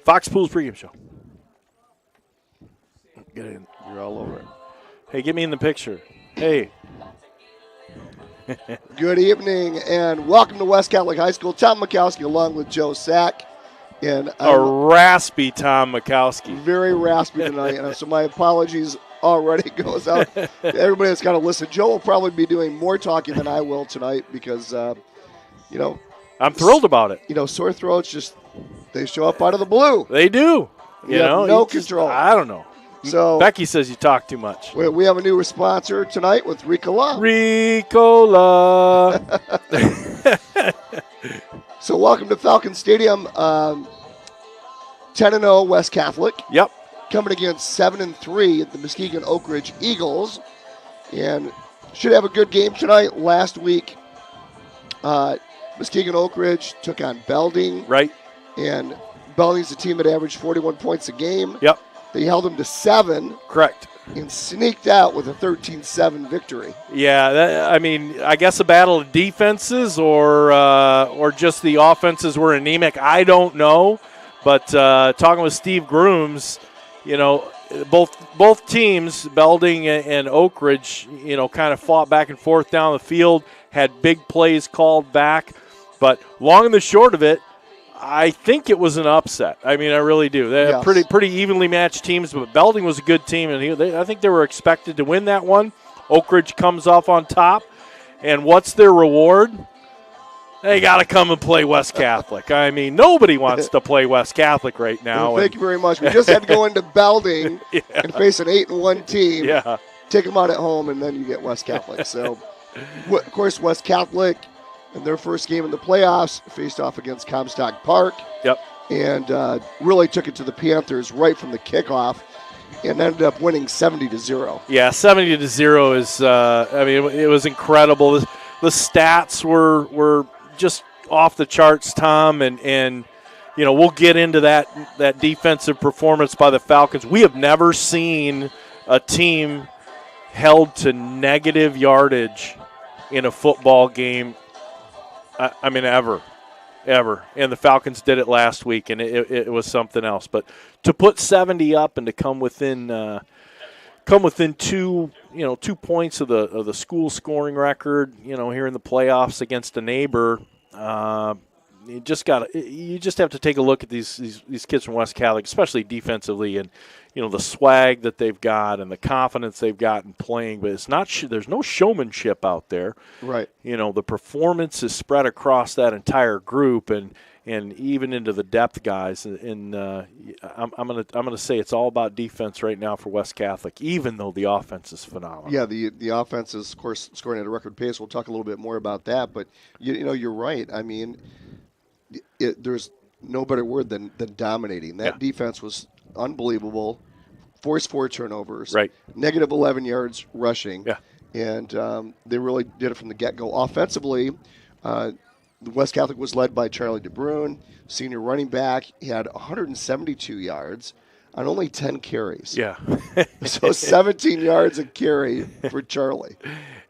Fox Pools pregame show. Get in. You're all over it. Hey, get me in the picture. Hey. Good evening and welcome to West Catholic High School. Tom Mikowski along with Joe Sack. And a raspy Tom Mikowski. Very raspy tonight. And so my apologies already goes out to everybody that's got to listen. Joe will probably be doing more talking than I will tonight because, I'm thrilled about it. Sore throats just, they show up out of the blue. They do. You have no control. I don't know. So Becky says you talk too much. We have a new sponsor tonight with Ricola. Ricola. So welcome to Falcon Stadium. 10-0 West Catholic. Yep. Coming against 7-3 at the Muskegon Oakridge Eagles. And should have a good game tonight. Last week, Muskegon Oakridge took on Belding. Right. And Belding's a team that averaged 41 points a game. Yep. They held them to 7. Correct. And sneaked out with a 13-7 victory. Yeah, I guess a battle of defenses or just the offenses were anemic. I don't know. But talking with Steve Grooms, both teams, Belding and Oakridge, kind of fought back and forth down the field, had big plays called back. But long and the short of it, I think it was an upset. I really do. They're pretty evenly matched teams, but Belding was a good team, and I think they were expected to win that one. Oakridge comes off on top, and what's their reward? They got to come and play West Catholic. Nobody wants to play West Catholic right now. Well, thank you very much. We just had to go into Belding and face an 8-1 team. Yeah. Take them out at home, and then you get West Catholic. So, of course, West Catholic in their first game in the playoffs faced off against Comstock Park. Yep. And really took it to the Panthers right from the kickoff and ended up winning 70-0. Yeah, 70-0 is, it was incredible. The stats were just off the charts, Tom, and we'll get into that defensive performance by the Falcons. We have never seen a team held to negative yardage in a football game. Ever. And the Falcons did it last week, and it was something else. But to put 70 up and to come within 2 points of the school scoring record, here in the playoffs against a neighbor, you just have to take a look at these kids from West Catholic, especially defensively, and the swag that they've got and the confidence they've got in playing. But it's not there's no showmanship out there. Right. The performance is spread across that entire group and even into the depth guys. And I'm gonna say it's all about defense right now for West Catholic, even though the offense is phenomenal. Yeah, the offense is, of course, scoring at a record pace. We'll talk a little bit more about that. But you're right. There's no better word than dominating. That defense was unbelievable. Forced 4 turnovers. Right. Negative 11 yards rushing. Yeah. And they really did it from the get-go. Offensively, West Catholic was led by Charlie DeBrune, senior running back. He had 172 yards on only 10 carries. Yeah. So 17 yards a carry for Charlie.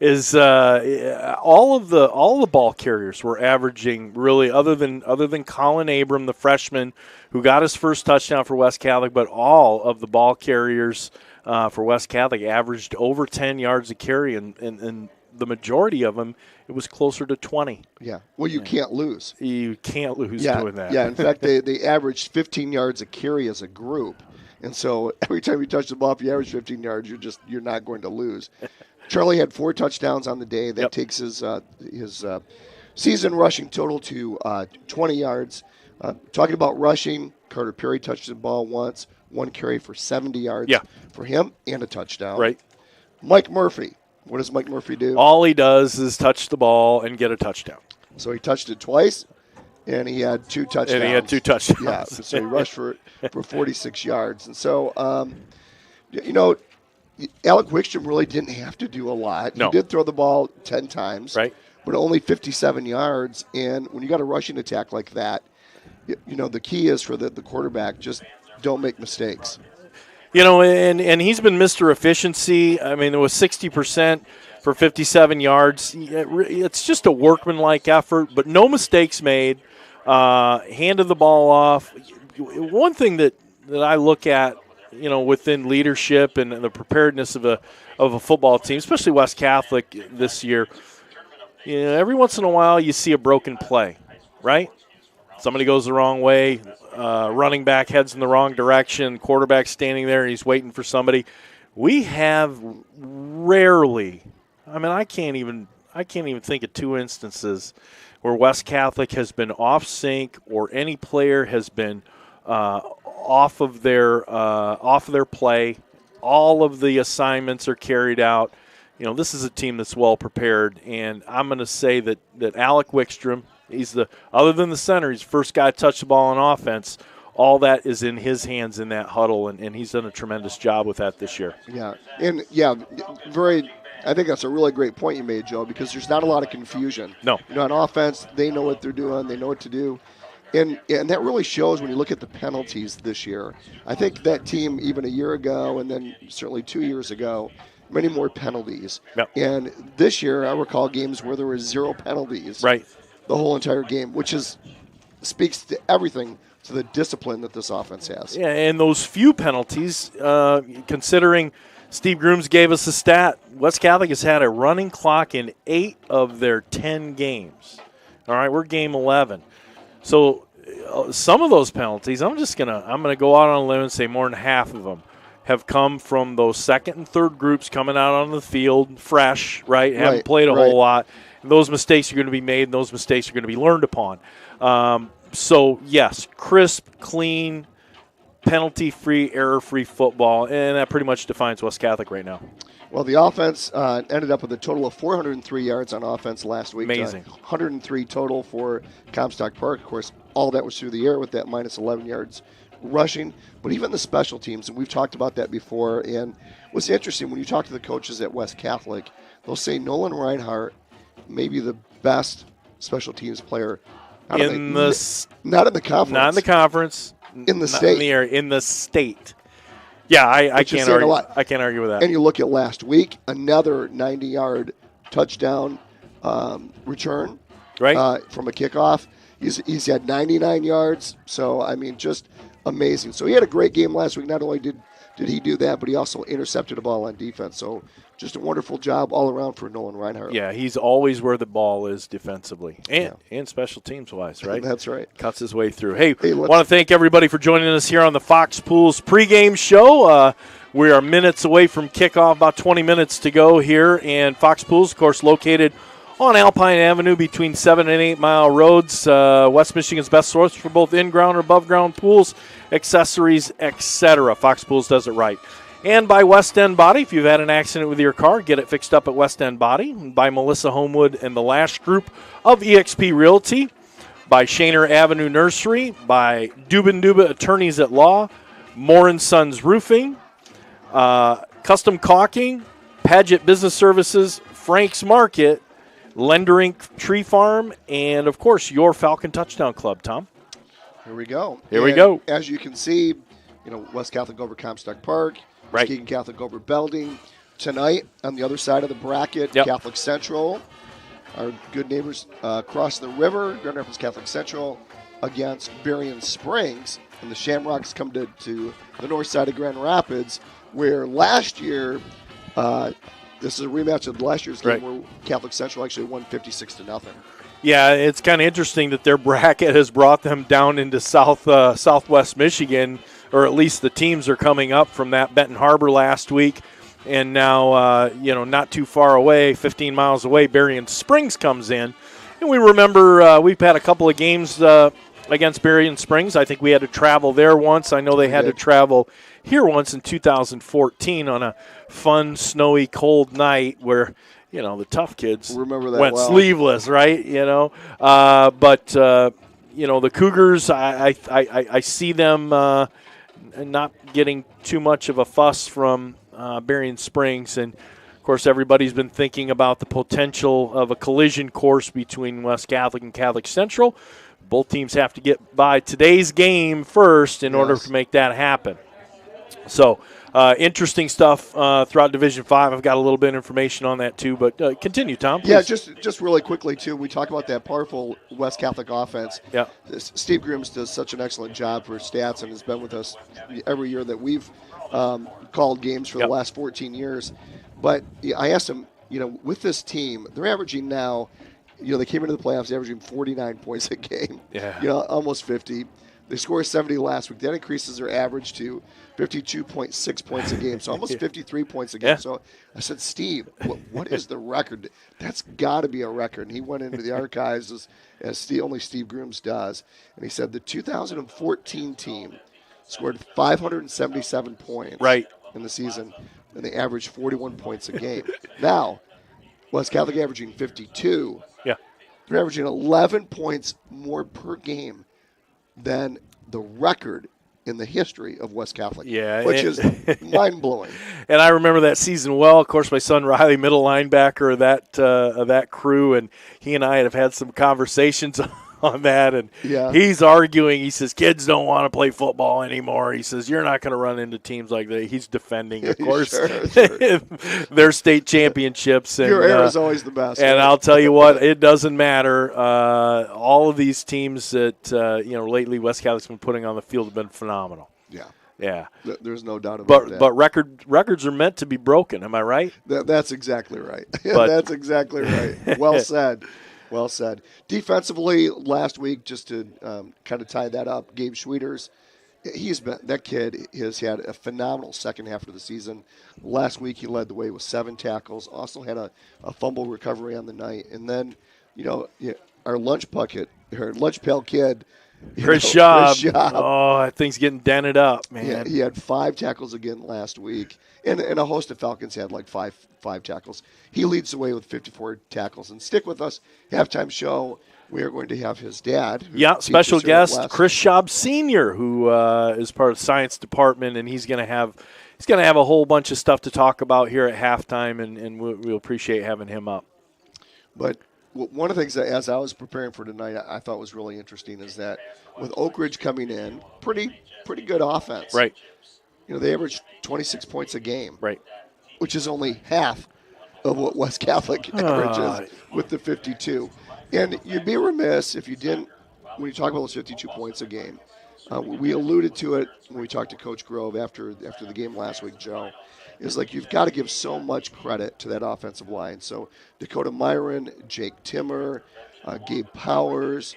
Is all of the ball carriers were averaging, really, other than Colin Abram, the freshman who got his first touchdown for West Catholic, but all of the ball carriers for West Catholic averaged over 10 yards a carry, and the majority of them, it was closer to 20. Yeah. Well, you can't lose. You can't lose doing that. Yeah. In fact, they averaged 15 yards a carry as a group, and so every time you touch the ball, if you average 15 yards, you're not going to lose. Charlie had 4 touchdowns on the day. That takes his season rushing total to 20 yards. Talking about rushing, Carter Perry touched the ball once, 1 carry for 70 yards for him and a touchdown. Right. Mike Murphy. What does Mike Murphy do? All he does is touch the ball and get a touchdown. So he touched it twice, and he had 2 touchdowns. Yeah, so he rushed for 46 yards. And so, Alec Wickstrom really didn't have to do a lot. No. He did throw the ball 10 times, right, but only 57 yards. And when you got a rushing attack like that, the key is for the quarterback, just don't make mistakes. And he's been Mr. Efficiency. There was 60% for 57 yards. It's just a workmanlike effort, but no mistakes made. Handed the ball off. one thing that I look at, within leadership and the preparedness of a football team, especially West Catholic this year, every once in a while you see a broken play, right? Somebody goes the wrong way, running back heads in the wrong direction, quarterback standing there and he's waiting for somebody. We have rarely, I can't even think of two instances where West Catholic has been off sync or any player has been off of their play. All of the assignments are carried out. This is a team that's well prepared, and I'm going to say that Alec Wickstrom, other than the center, he's the first guy to touch the ball on offense. All that is in his hands in that huddle, and he's done a tremendous job with that this year. Yeah, and I think that's a really great point you made, Joe, because there's not a lot of confusion. No. On offense, they know what they're doing. They know what to do. And that really shows when you look at the penalties this year. I think that team, even a year ago and then certainly 2 years ago, many more penalties. Yep. And this year, I recall games where there were 0 penalties. Right. The whole entire game, which speaks to everything, to the discipline that this offense has. Yeah, and those few penalties, considering Steve Grooms gave us a stat, West Catholic has had a running clock in 8 of their 10 games. All right, we're game 11. So some of those penalties, I'm gonna go out on a limb and say more than half of them have come from those second and third groups coming out on the field fresh, right? Haven't played a whole lot. And those mistakes are going to be made, and those mistakes are going to be learned upon. So, yes, crisp, clean, penalty-free, error-free football, and that pretty much defines West Catholic right now. Well, the offense ended up with a total of 403 yards on offense last week. Amazing. 103 total for Comstock Park. Of course, all that was through the air with that minus 11 yards rushing. But even the special teams, and we've talked about that before, and what's interesting, when you talk to the coaches at West Catholic, they'll say Nolan Reinhardt may be the best special teams player. Not in the conference. Not in the conference. In the state. In the state. Yeah, I can't argue. I can't argue with that. And you look at last week, another 90-yard touchdown return, right, from a kickoff. He's had 99 yards. So just amazing. So he had a great game last week. Not only did he do that, but he also intercepted a ball on defense. So just a wonderful job all around for Nolan Reinhardt. Yeah, he's always where the ball is defensively and special teams-wise, right? That's right. Cuts his way through. Hey, want to thank everybody for joining us here on the Fox Pools pregame show. We are minutes away from kickoff, about 20 minutes to go here. And Fox Pools, of course, located on Alpine Avenue between 7 and 8 Mile Roads. West Michigan's best source for both in-ground or above-ground pools, accessories, etc. Fox Pools does it right. And by West End Body, if you've had an accident with your car, get it fixed up at West End Body. By Melissa Homewood and the Lash Group of eXp Realty. By Shaner Avenue Nursery. By Dubin Duba Attorneys at Law. Moore & Sons Roofing. Custom Caulking. Paget Business Services. Frank's Market. Lender Inc. Tree Farm. And, of course, your Falcon Touchdown Club, Tom. Here we go. We go. As you can see, West Catholic over Comstock Park. Right. Muskegon Catholic over Belding. Tonight, on the other side of the bracket, Catholic Central, our good neighbors across the river, Grand Rapids Catholic Central, against Berrien Springs. And the Shamrocks come to the north side of Grand Rapids, where last year, this is a rematch of last year's game, where Catholic Central actually won 56-0. Yeah, it's kind of interesting that their bracket has brought them down into southwest Michigan, or at least the teams are coming up from that Benton Harbor last week. And now, not too far away, 15 miles away, Berrien Springs comes in. And we remember we've had a couple of games against Berrien Springs. I think we had to travel there once. I know they had to travel here once in 2014 on a fun, snowy, cold night where – the tough kids went sleeveless, right? But the Cougars, I see them not getting too much of a fuss from Berrien Springs. And, of course, everybody's been thinking about the potential of a collision course between West Catholic and Catholic Central. Both teams have to get by today's game first in order to make that happen. So interesting stuff throughout Division 5. I've got a little bit of information on that too, but continue, Tom. Please. Yeah, just really quickly too. We talk about that powerful West Catholic offense. Yeah. Steve Grooms does such an excellent job for stats and has been with us every year that we've called games for the last 14 years. But I asked him, with this team, they're averaging now. They came into the playoffs averaging 49 points a game. Yeah. Almost 50. They scored 70 last week. That increases their average to 52.6 points a game, so almost 53 points a game. Yeah. So I said, Steve, what is the record? That's got to be a record. And he went into the archives as only Steve Grooms does, and he said the 2014 team scored 577 points in the season, and they averaged 41 points a game. Now, West Catholic averaging 52. Yeah. They're averaging 11 points more per game than the record in the history of West Catholic, which is mind-blowing. And I remember that season well. Of course, my son Riley, middle linebacker of that crew, and he and I have had some conversations on that, and he's arguing. He says, kids don't want to play football anymore. He says, you're not going to run into teams like that. He's defending, of course, sure. their state championships. And, your era is always the best. And I'll tell you what, it doesn't matter. All of these teams that, lately West Catholic's been putting on the field have been phenomenal. Yeah. Yeah. There's no doubt about that. But records are meant to be broken. Am I right? That's exactly right. That's exactly right. Well said. Well said. Defensively, last week, just to kind of tie that up, Gabe Schwieters, that kid has had a phenomenal second half of the season. Last week, he led the way with 7 tackles. Also had a fumble recovery on the night. And then, our lunch pail kid, Chris Schaub. Oh, that thing's getting dented up, man. Yeah, he had 5 tackles again last week. And a host of Falcons had like five tackles. He leads the way with 54 tackles. And stick with us. Halftime show, we are going to have his dad. Special guest, Chris Schaub Sr., who is part of the science department, and he's going to have a whole bunch of stuff to talk about here at halftime, and we'll appreciate having him up. But one of the things that, as I was preparing for tonight, I thought was really interesting is that with Oakridge coming in, pretty good offense. Right. They average 26 points a game. Right. Which is only half of what West Catholic averages with the 52. And you'd be remiss if you didn't, when you talk about those 52 points a game, we alluded to it when we talked to Coach Grove after the game last week, Joe, is like you've got to give so much credit to that offensive line. So Dakota Myron, Jake Timmer, Gabe Powers,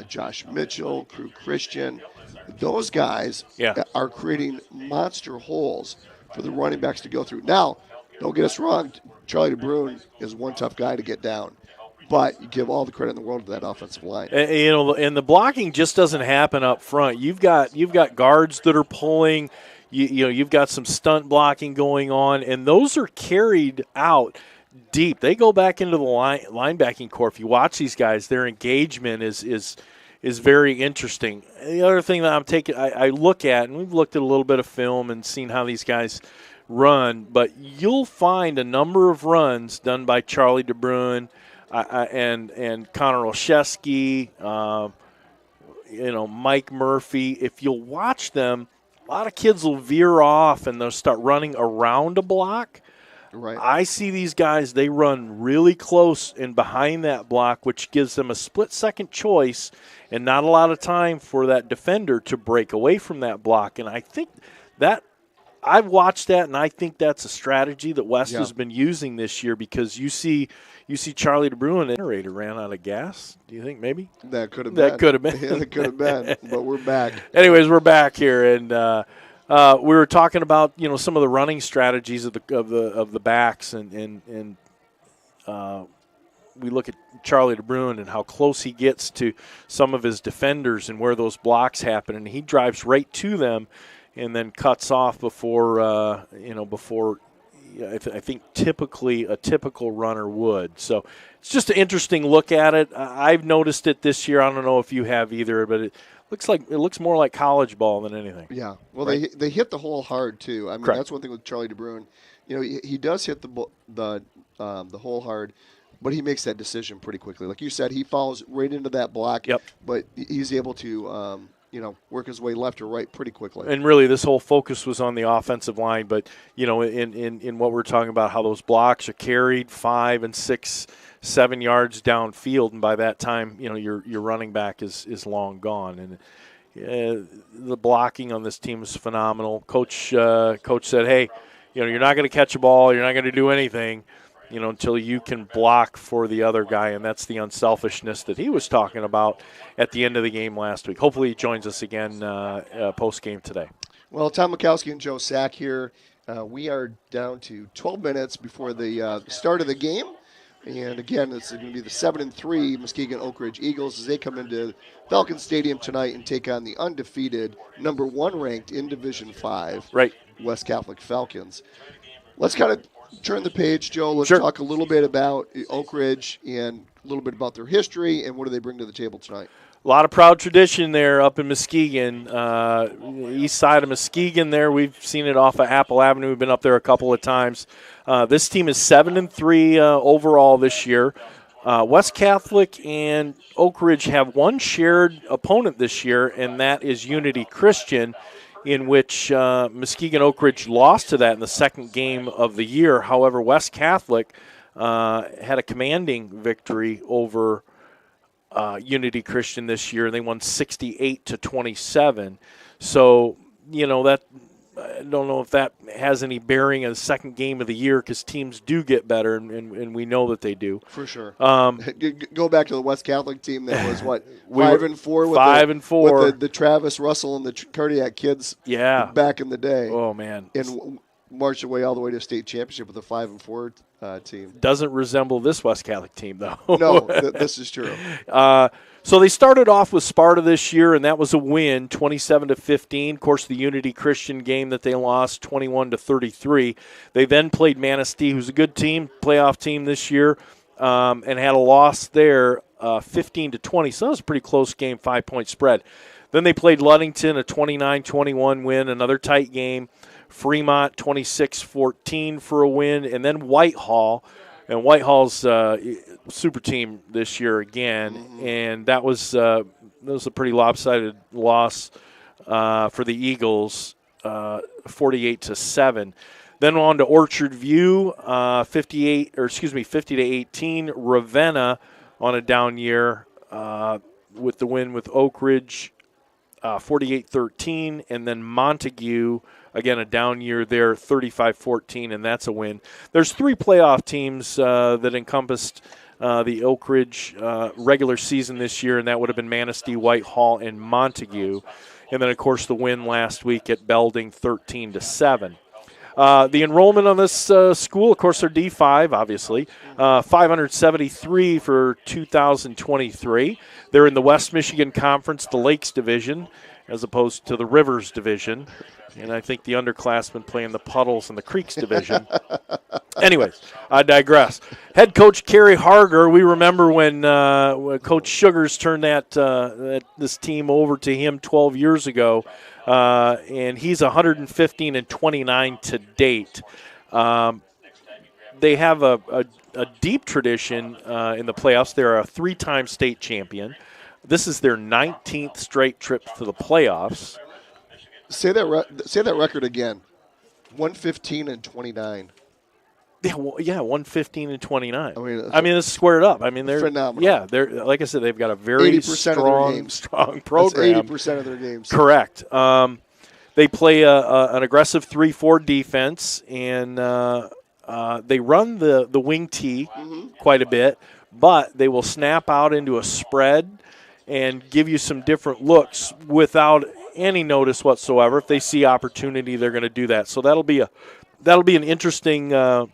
Josh Mitchell, Crew Christian, those guys are creating monster holes for the running backs to go through. Now, don't get us wrong, Charlie DeBrune is one tough guy to get down. But you give all the credit in the world to that offensive line. And the blocking just doesn't happen up front. You've got guards that are pulling. You've got some stunt blocking going on, and those are carried out deep. They go back into the linebacking core. If you watch these guys, their engagement is very interesting. The other thing that I look at, and we've looked at a little bit of film and seen how these guys run, but you'll find a number of runs done by Charlie DeBrune and Connor Olszewski, Mike Murphy. If you'll watch them, a lot of kids will veer off and they'll start running around a block. Right. I see these guys, they run really close and behind that block, which gives them a split-second choice and not a lot of time for that defender to break away from that block. And I think that I've watched that, and I think that's a strategy that West has been using this year because you see Charlie DeBrune, the generator ran out of gas. Do you think maybe? That could have been. That could have been. That could have been, but we're back. Anyways, we're back here, and we were talking about some of the running strategies of the backs, and we look at Charlie DeBrune and how close he gets to some of his defenders and where those blocks happen, and he drives right to them and then cuts off before I think typically a typical runner would. So it's just an interesting look at it. I've noticed it this year. I don't know if you have either, but it looks more like college ball than anything. Yeah. Well, right? they hit the hole hard too. I mean, Correct. That's one thing with Charlie DeBrune. He does hit the hole hard, but he makes that decision pretty quickly. Like you said, he falls right into that block. Yep. But he's able to work his way left or right pretty quickly. And really, this whole focus was on the offensive line. But, in what we're talking about, how those blocks are carried 5 and 6, 7 yards downfield. And by that time, your running back is long gone. And the blocking on this team is phenomenal. Coach said, hey, you're not going to catch a ball. You're not going to do anything, until you can block for the other guy. And that's the unselfishness that he was talking about at the end of the game last week. Hopefully he joins us again post-game today. Well, Tom Mikowski and Joe Sack here. We are down to 12 minutes before the start of the game. And again, it's going to be the 7-3 Muskegon Oakridge Eagles as they come into Falcon Stadium tonight and take on the undefeated number 1 ranked in Division 5, right, West Catholic Falcons. Let's kind of turn the page, Joe. Let's Sure. talk a little bit about Oakridge and a little bit about their history and what do they bring to the table tonight. A lot of proud tradition there up in Muskegon, east side of Muskegon there. We've seen it off of Apple Avenue. We've been up there a couple of times. This team is 7-3 overall this year. West Catholic and Oakridge have one shared opponent this year, and that is Unity Christian, in which Muskegon Oakridge lost to that in the second game of the year. However, West Catholic had a commanding victory over Unity Christian this year. They won 68-27. So, that I don't know if that has any bearing on the second game of the year because teams do get better, and we know that they do. For sure. Go back to the West Catholic team that was, 5-4? 5-4. With the Travis Russell and the Cardiac kids back in the day. Oh, man. And marched away all the way to state championship with a 5-4 team. Doesn't resemble this West Catholic team, though. No, this is true. So they started off with Sparta this year, and that was a win, 27-15. Of course, the Unity Christian game that they lost, 21-33. They then played Manistee, who's a good team, playoff team this year, and had a loss there, 15-20. So that was a pretty close game, 5-point spread. Then they played Ludington, a 29-21 win, another tight game. Fremont, 26-14 for a win, and then Whitehall. And Whitehall's super team this year again, and that was a pretty lopsided loss for the Eagles, 48-7. Then on to Orchard View, 50-18. Ravenna on a down year with the win with Oakridge, 48-13, and then Montague. Again, a down year there, 35-14, and that's a win. There's 3 playoff teams that encompassed the Oakridge regular season this year, and that would have been Manistee, Whitehall, and Montague. And then, of course, the win last week at Belding, 13-7. The enrollment on this school, of course, they're D5, obviously, 573 for 2023. They're in the West Michigan Conference, the Lakes Division, as opposed to the Rivers Division. And I think the underclassmen play in the Puddles and the Creeks Division. Anyways, I digress. Head coach Kerry Harger, we remember when Coach Sugars turned this team over to him 12 years ago, and he's 115-29 to date. They have a deep tradition in the playoffs. They're a 3-time state champion. This is their 19th straight trip to the playoffs. Say that record again. 115-29. Yeah, 115-29. I mean, it's squared up. I mean, they're phenomenal. Yeah, they're like I said, they've got a very strong program. That's 80% of their games. Correct. They play an aggressive 3-4 defense, and they run the wing T quite a bit, but they will snap out into a spread and give you some different looks without any notice whatsoever. If they see opportunity, they're going to do that. So that'll be an interesting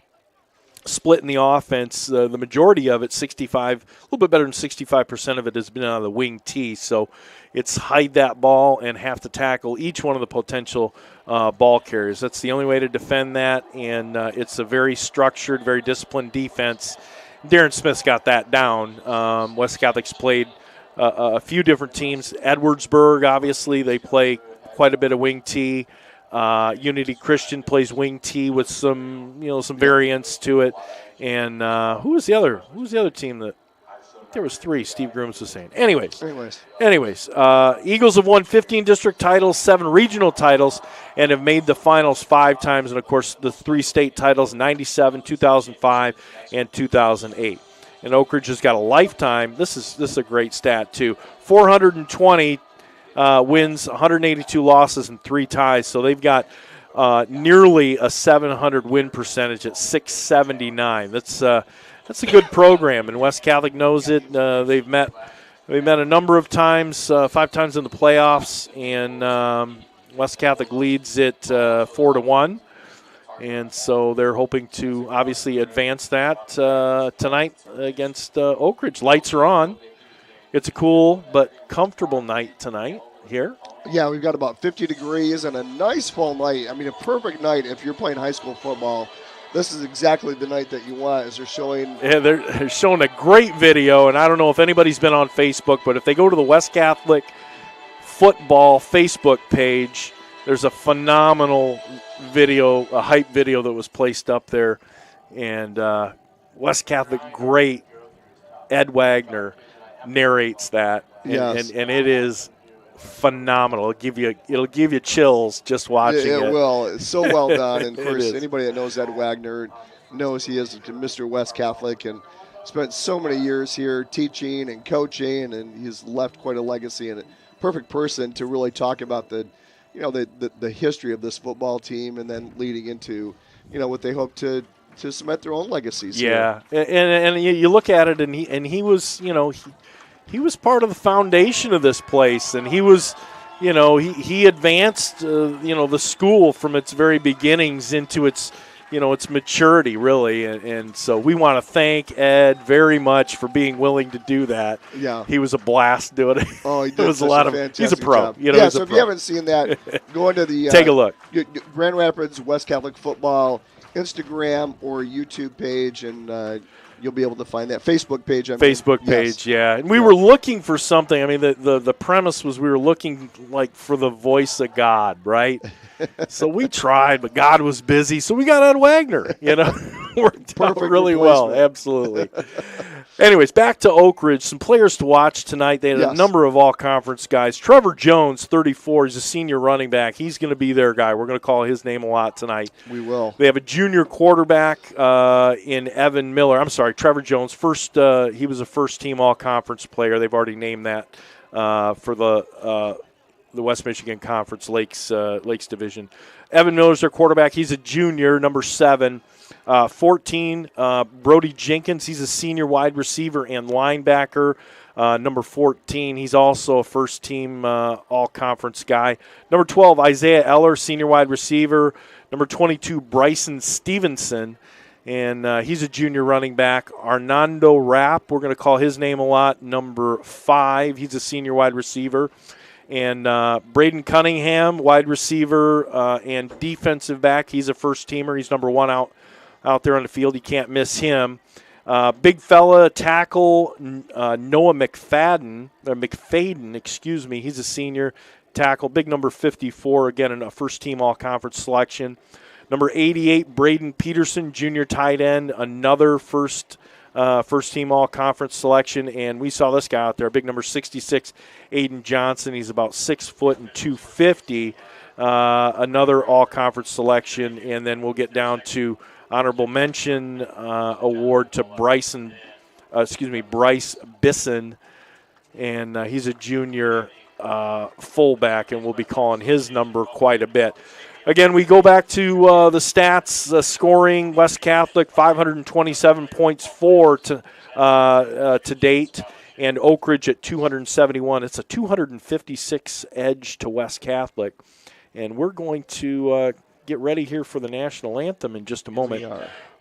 split in the offense. The majority of it, 65, a little bit better than 65% of it has been on the wing T. So it's hide that ball and have to tackle each one of the potential ball carriers. That's the only way to defend that, and it's a very structured, very disciplined defense. Darren Smith's got that down. West Catholic's played a few different teams. Edwardsburg, obviously, they play quite a bit of wing T. Unity Christian plays wing T with some variants to it. And who was the other team that think there was 3, Steve Grooms was saying. Anyways, Anyways. Eagles have won 15 district titles, 7 regional titles, and have made the finals 5 times. And, of course, the 3 state titles, 97, 2005, and 2008. And Oakridge has got a lifetime. This is a great stat, too. 420 wins, 182 losses, and 3 ties. So they've got nearly a 700 win percentage at 679. That's a good program, and West Catholic knows it. They've met a number of times, 5 times in the playoffs, and West Catholic leads it 4-1. And so they're hoping to obviously advance that tonight against Oakridge. Lights are on. It's a cool but comfortable night tonight here. Yeah, we've got about 50 degrees and a nice fall night. I mean, a perfect night if you're playing high school football. This is exactly the night that you want, as they're showing. Yeah, they're showing a great video, and I don't know if anybody's been on Facebook, but if they go to the West Catholic Football Facebook page, there's a phenomenal video, a hype video that was placed up there, and West Catholic great Ed Wagner narrates that, Yes. and it is phenomenal. It'll give you chills just watching it. It will. It's so well done. And, of It course, is. anybody that knows Ed Wagner knows he is Mr. West Catholic and spent so many years here teaching and coaching, and he's left quite a legacy and a perfect person to really talk about the history of this football team and then leading into, what they hope to cement their own legacies. Yeah, and you look at it, and he was, he was part of the foundation of this place, and he was, he advanced, the school from its very beginnings into its, its maturity, really. And so we want to thank Ed very much for being willing to do that. Yeah. He was a blast doing it. Oh, he did it was such a lot a of. fantastic He's a pro. job. He's so a if pro. you haven't seen that, go into the take a look. Grand Rapids West Catholic Football Instagram or YouTube page, and you'll be able to find that Facebook page. Facebook page, yeah. And we were looking for something. I mean, the premise was we were looking like for the voice of God, right? So we tried, but God was busy, so we got Ed Wagner. Worked out really well. Absolutely. Anyways, back to Oakridge. Some players to watch tonight. They had a number of all-conference guys. Trevor Jones, 34, he's a senior running back. He's going to be their guy. We're going to call his name a lot tonight. We will. They have a junior quarterback in Evan Miller. I'm sorry, Trevor Jones. He was a first-team all-conference player. They've already named that for the West Michigan Conference Lakes Division. Evan Miller's their quarterback. He's a junior, number 7. 14, Brody Jenkins. He's a senior wide receiver and linebacker. Number 14, he's also a first-team all-conference guy. Number 12, Isaiah Eller, senior wide receiver. Number 22, Bryson Stevenson, and he's a junior running back. Arnando Rapp, we're going to call his name a lot. Number 5, he's a senior wide receiver. And Braden Cunningham, wide receiver and defensive back. He's a first-teamer. He's number 1 out there on the field. You can't miss him. Big fella, tackle, Noah McFadden, he's a senior tackle. Big number 54, again, in a first-team all-conference selection. Number 88, Braden Peterson, junior tight end, another first-team all-conference selection. And we saw this guy out there, big number 66, Aiden Johnson. He's about 6 foot and 250, another all-conference selection. And then we'll get down to honorable mention award to Bryce Bisson, and he's a junior fullback, and we'll be calling his number quite a bit. Again, we go back to the stats, scoring. West Catholic 527 points to date, and Oakridge at 271. It's a 256 edge to West Catholic, and we're going to get ready here for the national anthem in just a moment.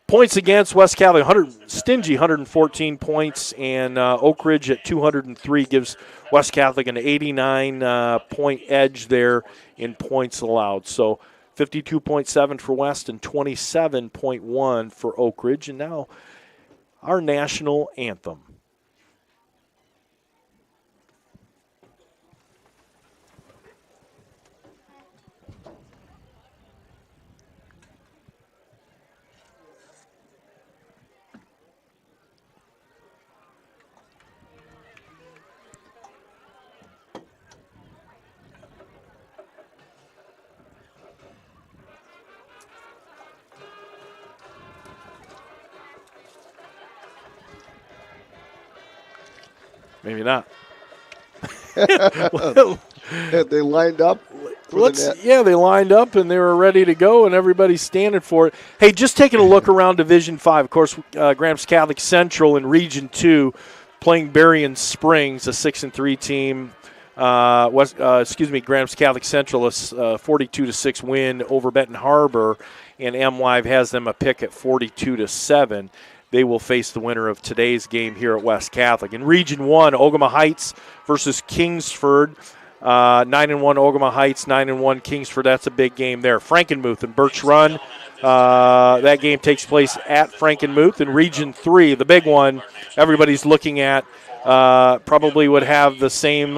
Points against, West Catholic, 114 points, and Oakridge at 203 gives West Catholic an 89-point edge there in points allowed. So 52.7 for West and 27.1 for Oakridge. And now our national anthem. Maybe not. They lined up. They lined up and they were ready to go, and everybody's standing for it. Hey, just taking a look around Division 5. Of course, Grahams Catholic Central in Region 2 playing Berrien Springs, a 6-3 team. Grahams Catholic Central, a 42-6 win over Benton Harbor, and M Live has them a pick at 42-7. They will face the winner of today's game here at West Catholic. In Region 1, Ogama Heights versus Kingsford. 9-1 Ogama Heights, 9-1 Kingsford. That's a big game there. Frankenmuth and Birch Run. That game takes place at Frankenmuth. In Region 3, the big one everybody's looking at, probably would have the same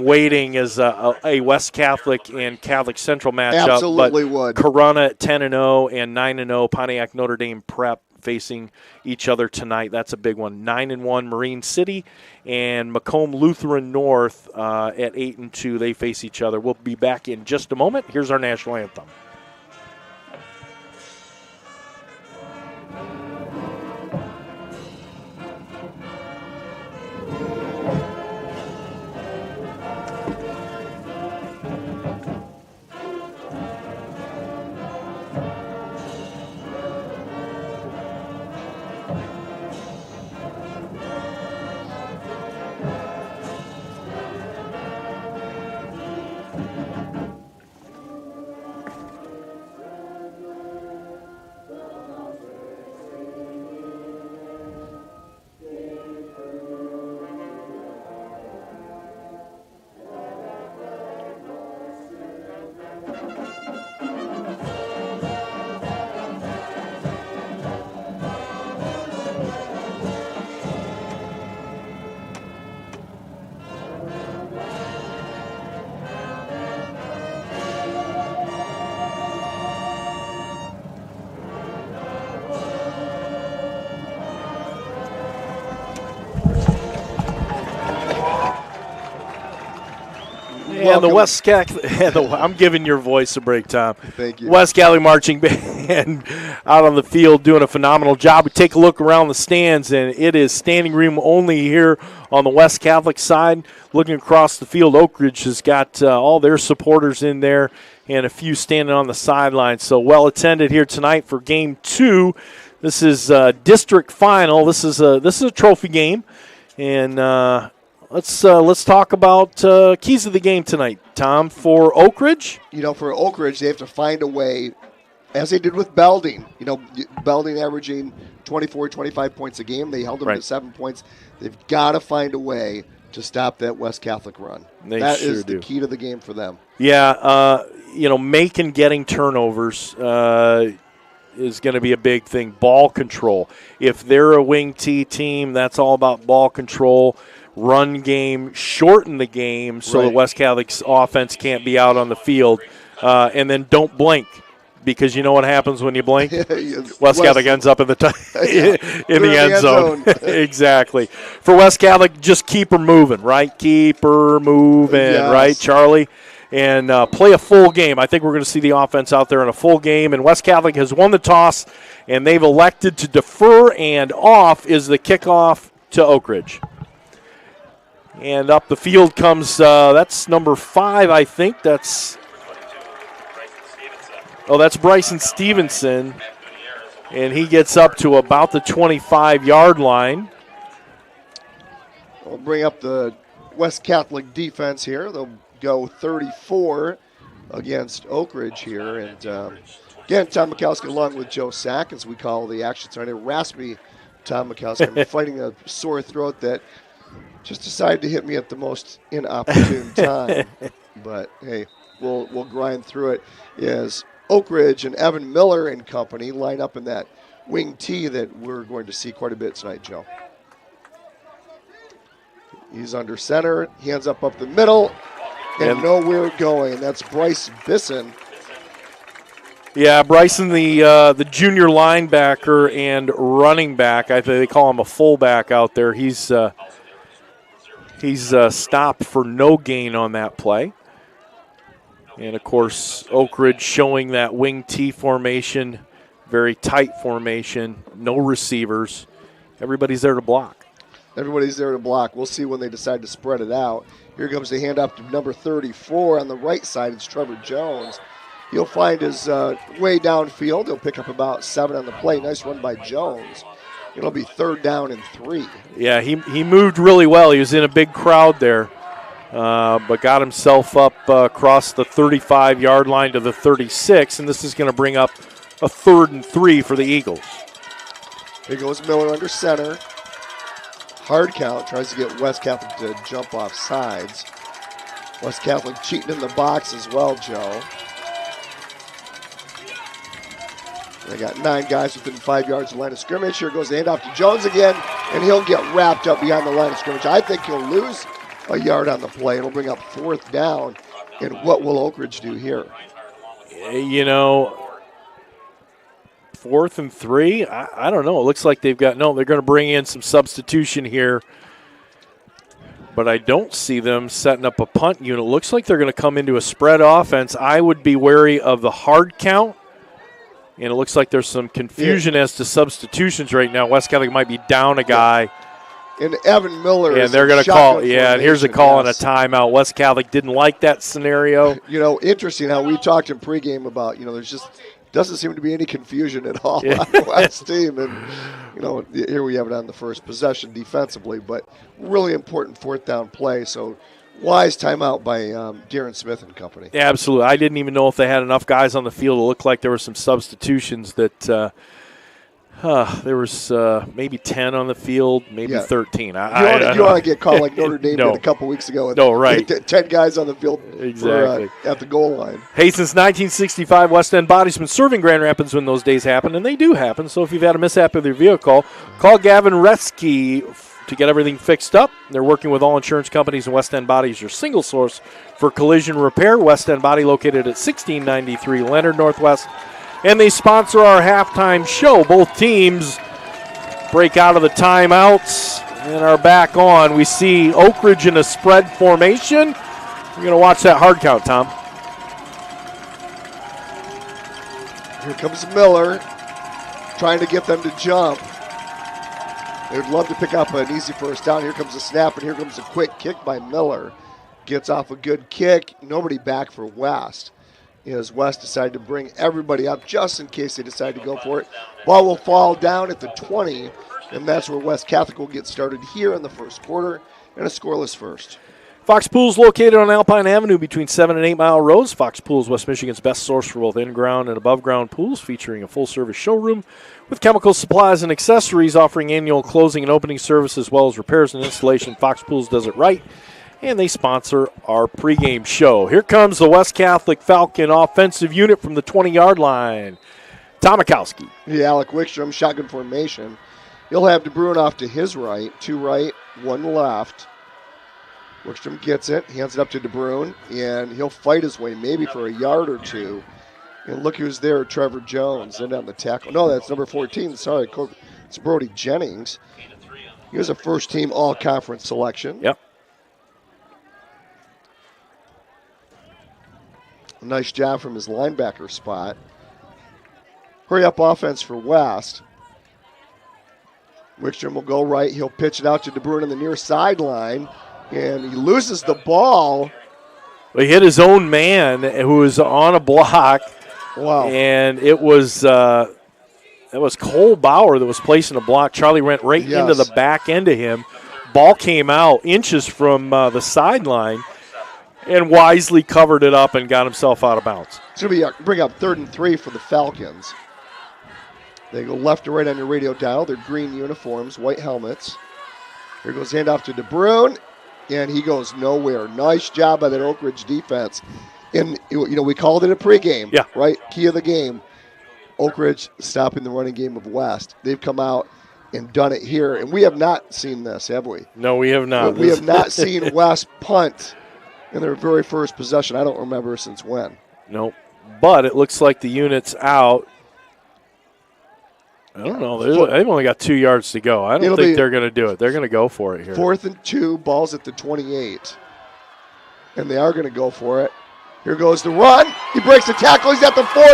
weighting as a West Catholic and Catholic Central matchup. Absolutely would. Corunna at 10-0 and 9-0 Pontiac Notre Dame Prep facing each other tonight. That's a big one. 9-1 Marine City and Macomb Lutheran North at 8-2. They face each other. We'll be back in just a moment. Here's our national anthem. And the West Catholic, I'm giving your voice a break, Tom. Thank you. West Catholic Marching Band out on the field doing a phenomenal job. We take a look around the stands, and it is standing room only here on the West Catholic side. Looking across the field, Oakridge has got all their supporters in there and a few standing on the sidelines. So well attended here tonight for Game 2. This is district final. This is a trophy game, and Let's talk about keys of the game tonight, Tom. For Oakridge? For Oakridge, they have to find a way, as they did with Belding. Belding averaging 24, 25 points a game. They held them to 7 points. They've got to find a way to stop that West Catholic run. That is the key to the game for them. Yeah, making getting turnovers is going to be a big thing. Ball control. If they're a wing T team, that's all about ball control. Run game, shorten the game so that West Catholic's offense can't be out on the field. And then don't blink, because you know what happens when you blink? West Catholic ends up in the end zone. Exactly. For West Catholic, just keep her moving, right? Keep her moving, right, Charlie? And play a full game. I think we're going to see the offense out there in a full game. And West Catholic has won the toss, and they've elected to defer, and off is the kickoff to Oakridge. And up the field comes, that's number 5, I think. That's Bryson Stevenson. And he gets up to about the 25-yard line. We'll bring up the West Catholic defense here. They'll go 34 against Oakridge here. And again, Tom Mikowski along with Joe Sack, as we call the action tonight. Raspy Tom Mikowski. I'm fighting a sore throat that just decided to hit me at the most inopportune time. But, hey, we'll grind through it. As Oakridge and Evan Miller and company line up in that wing T that we're going to see quite a bit tonight, Joe. He's under center. He ends up the middle and nowhere going. That's Bryce Bisson. Yeah, Bryson, the junior linebacker and running back. I think they call him a fullback out there. He's stopped for no gain on that play. And, of course, Oakridge showing that wing T formation, very tight formation, no receivers. Everybody's there to block. Everybody's there to block. We'll see when they decide to spread it out. Here comes the handoff to number 34 on the right side. It's Trevor Jones. He'll find his way downfield. He'll pick up about 7 on the play. Nice run by Jones. It'll be 3rd down and 3. Yeah, he moved really well. He was in a big crowd there, but got himself up across the 35-yard line to the 36, and this is going to bring up a 3rd and 3 for the Eagles. Here goes Miller under center. Hard count, tries to get West Catholic to jump off sides. West Catholic cheating in the box as well, Joe. They got 9 guys within 5 yards of the line of scrimmage. Here goes the handoff to Jones again, and he'll get wrapped up behind the line of scrimmage. I think he'll lose a yard on the play. It'll bring up 4th down. And what will Oakridge do here? 4th and 3? I don't know. It looks like they're going to bring in some substitution here. But I don't see them setting up a punt unit. It looks like they're going to come into a spread offense. I would be wary of the hard count. And it looks like there's some confusion as to substitutions right now. West Catholic might be down a guy. And Evan Miller. And they're going to call. Yeah, and here's a call on a timeout. West Catholic didn't like that scenario. Interesting how we talked in pregame about, there's just doesn't seem to be any confusion at all on the West team. And, here we have it on the first possession defensively, but really important 4th down play. So wise timeout by Darren Smith and company. Yeah, absolutely. I didn't even know if they had enough guys on the field. It looked like there were some substitutions that there was maybe 10 on the field, maybe 13. You want to get called like Notre Dame did a couple weeks ago. Right. 10 guys on the field exactly at the goal line. Hey, since 1965, West End Body's been serving Grand Rapids when those days happen, and they do happen. So if you've had a mishap with your vehicle, call Gavin Retzke to get everything fixed up. They're working with all insurance companies, and West End Body is your single source for collision repair. West End Body located at 1693 Leonard Northwest. And they sponsor our halftime show. Both teams break out of the timeouts and are back on. We see Oakridge in a spread formation. We're going to watch that hard count, Tom. Here comes Miller trying to get them to jump. They would love to pick up an easy 1st down. Here comes a snap, and here comes a quick kick by Miller. Gets off a good kick. Nobody back for West. As West decided to bring everybody up just in case they decide to go for it. Ball will fall down at the 20, and that's where West Catholic will get started here in the first quarter, and a scoreless first. Fox Pools located on Alpine Avenue between 7 and 8 Mile Roads. Fox Pools, West Michigan's best source for both in-ground and above-ground pools, featuring a full-service showroom with chemical supplies and accessories, offering annual closing and opening service as well as repairs and installation. Fox Pools does it right, and they sponsor our pregame show. Here comes the West Catholic Falcon offensive unit from the 20-yard line. Tomakowski. Yeah, Alec Wickstrom, shotgun formation. He'll have DeBruin off to his right, 2 right, 1 left. Wickstrom gets it, hands it up to DeBruin, and he'll fight his way maybe for a yard or 2. And look who's there, Trevor Jones, in on the tackle. No, that's number 14. Sorry, it's Brody Jennings. He was a first-team all-conference selection. Yep. Nice job from his linebacker spot. Hurry up offense for West. Wickstrom will go right. He'll pitch it out to DeBruin on the near sideline, and he loses the ball. He hit his own man who was on a block. Wow. And it was Cole Bauer that was placing a block. Charlie went right into the back end of him. Ball came out inches from the sideline and wisely covered it up and got himself out of bounds. It's going to bring up 3rd and 3 for the Falcons. They go left to right on your radio dial. They're green uniforms, white helmets. Here goes handoff to DeBruin, and he goes nowhere. Nice job by that Oakridge defense. And, we called it a pregame, right? Key of the game. Oakridge stopping the running game of West. They've come out and done it here. And we have not seen this, have we? No, we have not. We have not seen West punt in their very first possession. I don't remember since when. Nope. But it looks like the unit's out. I don't know. They've only got 2 yards to go. I don't think they're going to do it. They're going to go for it here. 4th and 2, ball's at the 28. And they are going to go for it. Here goes the run. He breaks the tackle. He's at the 40.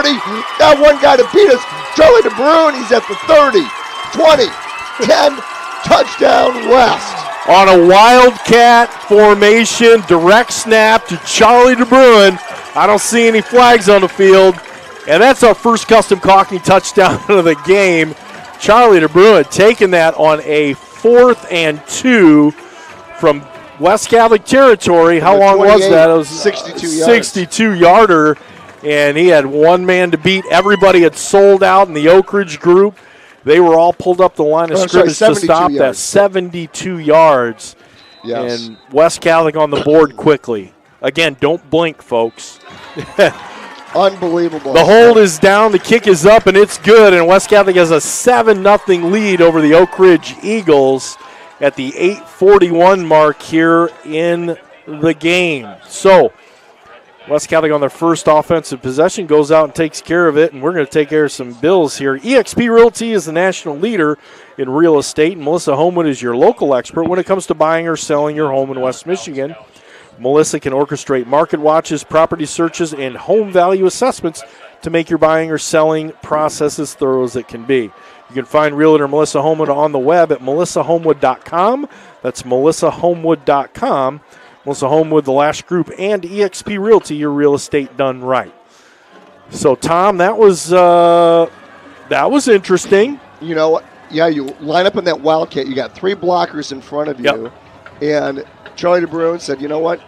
Got one guy to beat us. Charlie DeBruin. He's at the 30, 20, 10, Touchdown, West. On a Wildcat formation, direct snap to Charlie DeBruin. I don't see any flags on the field. And that's our first Custom Caulking touchdown of the game. Charlie DeBruin taking that on a 4th and 2 from West Catholic territory. How long was that? It was 62-yarder. And he had one man to beat. Everybody had sold out in the Oakridge group. They were all pulled up the line of scrimmage to stop that. 72 yards. Yes. And West Catholic on the board quickly. Again, don't blink, folks. Unbelievable. The hold is down, the kick is up, and it's good. And West Catholic has a 7-0 lead over the Oakridge Eagles at the 8:41 mark here in the game. So, West Catholic on their first offensive possession goes out and takes care of it, and we're going to take care of some bills here. eXp Realty is the national leader in real estate, and Melissa Homewood is your local expert when it comes to buying or selling your home in West Michigan. Melissa can orchestrate market watches, property searches, and home value assessments to make your buying or selling process as thorough as it can be. You can find Realtor Melissa Homewood on the web at melissahomewood.com. That's melissahomewood.com. Melissa Homewood, the Lash Group, and eXp Realty, your real estate done right. So, Tom, that was interesting. You know, yeah, you line up in that Wildcat. You got 3 blockers in front of you, and Charlie DeBruin said, you know what,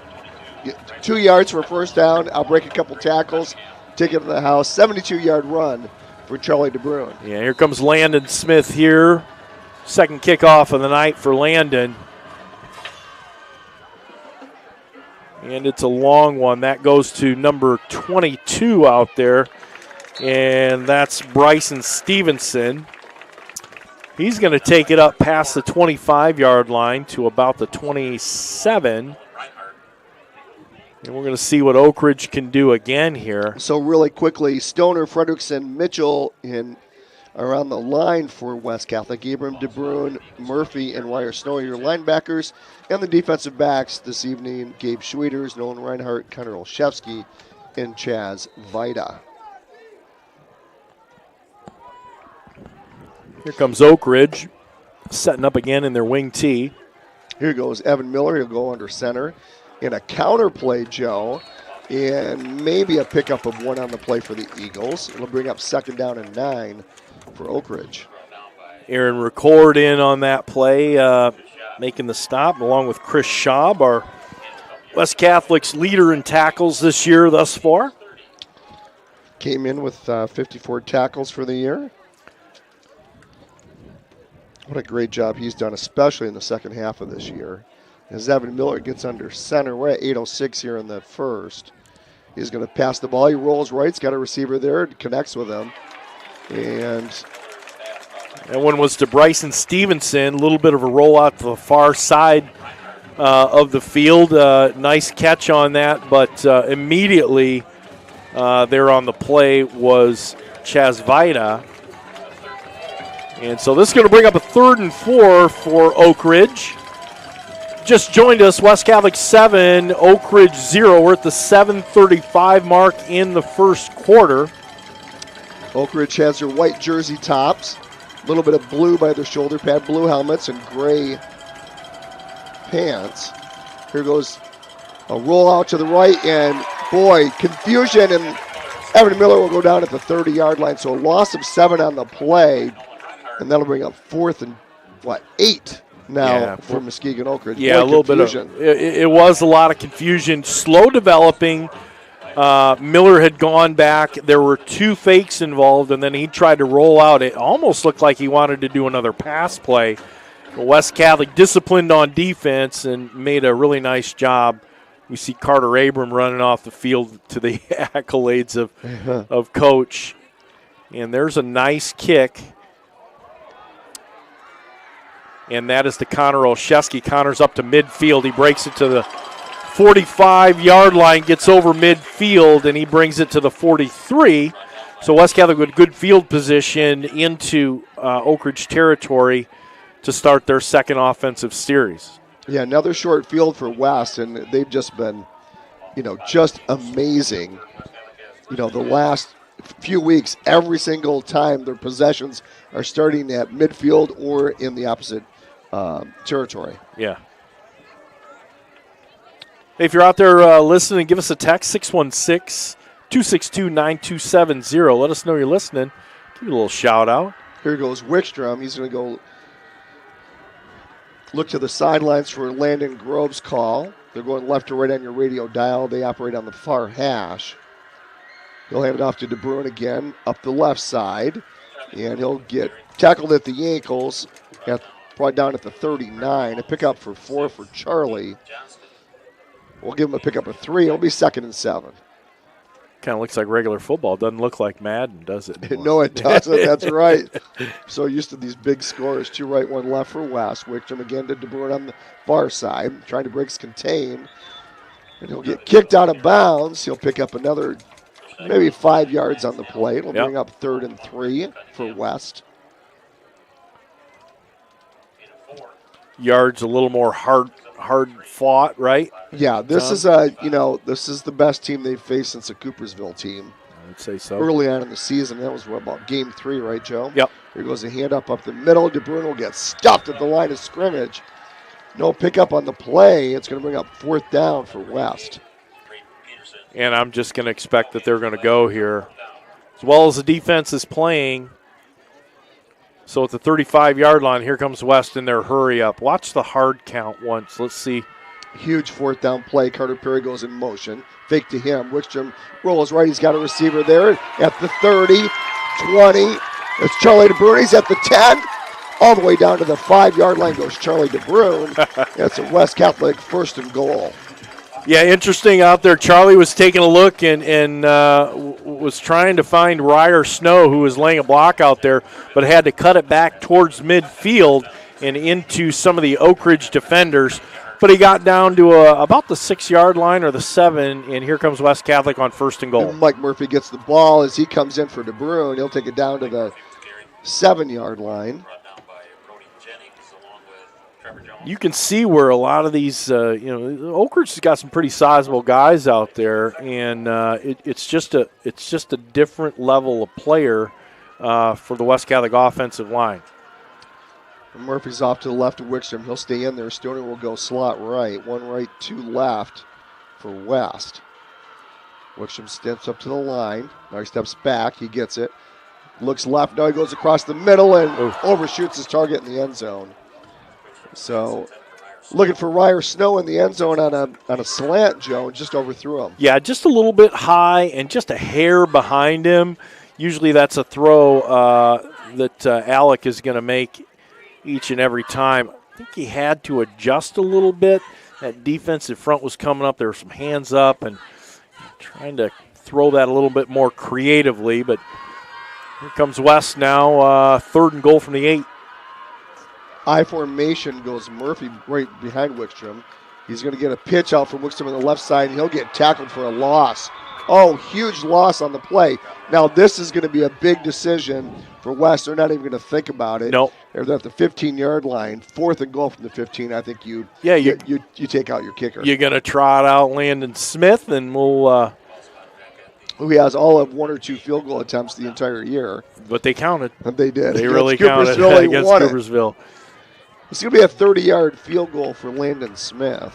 2 yards for a first down. I'll break a couple tackles, take it to the house. 72-yard run for Charlie DeBruin. Yeah, here comes Landon Smith here. Second kickoff of the night for Landon. And it's a long one. That goes to number 22 out there. And that's Bryson Stevenson. He's going to take it up past the 25-yard line to about the 27. And we're going to see what Oakridge can do again here. So really quickly, Stoner, Fredrickson, Mitchell in around the line for West Catholic. Abram, DeBruin, Murphy, and Wire Snow are your linebackers. And the defensive backs this evening, Gabe Schwieters, Nolan Reinhardt, Connor Olszewski, and Chaz Vida. Here comes Oakridge, setting up again in their wing tee. Here goes Evan Miller. He'll go under center. In a counter play, Joe, and maybe a pickup of 1 on the play for the Eagles. It'll bring up 2nd down and 9 for Oakridge. Aaron Record in on that play, making the stop, along with Chris Schaub, our West Catholic's leader in tackles this year thus far. Came in with 54 tackles for the year. What a great job he's done, especially in the second half of this year. As Evan Miller gets under center, we're at 8:06 here in the first. He's going to pass the ball. He rolls right. He's got a receiver there. Connects with him. And that one was to Bryson Stevenson. A little bit of a rollout to the far side of the field. Nice catch on that, but immediately there on the play was Chaz Vida. And so this is going to bring up a 3rd and 4 for Oakridge. Just joined us, West Catholic 7, Oakridge 0. We're at the 7:35 mark in the first quarter. Oakridge has their white jersey tops, a little bit of blue by their shoulder pad, blue helmets, and gray pants. Here goes a roll out to the right, and boy, confusion, and Evan Miller will go down at the 30-yard line. So a loss of 7 on the play, and that'll bring up 4th and, 8 now for Muskegon Oakridge. Yeah, a little confusion. Bit of it was a lot of confusion. Slow developing. Miller had gone back. There were 2 fakes involved, and then he tried to roll out. It almost looked like he wanted to do another pass play. West Catholic disciplined on defense and made a really nice job. We see Carter Abram running off the field to the accolades of Coach. And there's a nice kick. And that is to Connor Olszewski. Connor's up to midfield. He breaks it to the 45-yard line, gets over midfield, and he brings it to the 43. So West Catholic with good field position into Oakridge territory to start their second offensive series. Yeah, another short field for West, and they've just been, just amazing. The last few weeks, every single time their possessions are starting at midfield or in the opposite territory. Yeah. Hey, if you're out there listening, give us a text, 616-262-9270. Let us know you're listening. Give you a little shout out. Here goes Wickstrom. He's going to go look to the sidelines for Landon Grove's call. They're going left to right on your radio dial. They operate on the far hash. He'll hand it off to DeBruin again up the left side. And he'll get tackled at the ankles, brought down at the 39. A pickup for 4 for Charlie. We'll give him a pickup of 3. It'll be 2nd and 7. Kind of looks like regular football. Doesn't look like Madden, does it? No, it doesn't. That's right. So used to these big scores. 2 right, 1 left for West. Wickstrom again to DeBruin on the far side, trying to break his contain. And he'll get kicked out of bounds. He'll pick up another maybe 5 yards on the play. It'll bring up 3rd and 3 for West. Yards a little more hard fought, right? Yeah, this is this is the best team they've faced since the Coopersville team. I would say so. Early on in the season, that was about game 3, right, Joe? Yep. Here goes a hand up the middle. DeBruin will get stuffed at the line of scrimmage. No pickup on the play. It's going to bring up 4th down for West. And I'm just going to expect that they're going to go here. As well as the defense is playing. So at the 35-yard line, here comes West in their hurry up. Watch the hard count once. Let's see. Huge 4th down play. Carter Perry goes in motion. Fake to him. Wickstrom rolls right. He's got a receiver there at the 30, 20. It's Charlie DeBruin. He's at the 10. All the way down to the 5-yard line goes Charlie DeBruin. That's a West Catholic 1st and goal. Yeah, interesting out there. Charlie was taking a look and was trying to find Ryer Snow, who was laying a block out there, but had to cut it back towards midfield and into some of the Oakridge defenders. But he got down to about the 6-yard line or the 7, and here comes West Catholic on 1st and goal. And Mike Murphy gets the ball as he comes in for DeBruin. He'll take it down to the 7-yard line. You can see where a lot of these, Oakridge has got some pretty sizable guys out there, and it's just a different level of player for the West Catholic offensive line. And Murphy's off to the left of Wickstrom. He'll stay in there. Stoner will go slot right. 1 right, 2 left for West. Wickstrom steps up to the line. Now he steps back. He gets it. Looks left. Now he goes across the middle and overshoots his target in the end zone. So, looking for Ryer Snow in the end zone on a slant, Joe, and just overthrew him. Yeah, just a little bit high and just a hair behind him. Usually that's a throw that Alec is going to make each and every time. I think he had to adjust a little bit. That defensive front was coming up. There were some hands up and trying to throw that a little bit more creatively. But here comes West now, 3rd and goal from the 8. I formation goes Murphy right behind Wickstrom. He's going to get a pitch out from Wickstrom on the left side, and he'll get tackled for a loss. Oh, huge loss on the play. Now this is going to be a big decision for West. They're not even going to think about it. Nope. They're at the 15-yard line, 4th and goal from the 15. I think you take out your kicker. You're going to trot out Landon Smith, and we'll who has all of 1 or 2 field goal attempts the entire year. But they counted. And they did. They really counted against Coopersville. It's going to be a 30-yard field goal for Landon Smith.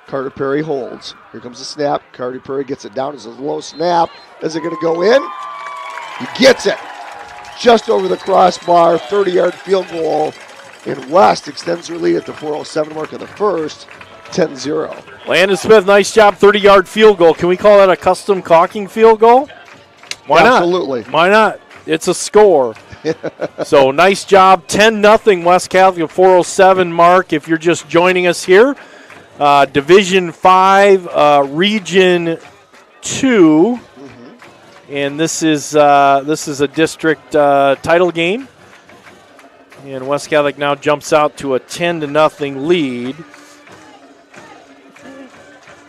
Carter Perry holds. Here comes the snap. Carter Perry gets it down. It's a low snap. Is it going to go in? He gets it. Just over the crossbar. 30-yard field goal. And West extends their lead at the 4:07 mark of the first. 10-0. Landon Smith, nice job. 30-yard field goal. Can we call that a custom caulking field goal? Why not? Absolutely. Why not? It's a score. So nice job. 10-0 West Catholic, 4:07 mark. If you're just joining us here, Division 5, Region 2, and this is a district title game. And West Catholic now jumps out to a 10-0 lead.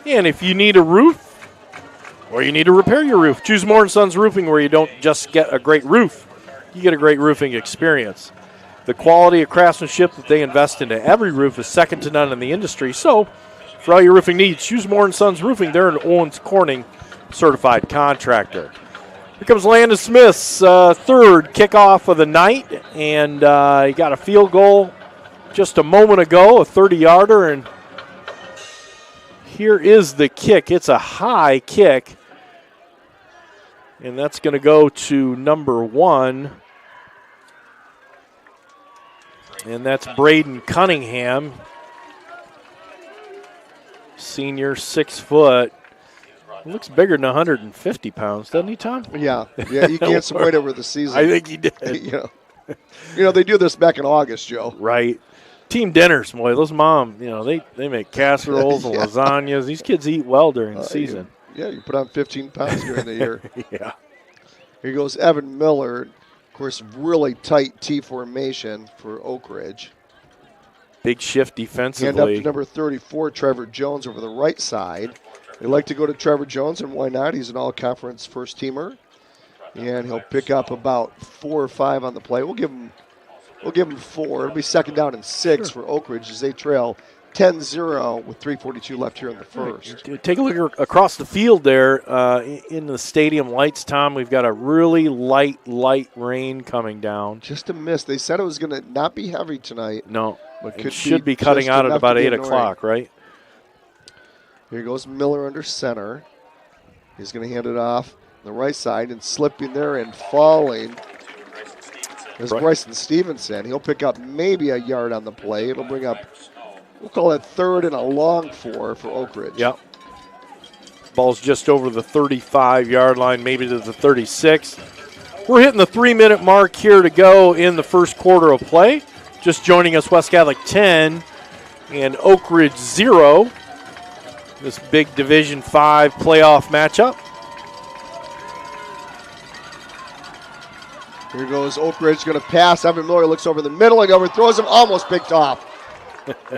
And if you need a roof or you need to repair your roof, choose Moore & Sons Roofing, where you don't just get a great roof, you get a great roofing experience. The quality of craftsmanship that they invest into every roof is second to none in the industry. So for all your roofing needs, choose Moore & Sons Roofing. They're an Owens Corning certified contractor. Here comes Landon Smith's third kickoff of the night, and he got a field goal just a moment ago, a 30-yarder, and here is the kick. It's a high kick, and that's going to go to number 1, and that's Braden Cunningham, senior, 6 foot. Looks bigger than 150 pounds, doesn't he, Tom? Yeah, he gained some weight over the season. I think he did. They do this back in August, Joe. Right. Team dinners, boy. Those moms, they make casseroles and lasagnas. These kids eat well during the season. You put on 15 pounds during the year. Yeah. Here goes Evan Miller. Of course, really tight T formation for Oakridge. Big shift defensively. And up to number 34, Trevor Jones over the right side. They like to go to Trevor Jones, and why not? He's an all-conference first-teamer. And he'll pick up about 4 or 5 on the play. We'll give him 4. It'll be second down and 6 for Oakridge as they trail 10-0 with 3:42 left here in the first. Take a look across the field there in the stadium lights, Tom. We've got a really light rain coming down. Just a miss. They said it was going to not be heavy tonight. No, but it should be cutting out at about 8 o'clock, right? Here goes Miller under center. He's going to hand it off on the right side, and slipping there and falling is Bryson Stevenson. He'll pick up maybe a yard on the play. It'll bring up, we'll call it 3rd and a long 4 for Oakridge. Yep. Ball's just over the 35-yard line, maybe to the 36. We're hitting the 3-minute mark here to go in the first quarter of play. Just joining us, West Catholic 10 and Oakridge 0. This big Division 5 playoff matchup. Here goes Oakridge, going to pass. Evan Miller looks over the middle and overthrows him, almost picked off.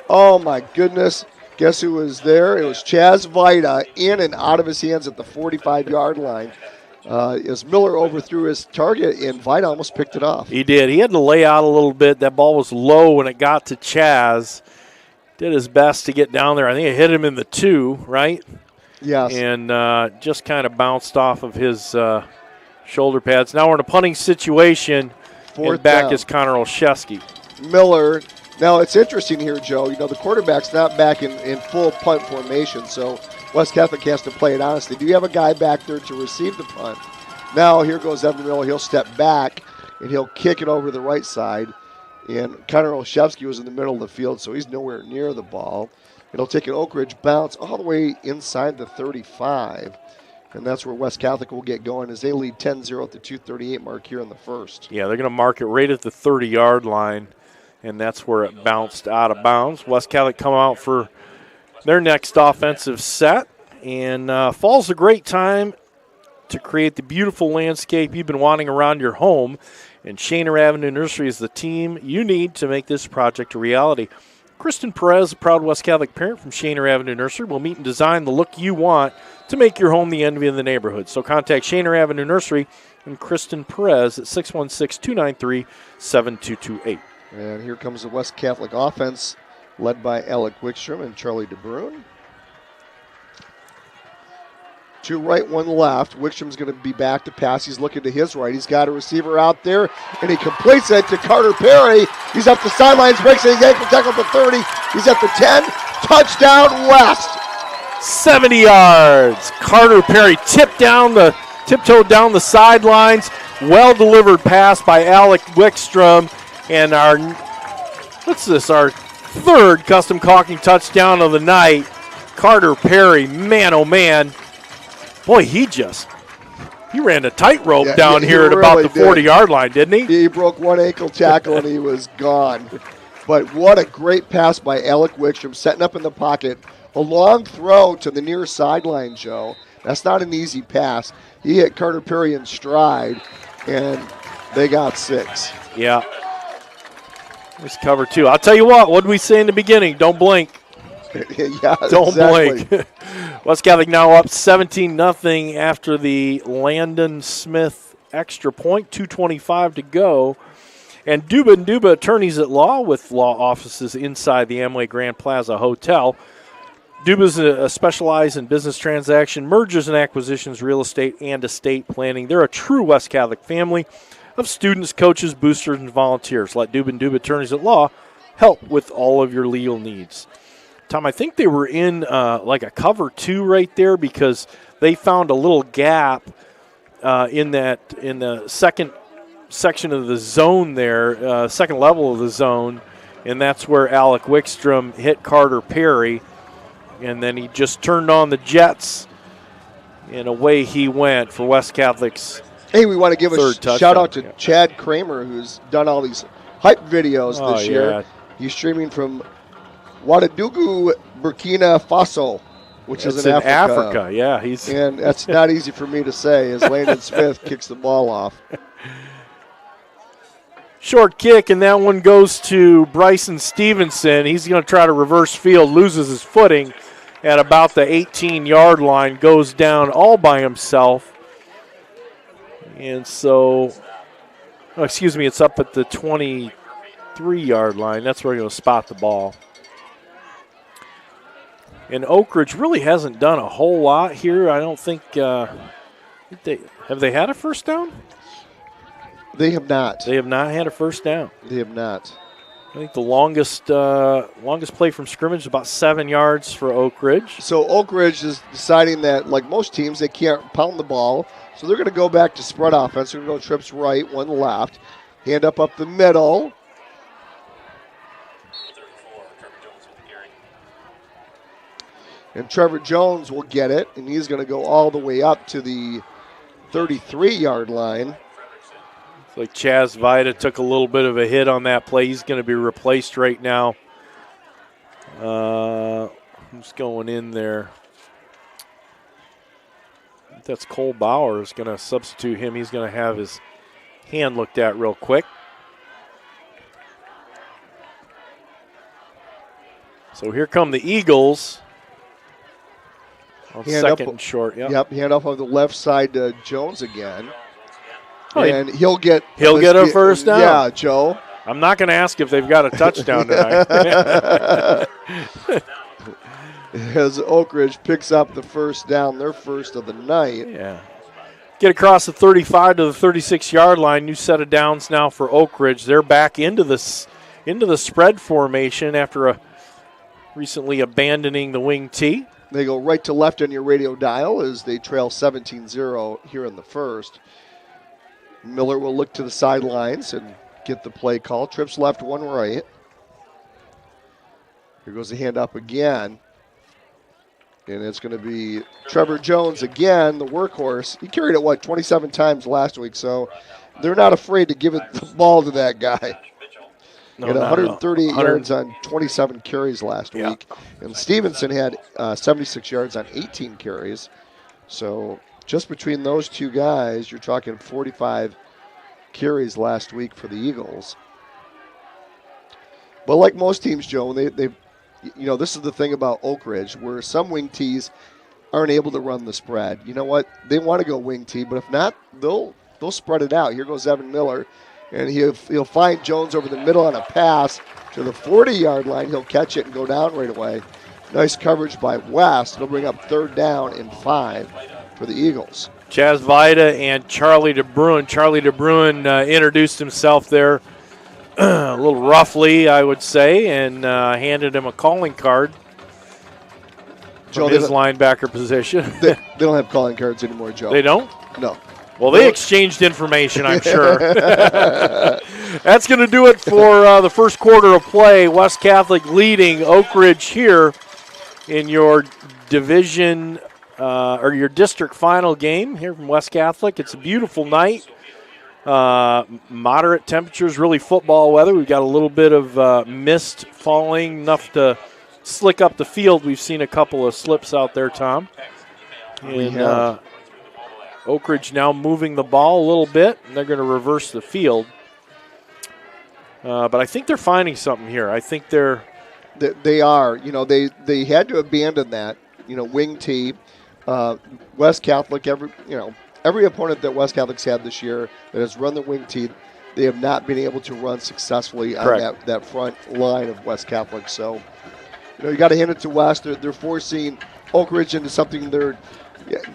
Oh, my goodness. Guess who was there? It was Chaz Vida, in and out of his hands at the 45-yard line. As Miller overthrew his target, and Vida almost picked it off. He did. He had to lay out a little bit. That ball was low when it got to Chaz. Did his best to get down there. I think it hit him in the 2, right? Yes. And just kind of bounced off of his shoulder pads. Now we're in a punting situation. And back down. is Connor Olszewski. Miller. Now, it's interesting here, Joe. The quarterback's not back in full punt formation, so West Catholic has to play it honestly. Do you have a guy back there to receive the punt? Now, here goes Evan Miller. He'll step back, and he'll kick it over to the right side. And Connor Olszewski was in the middle of the field, so he's nowhere near the ball. It'll take an Oakridge bounce all the way inside the 35. And that's where West Catholic will get going as they lead 10-0 at the 2:38 mark here in the first. Yeah, they're going to mark it right at the 30-yard line, and that's where it bounced out of bounds. West Catholic come out for their next offensive set, and fall's a great time to create the beautiful landscape you've been wanting around your home. And Shaner Avenue Nursery is the team you need to make this project a reality. Kristen Perez, a proud West Catholic parent from Shaner Avenue Nursery, will meet and design the look you want to make your home the envy of the neighborhood. So contact Shaner Avenue Nursery and Kristen Perez at 616-293-7228. And here comes the West Catholic offense led by Alec Wickstrom and Charlie DeBrune. 2 right, 1 left. Wickstrom's going to be back to pass. He's looking to his right. He's got a receiver out there, and he completes it to Carter Perry. He's up the sidelines, breaks his ankle tackle at the 30. He's at the 10. Touchdown, West. 70 yards. Carter Perry tiptoed down the sidelines. Well-delivered pass by Alec Wickstrom. And our 3rd custom caulking touchdown of the night. Carter Perry, man, oh man. Boy, he ran a tightrope down here at about the 40-yard line, didn't he? He broke 1 ankle tackle and he was gone. But what a great pass by Alec Wickstrom, setting up in the pocket. A long throw to the near sideline, Joe. That's not an easy pass. He hit Carter Perry in stride, and they got 6. Yeah. There's cover 2. I'll tell you what did we say in the beginning? Don't blink. Yeah, don't blink. West Catholic now up 17-0 after the Landon Smith extra point, 2:25 to go. And Duba Attorneys at Law with law offices inside the Amway Grand Plaza Hotel. Duba's specialized in business transaction, mergers and acquisitions, real estate, and estate planning. They're a true West Catholic family of students, coaches, boosters, and volunteers. Let Duba and Duba Attorneys at Law help with all of your legal needs. Tom, I think they were in like a cover 2 right there because they found a little gap in the second section of the zone there, second level of the zone, and that's where Alec Wickstrom hit Carter Perry. And then he just turned on the jets, and away he went for West Catholic's Hey, we want to give a shout out to Yeah. Chad Kramer, who's done all these hype videos this year. Yeah. He's streaming from Ouagadougou, Burkina Faso, which is in Africa. Yeah, And that's not easy for me to say as Landon Smith kicks the ball off. Short kick, and that one goes to Bryson Stevenson. He's going to try to reverse field, loses his footing at about the 18-yard line, goes down all by himself. And so, it's up at the 23-yard line. That's where he's going to spot the ball. And Oakridge really hasn't done a whole lot here. I don't think have they had a first down? They have not. They have not had a first down. They have not. I think the longest play from scrimmage is about 7 yards for Oakridge. So Oakridge is deciding that, like most teams, they can't pound the ball. So they're going to go back to spread offense. They're going to go trips right, one left. Hand up the middle. And Trevor Jones will get it, and he's going to go all the way up to the 33-yard line. It's like Chaz Vida took a little bit of a hit on that play. He's going to be replaced right now. Who's going in there? I think that's Cole Bauer is going to substitute him. He's going to have his hand looked at real quick. So here come the Eagles. On second and short, Yep, hand off on the left side to Jones again. Oh, and he'll get a first down. Yeah, Joe. I'm not going to ask if they've got a touchdown tonight. As Oakridge picks up the first down, their first of the night. Yeah. Get across the 35 to the 36-yard line. New set of downs now for Oakridge. They're back into the spread formation after recently abandoning the wing T. They go right to left on your radio dial as they trail 17-0 here in the first. Miller will look to the sidelines and get the play call. Trips left, one right. Here goes the hand up again. And it's going to be Trevor Jones again, the workhorse. He carried it, 27 times last week, so they're not afraid to give the ball to that guy. He had 138 yards on 27 carries last week. And Stevenson had 76 yards on 18 carries. So just between those two guys, you're talking 45 carries last week for the Eagles. But like most teams, Joe, they this is the thing about Oakridge, where some wing tees aren't able to run the spread. You know what? They want to go wing tee, but if not, they'll spread it out. Here goes Evan Miller. And he'll find Jones over the middle on a pass to the 40-yard line. He'll catch it and go down right away. Nice coverage by West. It'll bring up 3rd down and 5 for the Eagles. Chaz Vida and Charlie DeBruin. Charlie DeBruin introduced himself there a little roughly, I would say, and handed him a calling card from his linebacker position. They don't have calling cards anymore, Joe. They don't? No. Well, they exchanged information, I'm sure. That's going to do it for the first quarter of play. West Catholic leading Oakridge here in your division or your district final game here from West Catholic. It's a beautiful night. Moderate temperatures, really football weather. We've got a little bit of mist falling, enough to slick up the field. We've seen a couple of slips out there, Tom. And Oakridge now moving the ball a little bit, and they're going to reverse the field. But I think they're finding something here. I think they are. They had to abandon that. Wing tee. West Catholic. Every opponent that West Catholic's had this year that has run the wing tee, they have not been able to run successfully on that front line of West Catholic. So You got to hand it to West. They're forcing Oakridge into something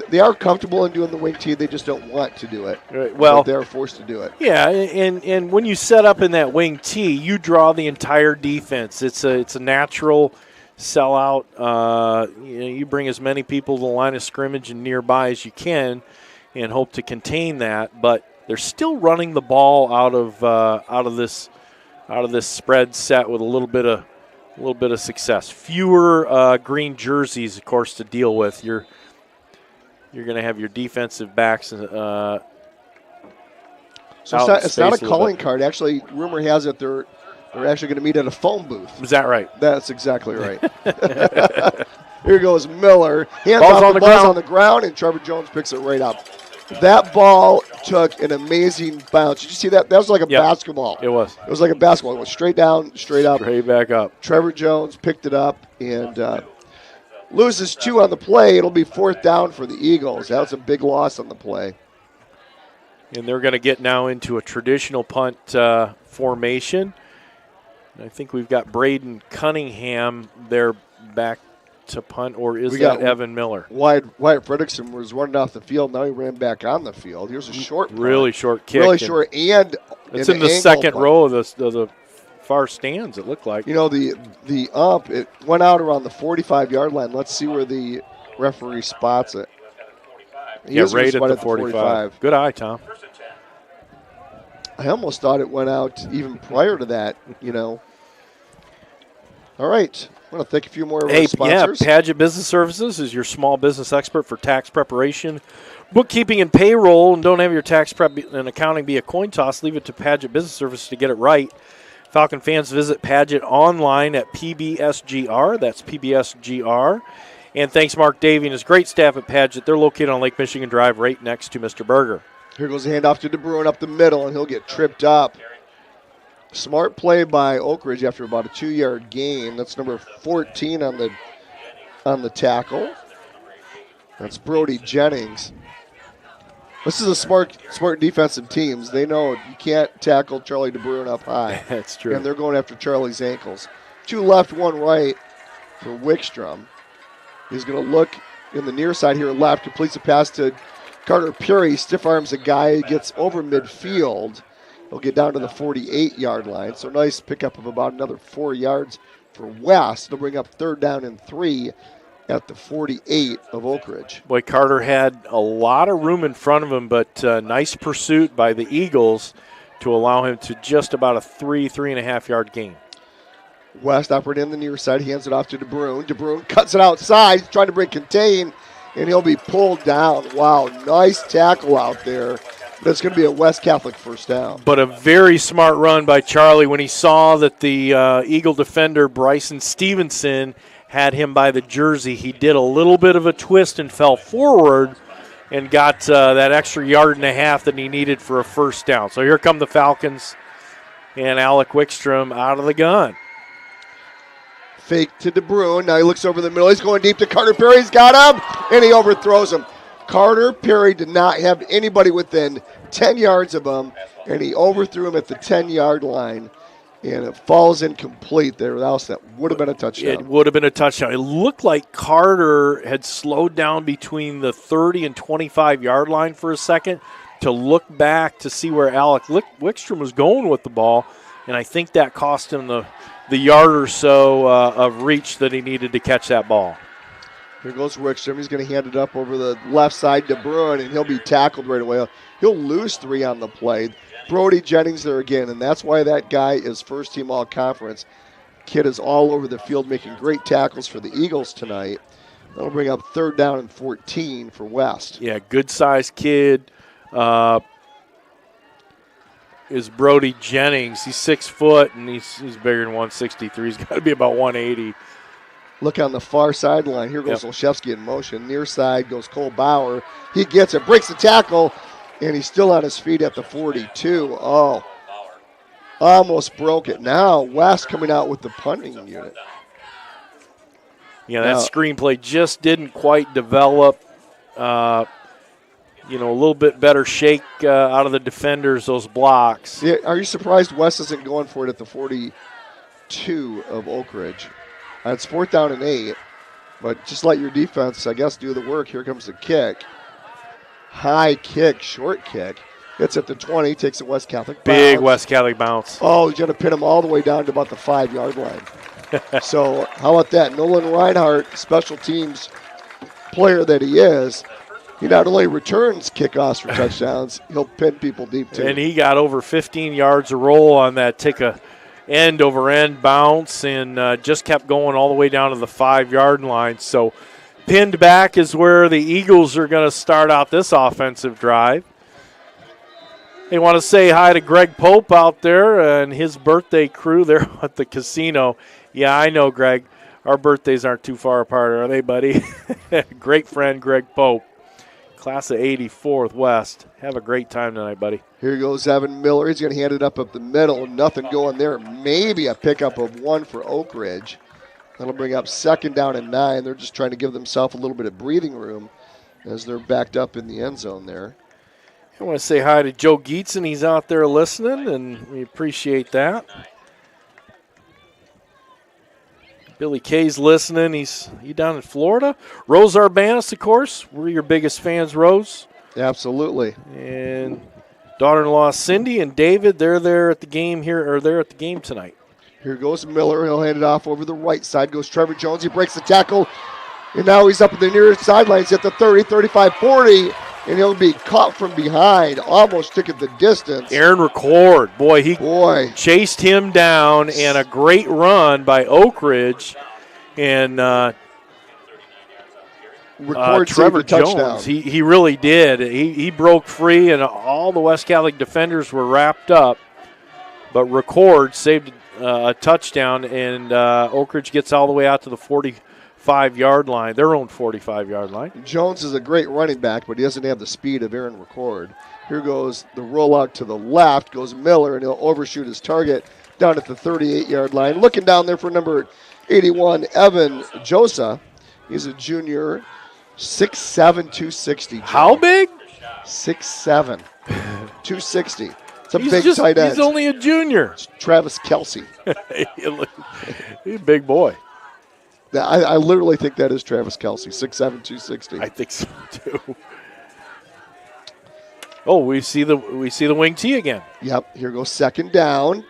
they are comfortable in doing the wing tee. They just don't want to do it. Right. Well, they're forced to do it. Yeah, and when you set up in that wing tee, you draw the entire defense. It's a natural sellout. You bring as many people to the line of scrimmage and nearby as you can, and hope to contain that. But they're still running the ball out of this spread set with a little bit of success. Fewer green jerseys, of course, to deal with. You're going to have your defensive backs. So it's not a calling card. Actually, rumor has it they're actually going to meet at a phone booth. Is that right? That's exactly right. Here goes Miller. Hands Ball's off the ball's on the ground, and Trevor Jones picks it right up. That ball took an amazing bounce. Did you see that? That was like a basketball. It was. It was like a basketball. It went straight down, straight up. Straight back up. Trevor Jones picked it up and loses 2 on the play. It'll be 4th down for the Eagles. That was a big loss on the play. And they're going to get now into a traditional punt formation. I think we've got Braden Cunningham there back to punt, or is that Evan Miller? Wyatt Fredrickson was running off the field. Now he ran back on the field. Here's a short punt. Really short kick. Really short, and it's in the second row of the far stands, it looked like. The ump, it went out around the 45-yard line. Let's see where the referee spots it. Right at the 45. Good eye, Tom. I almost thought it went out even prior to that, All right. I want to thank a few more of our sponsors. Yeah, Padgett Business Services is your small business expert for tax preparation, bookkeeping, and payroll. And don't have your tax prep and accounting be a coin toss. Leave it to Padgett Business Services to get it right. Falcon fans, visit Padgett online at PBSGR. That's PBSGR. And thanks, Mark Davey and his great staff at Padgett. They're located on Lake Michigan Drive right next to Mr. Berger. Here goes the handoff to DeBruin up the middle, and he'll get tripped up. Smart play by Oakridge after about a 2-yard gain. That's number 14 on the tackle. That's Brody Jennings. This is a smart defensive teams. They know you can't tackle Charlie DeBruin up high. That's true. And they're going after Charlie's ankles. 2 left, 1 right for Wickstrom. He's going to look in the near side here left, completes a pass to Carter Perry, stiff arms a guy, gets over midfield. He'll get down to the 48-yard line. So nice pickup of about another 4 yards for West. It'll bring up 3rd down and 3 at the 48 of Oakridge. Boy, Carter had a lot of room in front of him, but nice pursuit by the Eagles to allow him to just about a 3.5 yard gain. West operating in the near side, hands it off to DeBruin. DeBruin cuts it outside, he's trying to break contain, and he'll be pulled down. Wow, nice tackle out there. But it's going to be a West Catholic 1st down. But a very smart run by Charlie when he saw that the Eagle defender, Bryson Stevenson, had him by the jersey. He did a little bit of a twist and fell forward and got that extra 1.5 yards that he needed for a 1st down. So here come the Falcons and Alec Wickstrom out of the gun. Fake to DeBruin. Now he looks over the middle. He's going deep to Carter Perry. He's got him, and he overthrows him. Carter Perry did not have anybody within 10 yards of him, and he overthrew him at the 10-yard line, and it falls incomplete there. That would have been a touchdown. It would have been a touchdown. It looked like Carter had slowed down between the 30 and 25-yard line for a second to look back to see where Alec Wickstrom was going with the ball, and I think that cost him the yard or so of reach that he needed to catch that ball. Here goes Wickstrom. He's going to hand it up over the left side to Bruin, and he'll be tackled right away. He'll lose 3 on the play. Brody Jennings there again, and that's why that guy is 1st team all-conference. Kid is all over the field making great tackles for the Eagles tonight. That'll bring up 3rd down and 14 for West. Yeah, good-sized kid. Is Brody Jennings. He's 6 foot, and he's bigger than 163. He's got to be about 180. Look on the far sideline. Here goes Olszewski in motion. Near side goes Cole Bauer. He gets it, breaks the tackle, and he's still on his feet at the 42. Oh, almost broke it. Now West coming out with the punting unit. Yeah, that screenplay just didn't quite develop. A little bit better shake out of the defenders, those blocks. Yeah, are you surprised West isn't going for it at the 42 of Oakridge? It's 4th down and 8. But just let your defense, I guess, do the work. Here comes the kick. High kick, short kick. Gets at the 20, takes a West Catholic bounce. Big West Catholic bounce. Oh, he's going to pin him all the way down to about the 5-yard line. So how about that? Nolan Reinhardt, special teams player that he is, he not only returns kickoffs for touchdowns, he'll pin people deep too. And he got over 15 yards a roll on that end-over-end bounce and just kept going all the way down to the 5-yard line. So pinned back is where the Eagles are going to start out this offensive drive. They want to say hi to Greg Pope out there and his birthday crew there at the casino. Yeah, I know, Greg. Our birthdays aren't too far apart, are they, buddy? Great friend, Greg Pope. Class of 84th West. Have a great time tonight, buddy. Here goes Evan Miller. He's going to hand it up the middle. Nothing going there. Maybe a pickup of 1 for Oakridge. That'll bring up 2nd down and 9. They're just trying to give themselves a little bit of breathing room as they're backed up in the end zone there. I want to say hi to Joe Geetson. He's out there listening, and we appreciate that. Billy K's listening. He's down in Florida. Rose Arbanis, of course. We're your biggest fans, Rose. Absolutely. And daughter-in-law Cindy and David, they're there at the game tonight. Here goes Miller. He'll hand it off over the right side. Goes Trevor Jones. He breaks the tackle. And now he's up at the nearest sidelines at the 30, 35, 40. And he'll be caught from behind. Almost took it the distance. Aaron Record. Boy, chased him down, and a great run by Oakridge. And Trevor Jones, he really did. He broke free, and all the West Catholic defenders were wrapped up. But Record saved a touchdown, and Oakridge gets all the way out to the 45-yard line, their own 45-yard line. Jones is a great running back, but he doesn't have the speed of Aaron Record. Here goes the rollout to the left, goes Miller, and he'll overshoot his target down at the 38-yard line. Looking down there for number 81, Evan Josa. He's a junior, 6'7", 260. How big? 6'7", 260. It's a big tight end. He's only a junior. It's Travis Kelsey. He's a big boy. I literally think that is Travis Kelsey, 6'7", 260. I think so too. Oh, we see the wing tee again. Yep. Here goes 2nd down.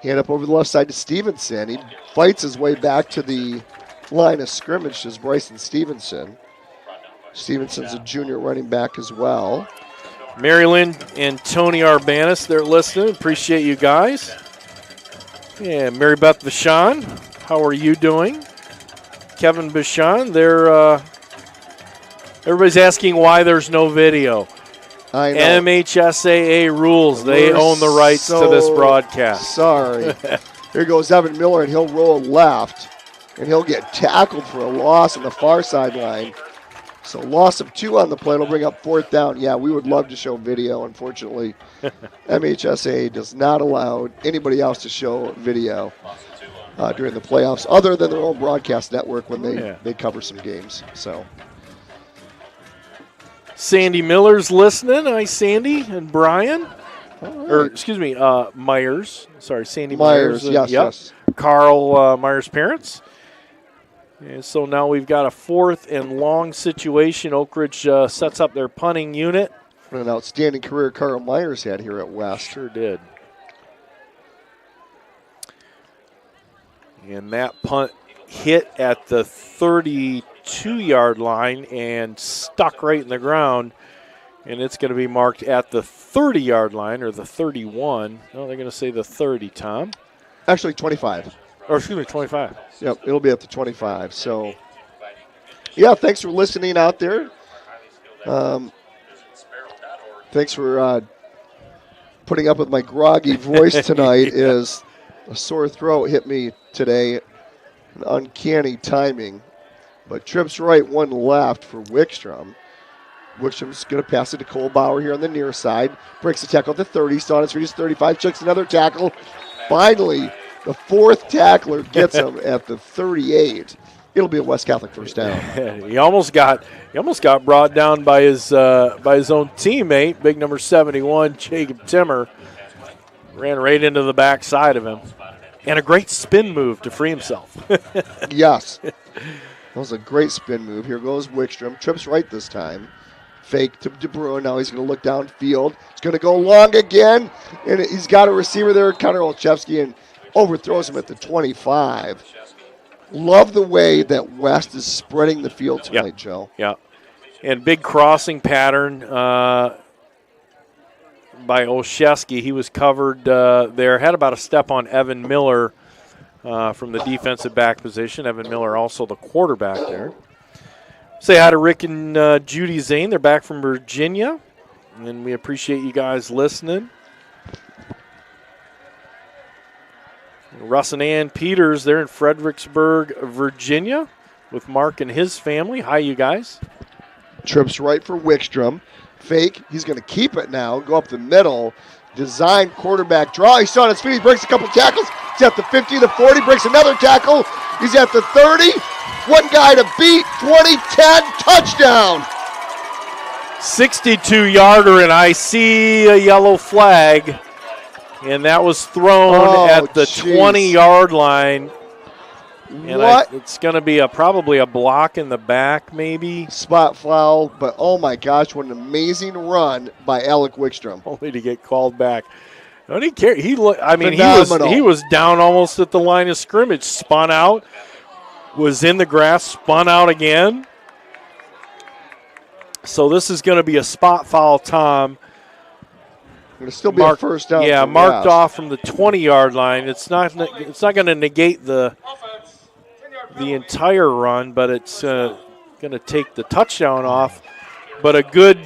Hand up over the left side to Stevenson. He fights his way back to the line of scrimmage as Bryson Stevenson. Stevenson's a junior running back as well. Mary Lynn and Tony Arbanis, they're listening. Appreciate you guys. Yeah, Mary Beth Vachon, how are you doing? Kevin Bichon, everybody's asking why there's no video. I know. MHSAA rules. They own the rights to this broadcast. Sorry. Here goes Evan Miller, and he'll roll left, and he'll get tackled for a loss on the far sideline. So loss of 2 on the play will bring up 4th down. Yeah, we would love to show video. Unfortunately, MHSAA does not allow anybody else to show video during the playoffs, other than their own broadcast network when they cover some games. So, Sandy Miller's listening. Hi, Sandy and Brian. Right. Or excuse me, Myers. Sorry, Sandy Myers. Yes. Carl Myers' parents. And so now we've got a 4th and long situation. Oakridge sets up their punting unit. What an outstanding career Carl Myers had here at West. Sure did. And that punt hit at the 32-yard line and stuck right in the ground. And it's going to be marked at the 30-yard line, or the 31. No, they're going to say the 30, Tom. Actually, 25. Or excuse me, 25. Yep, it'll be at the 25. So, yeah, thanks for listening out there. Thanks for putting up with my groggy voice tonight. Is a sore throat hit me today, an uncanny timing. But trips right, 1 left for Wickstrom. Wickstrom's going to pass it to Cole Bauer here on the near side. Breaks the tackle at the 30. Still on his feet, is 35. Checks another tackle. Finally, the 4th tackler gets him at the 38. It'll be a West Catholic first down. He almost got brought down by his own teammate, big number 71, Jacob Timmer. Ran right into the back side of him. And a great spin move to free himself. Yes. That was a great spin move. Here goes Wickstrom. Trips right this time. Fake to DeBruin. Now he's going to look downfield. He's going to go long again. And he's got a receiver there, Connor Olszewski, and overthrows him at the 25. Love the way that West is spreading the field tonight, Joe. Yeah. And big crossing pattern by Olszewski. He was covered there. Had about a step on Evan Miller from the defensive back position. Evan Miller also the quarterback there. Say hi to Rick and Judy Zane. They're back from Virginia, and we appreciate you guys listening. Russ and Ann Peters, they're in Fredericksburg, Virginia, with Mark and his family. Hi, you guys. Trips right for Wickstrom. Fake. He's going to keep it now. Go up the middle. Design quarterback draw. He's on his feet. He breaks a couple tackles. He's at the 50, the 40. Breaks another tackle. He's at the 30. One guy to beat. 20, 10. Touchdown. 62-yarder, and I see a yellow flag. And that was thrown at the 20-yard line. And it's going to be probably a block in the back, maybe. Spot foul, but oh my gosh, what an amazing run by Alec Wickstrom. Only to get called back. Don't he care? He was down almost at the line of scrimmage. Spun out, was in the grass, spun out again. So this is going to be a spot foul, Tom. It'll still be a first down. Yeah, marked off from the 20-yard line. It's not going to negate the entire run, but it's going to take the touchdown off. But a good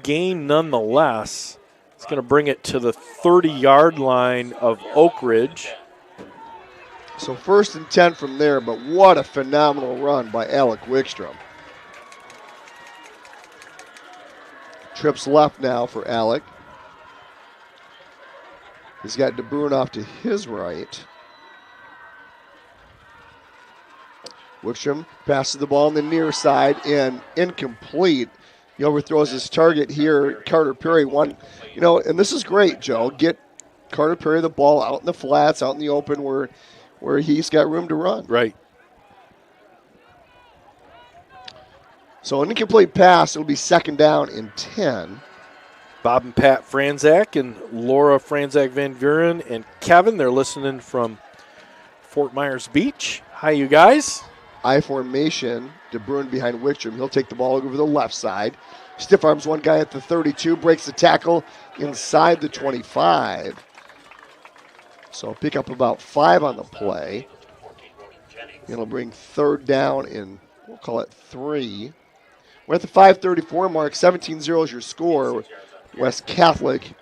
gain nonetheless. It's going to bring it to the 30-yard line of Oakridge. So 1st and 10 from there, but what a phenomenal run by Alec Wickstrom. Trips left now for Alec. He's got DeBruin off to his right. Wickstrom passes the ball on the near side and incomplete. He overthrows his target here. Carter Perry and this is great, Joe. Get Carter Perry the ball out in the flats, out in the open where he's got room to run. Right. So an incomplete pass, it'll be 2nd down and 10. Bob and Pat Franzak and Laura Franzak Van Buren and Kevin, they're listening from Fort Myers Beach. Hi, you guys. I formation, DeBruin behind Wickstrom. He'll take the ball over the left side. Stiff arms one guy at the 32, breaks the tackle inside the 25. So pick up about 5 on the play. It'll bring 3rd down and we'll call it 3. We're at the 5:34 mark. 17-0 is your score. West Catholic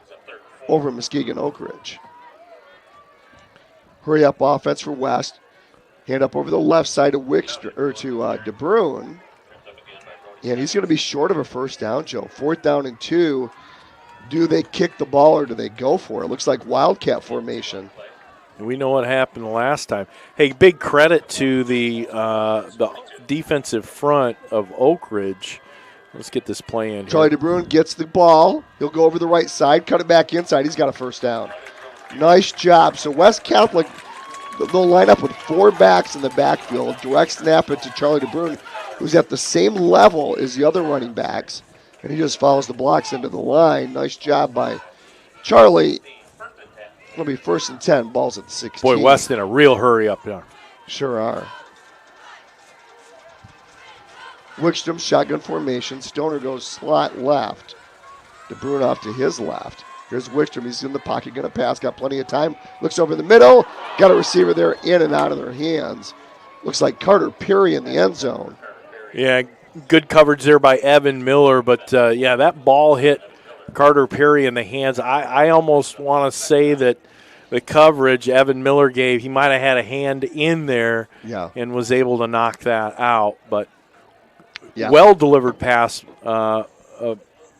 over Muskegon Oakridge. Hurry up offense for West. Hand up over the left side to DeBruin. And he's going to be short of a first down, Joe. 4th down and 2. Do they kick the ball or do they go for it? Looks like Wildcat formation. We know what happened last time. Hey, big credit to the defensive front of Oakridge. Let's get this play in. Charlie DeBruin gets the ball. He'll go over the right side, cut it back inside. He's got a first down. Nice job. So West Catholic, they'll line up with 4 backs in the backfield. Direct snap it to Charlie DeBruin, who's at the same level as the other running backs. And he just follows the blocks into the line. Nice job by Charlie. It'll be 1st and 10. Ball's at the 16. Boy, West in a real hurry up there. Sure are. Wickstrom, shotgun formation. Stoner goes slot left. DeBruin off to his left. Here's Wickstrom. He's in the pocket, going to pass. Got plenty of time. Looks over the middle. Got a receiver there in and out of their hands. Looks like Carter Perry in the end zone. Yeah, good coverage there by Evan Miller. But, that ball hit Carter Perry in the hands. I almost want to say that the coverage Evan Miller gave, he might have had a hand in there and was able to knock that out. But well-delivered pass by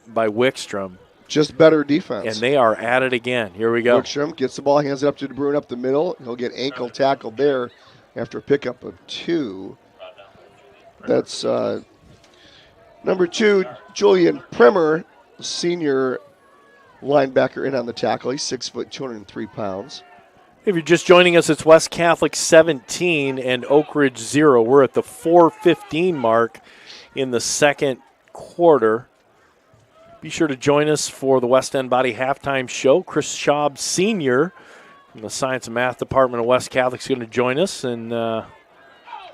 Wickstrom. Just better defense. And they are at it again. Here we go. Wickstrom gets the ball, hands it up to DeBruin up the middle. He'll get ankle tackled there after a pickup of 2. That's number 2, Julian Primer, senior linebacker in on the tackle. He's 6 foot, 203 pounds. If you're just joining us, it's West Catholic 17 and Oakridge 0. We're at the 4:15 mark in the second quarter. Be sure to join us for the West End Body halftime show. Chris Schaub Sr. from the Science and Math Department of West Catholic is going to join us, and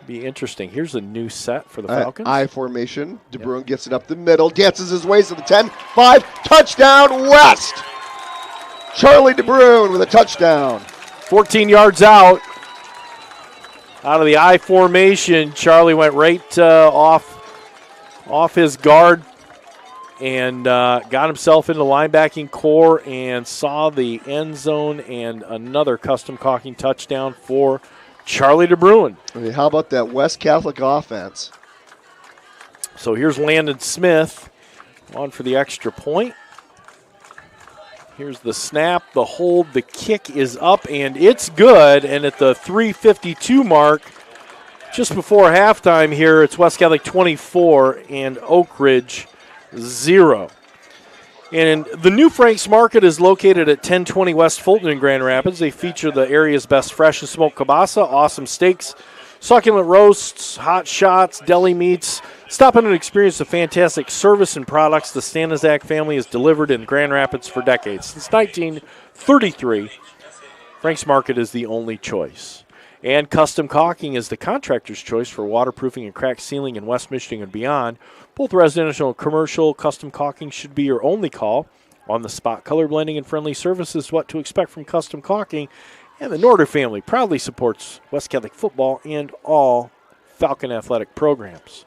be interesting. Here's a new set for the Falcons. I formation. DeBruin gets it up the middle, dances his way to the 10, 5, touchdown West. Charlie DeBruin with a touchdown. 14 yards out of the I formation. Charlie went right off his guard and got himself into the linebacking core and saw the end zone, and another custom caulking touchdown for Charlie DeBruin. I mean, how about that West Catholic offense? So here's Landon Smith on for the extra point. Here's the snap, the hold, the kick is up, and it's good. And at the 3:52 mark, just before halftime here, it's West Catholic 24 and Oakridge 0. And the new Frank's Market is located at 1020 West Fulton in Grand Rapids. They feature the area's best fresh and smoked kielbasa, awesome steaks, succulent roasts, hot shots, deli meats. Stop in and experience the fantastic service and products the Stanizak family has delivered in Grand Rapids for decades. Since 1933, Frank's Market is the only choice. And Custom Caulking is the contractor's choice for waterproofing and crack sealing in West Michigan and beyond. Both residential and commercial custom caulking should be your only call. On-the-spot color blending and friendly service is what to expect from Custom Caulking. And the Norder family proudly supports West Catholic football and all Falcon athletic programs.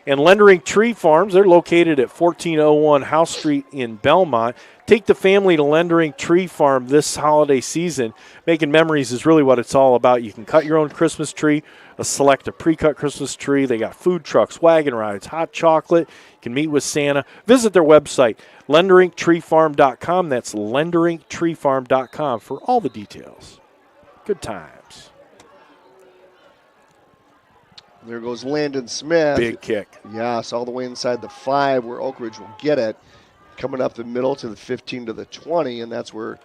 And Lendering Tree Farms, they're located at 1401 House Street in Belmont. Take the family to Lendering Tree Farm this holiday season. Making memories is really what it's all about. You can cut your own Christmas tree, select a pre-cut Christmas tree. They got food trucks, wagon rides, hot chocolate. You can meet with Santa. Visit their website, lenderingtreefarm.com. That's lenderingtreefarm.com for all the details. Good times. There goes Landon Smith. Big kick. Yes, all the way inside the 5 where Oakridge will get it. Coming up the middle to the 15 to the 20, and that's where...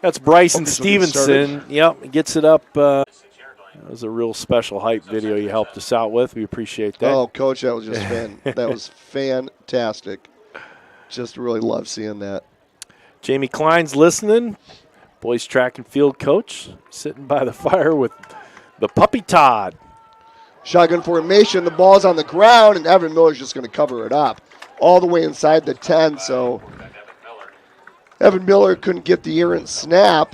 That's Bryson Stevenson. Yep, gets it up. That was a real special hype video you helped us out with. We appreciate that. Oh, Coach, that was just that was fantastic. Just really love seeing that. Jamie Klein's listening. Boys track and field coach sitting by the fire with the puppy Todd. Shotgun formation, the ball's on the ground, and Evan Miller's just going to cover it up all the way inside the 10. So Evan Miller couldn't get the errant snap,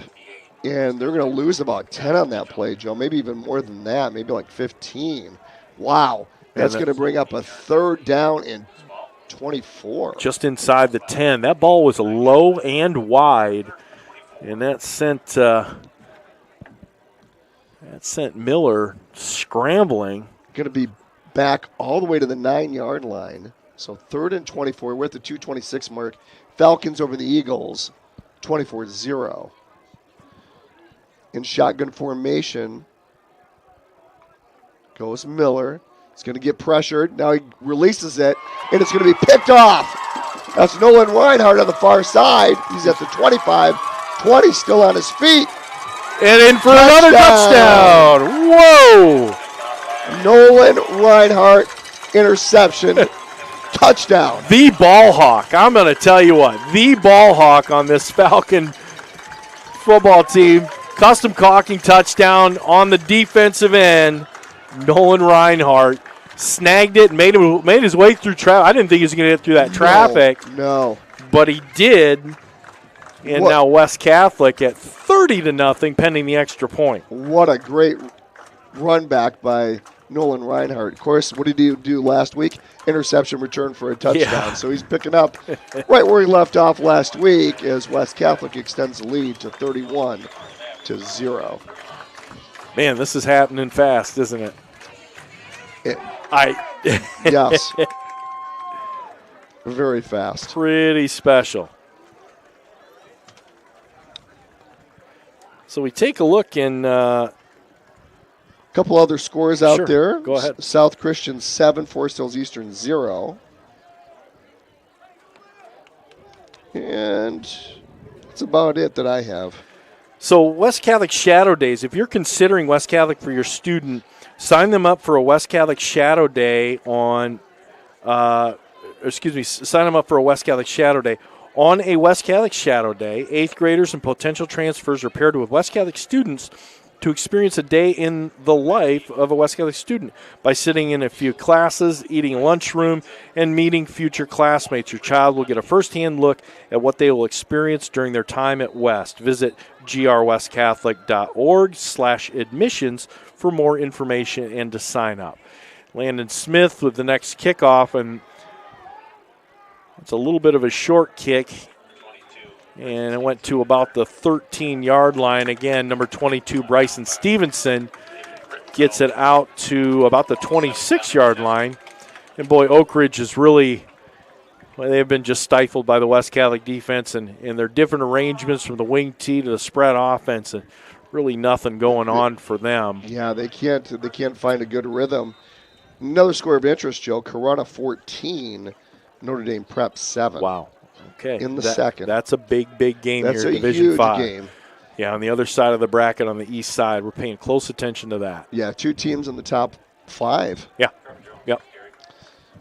and they're going to lose about 10 on that play, Joe. Maybe even more than that, maybe like 15. Wow. That's going to bring up a 3rd down and 24. Just inside the 10. That ball was low and wide, and that sent Miller scrambling. Going to be back all the way to the 9-yard line. So 3rd and 24. We're at the 2:26 mark. Falcons over the Eagles, 24-0. In shotgun formation goes Miller. He's going to get pressured. Now he releases it, and it's going to be picked off. That's Nolan Reinhardt on the far side. He's at the 25. 20 still on his feet. And in for another touchdown. Whoa! Nolan Reinhardt, interception, touchdown. The ball hawk. I'm going to tell you what. The ball hawk on this Falcon football team. Custom caulking touchdown on the defensive end. Nolan Reinhardt snagged it and made his way through traffic. I didn't think he was going to get through that traffic. No. But he did. And now West Catholic at 30-0 pending the extra point. What a great run back by Nolan Reinhardt. Of course, what did he do last week? Interception return for a touchdown. Yeah. So he's picking up right where he left off last week as West Catholic extends the lead to 31-0. Man, this is happening fast, isn't it? Yes. Very fast. Pretty special. So we take a look in a couple other scores out there. Go ahead. South Christian 7, Forest Hills Eastern 0. And that's about it that I have. So West Catholic Shadow Days, if you're considering West Catholic for your student, sign them up for a West Catholic Shadow Day sign them up for a West Catholic Shadow Day. On a West Catholic Shadow Day, 8th graders and potential transfers are paired with West Catholic students to experience a day in the life of a West Catholic student by sitting in a few classes, eating lunchroom, and meeting future classmates. Your child will get a first-hand look at what they will experience during their time at West. Visit grwestcatholic.org/admissions for more information and to sign up. Landon Smith with the next kickoff, and it's a little bit of a short kick. And it went to about the 13-yard line. Again, number 22, Bryson Stevenson, gets it out to about the 26-yard line. And, boy, Oakridge is really – they've been just stifled by the West Catholic defense and their different arrangements from the wing tee to the spread offense. And really nothing going on for them. Yeah, they can't find a good rhythm. Another score of interest, Joe. Corunna 14, Notre Dame Prep 7. Wow. Okay. In the second. That's a big game that's here in Division huge 5. Game. Yeah, on the other side of the bracket on the east side, we're paying close attention to that. Yeah, 2 teams in the top 5. Yeah. Yep.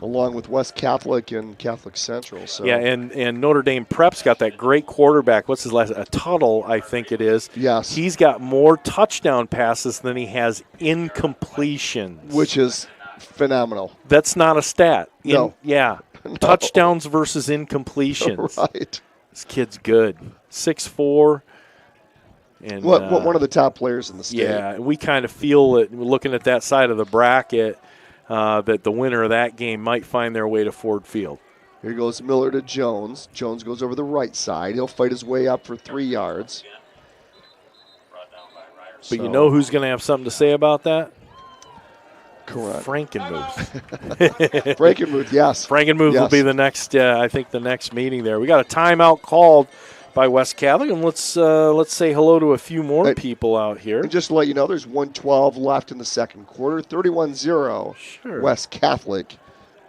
Along with West Catholic and Catholic Central. So. Yeah, and Notre Dame Prep's got that great quarterback. What's his last? A Tuttle, I think it is. Yes. He's got more touchdown passes than he has incompletions. Which is phenomenal. That's not a stat. No. Yeah. No. Touchdowns versus incompletions. Right. This kid's good. 6'4". And one of the top players in the state. Yeah, we kind of feel that looking at that side of the bracket that the winner of that game might find their way to Ford Field. Here goes Miller to Jones. Jones goes over the right side. He'll fight his way up for 3 yards. But you know who's going to have something to say about that? Correct. Frankenmuth. Frankenmuth, yes. Frankenmuth will be the next, I think, the next meeting there. We got a timeout called by West Catholic, and let's say hello to a few more people out here. And just to let you know, there's 1:12 left in the second quarter. 31-0 West Catholic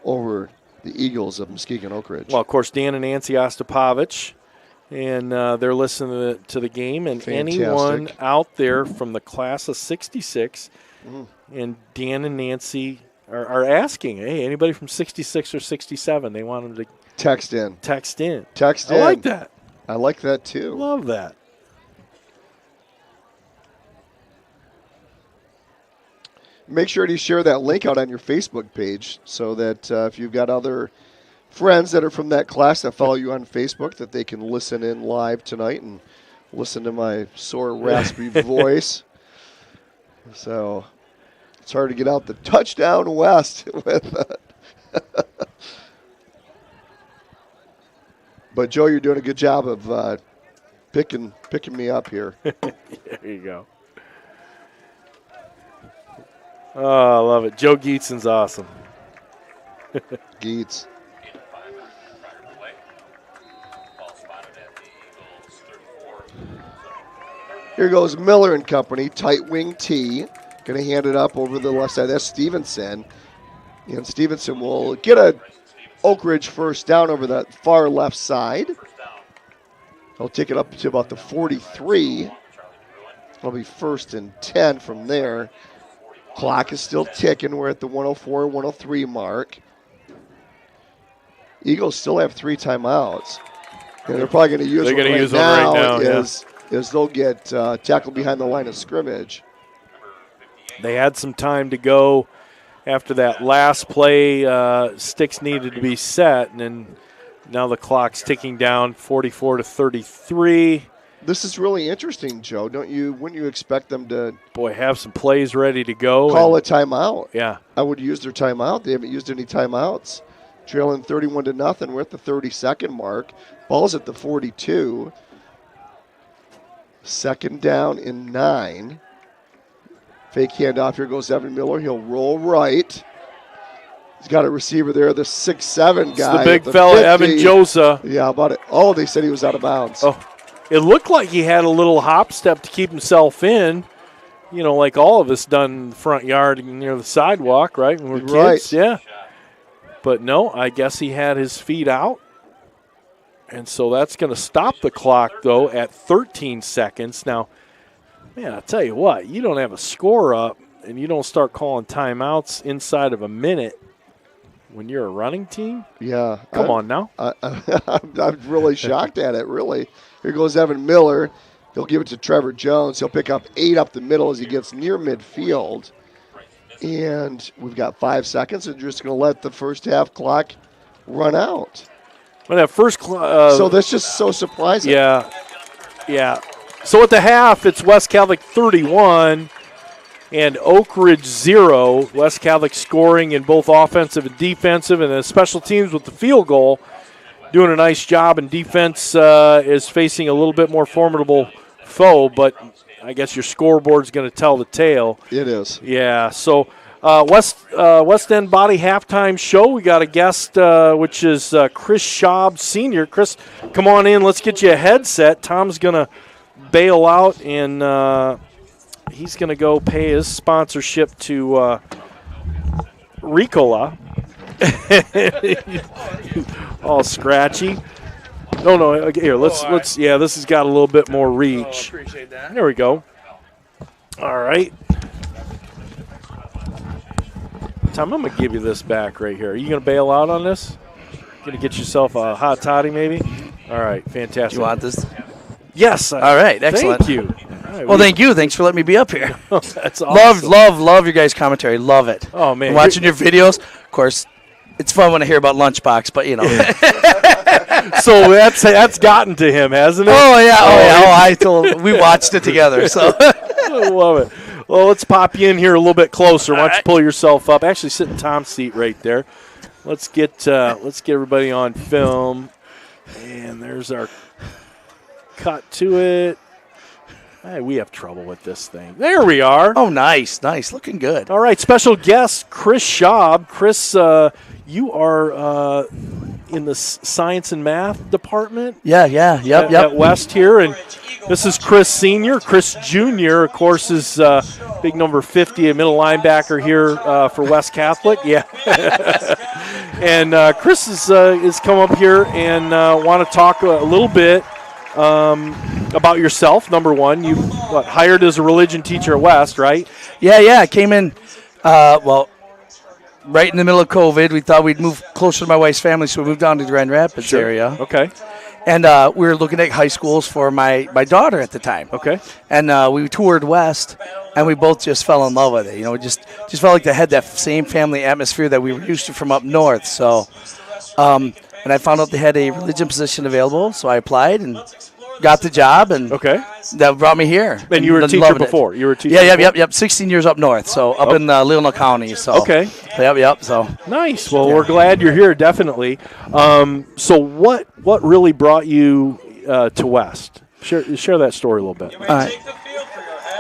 over the Eagles of Muskegon Oakridge. Well, of course, Dan and Nancy Ostapovich, and they're listening to the game. And fantastic. Anyone out there from the class of 66 and Dan and Nancy are asking, hey, anybody from 66 or 67, they want them to text in. I like that. I like that too. Love that. Make sure to share that link out on your Facebook page so that if you've got other friends that are from that class that follow you on Facebook, that they can listen in live tonight and listen to my sore, raspy voice. So it's hard to get out the touchdown West with But, Joe, you're doing a good job of picking me up here. There you go. Oh, I love it. Joe Geetson's awesome. Geets. Here goes Miller and company, tight wing T. Going to hand it up over the left side. That's Stevenson. And Stevenson will get a Oakridge first down over that far left side. He'll take it up to about the 43. It'll be 1st and 10 from there. Clock is still ticking. We're at the 104, 103 mark. Eagles still have 3 timeouts. And they're probably going to use one right now. Is they'll get tackled behind the line of scrimmage. They had some time to go after that last play. Sticks needed to be set, and then now the clock's ticking down 44 to 33. This is really interesting, Joe. Wouldn't you expect them to have some plays ready to go? Call a timeout. Yeah. I would use their timeout. They haven't used any timeouts. Trailing 31-0. We're at the 30-second mark. Ball's at the 42. 2nd down and 9. Fake handoff. Here goes Evan Miller. He'll roll right. He's got a receiver there, the 6'7" guy. It's the big fella, 50. Evan Josa. Yeah, about it. Oh, they said he was out of bounds. Oh, it looked like he had a little hop step to keep himself in, like all of us done in the front yard near the sidewalk, right? When we're kids, yeah. But no, I guess he had his feet out. And so that's going to stop the clock, though, at 13 seconds. Now, man, I tell you what, you don't have a score up and you don't start calling timeouts inside of a minute when you're a running team? Yeah. Come on now. I'm really shocked at it, really. Here goes Evan Miller. He'll give it to Trevor Jones. He'll pick up 8 up the middle as he gets near midfield. And we've got 5 seconds, and just going to let the first half clock run out. Well, that first so that's just so surprising. Yeah. So at the half, it's West Catholic 31 and Oakridge 0. West Catholic scoring in both offensive and defensive, and then special teams with the field goal, doing a nice job. And defense is facing a little bit more formidable foe, but I guess your scoreboard's going to tell the tale. It is. Yeah. So West End Body halftime show. We got a guest, which is Chris Schaub Sr. Chris, come on in. Let's get you a headset. Tom's going to bail out, and he's going to go pay his sponsorship to Ricola. All scratchy. No. Here, let's. Yeah, this has got a little bit more reach. Appreciate that. There we go. All right. Tom, I'm going to give you this back right here. Are you going to bail out on this? Going to get yourself a hot toddy maybe? All right, fantastic. You want this? Yes. All right, excellent. Thank you. Right, well, thank you. Thanks for letting me be up here. That's awesome. Love your guys' commentary. Love it. Oh, man. And watching your videos, of course, it's fun when I hear about Lunchbox, but, you know. So that's gotten to him, hasn't it? Oh, yeah. We watched it together, so. I love it. Well, let's pop you in here a little bit closer. Why don't you pull yourself up? Actually, sit in Tom's seat right there. Let's get everybody on film. And there's our cut to it. Hey, we have trouble with this thing. There we are. Oh, nice. Looking good. All right, special guest, Chris Schaub. Chris, you are in the science and math department. Yep. At West here, and this is Chris Sr. Chris Jr., of course, is big number 50, a middle linebacker here for West Catholic. Yeah. And Chris is come up here and want to talk a little bit about yourself. Number one, you hired as a religion teacher at West, right? Yeah. I came in, right in the middle of COVID. We thought we'd move closer to my wife's family, so we moved down to the Grand Rapids area. Okay. And we were looking at high schools for my daughter at the time. Okay. And we toured West, and we both just fell in love with it. You know, just felt like they had that same family atmosphere that we were used to from up north. So, and I found out they had a religion position available, so I applied and got the job, and that brought me here. And you were a teacher before? You were a teacher before? Yep. 16 years up north, so up in Leelanau County. So okay. Yep. So nice. Well, we're glad you're here, definitely. So what really brought you to West? Share that story a little bit. All right.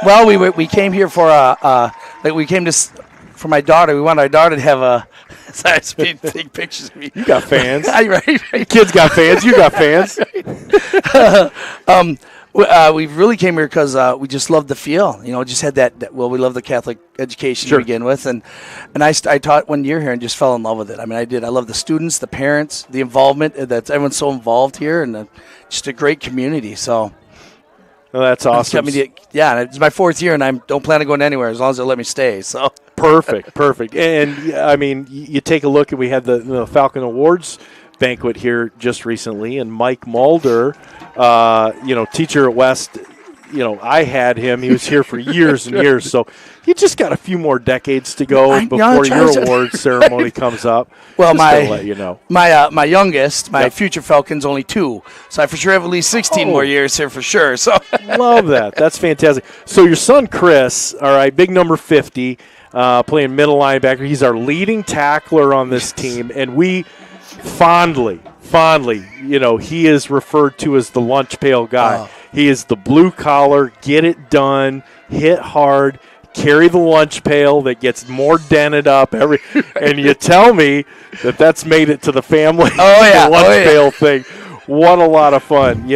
Well, we came here for for my daughter. We wanted our daughter to have a. Sorry, take pictures of me. You got fans. right. Kids got fans. You got fans. We really came here because we just loved the feel. You know, just had that we love the Catholic education to begin with. And I taught 1 year here and just fell in love with it. I mean, I did. I love the students, the parents, the involvement. That everyone's so involved here, and just a great community. So. Well, that's awesome. And it's my 4th year, and I don't plan on going anywhere as long as they let me stay. So perfect. And I mean, you take a look, and we had the Falcon Awards banquet here just recently, and Mike Mulder, teacher at West. You know, I had him. He was here for years and years. So you just got a few more decades to go before your awards ceremony comes up. Well, let you know. My youngest, future Falcon's only 2. So I for sure have at least 16 more years here for sure. So love that. That's fantastic. So your son Chris, all right, big number 50, playing middle linebacker. He's our leading tackler on this team, and we fondly, he is referred to as the lunch pail guy. Oh. He is the blue collar, get it done, hit hard, carry the lunch pail that gets more dented up and you tell me that's made it to the family lunch pail thing. What a lot of fun,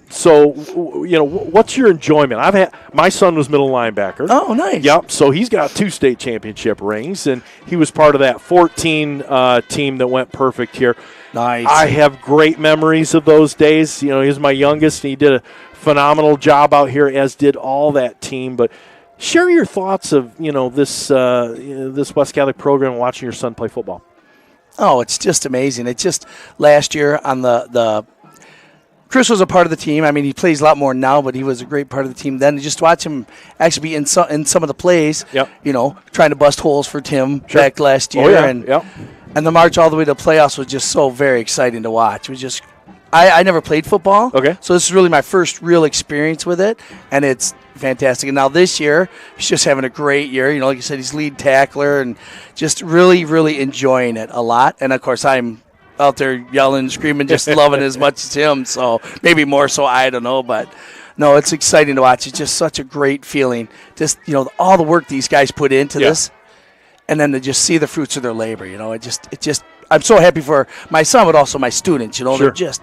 So, what's your enjoyment? My son was middle linebacker. Oh, nice. Yep. So he's got 2 state championship rings, and he was part of that 14 team that went perfect here. Nice. I have great memories of those days. He was my youngest, and he did a phenomenal job out here, as did all that team. But share your thoughts of this West Catholic program, watching your son play football. Oh, it's just amazing. It's just last year on the Chris was a part of the team. I mean, he plays a lot more now, but he was a great part of the team then. Just watch him actually be in some of the plays, trying to bust holes for Tim back last year. And the march all the way to the playoffs was just so very exciting to watch. It was just I never played football, so this is really my first real experience with it, and it's fantastic. And now this year, he's just having a great year. Like you said, he's lead tackler and just really, really enjoying it a lot. And, of course, I'm out there yelling, screaming, just loving it as much as him. So maybe more so, I don't know. But, no, it's exciting to watch. It's just such a great feeling. Just, all the work these guys put into this, and then to just see the fruits of their labor. It just I'm so happy for my son, but also my students. They're just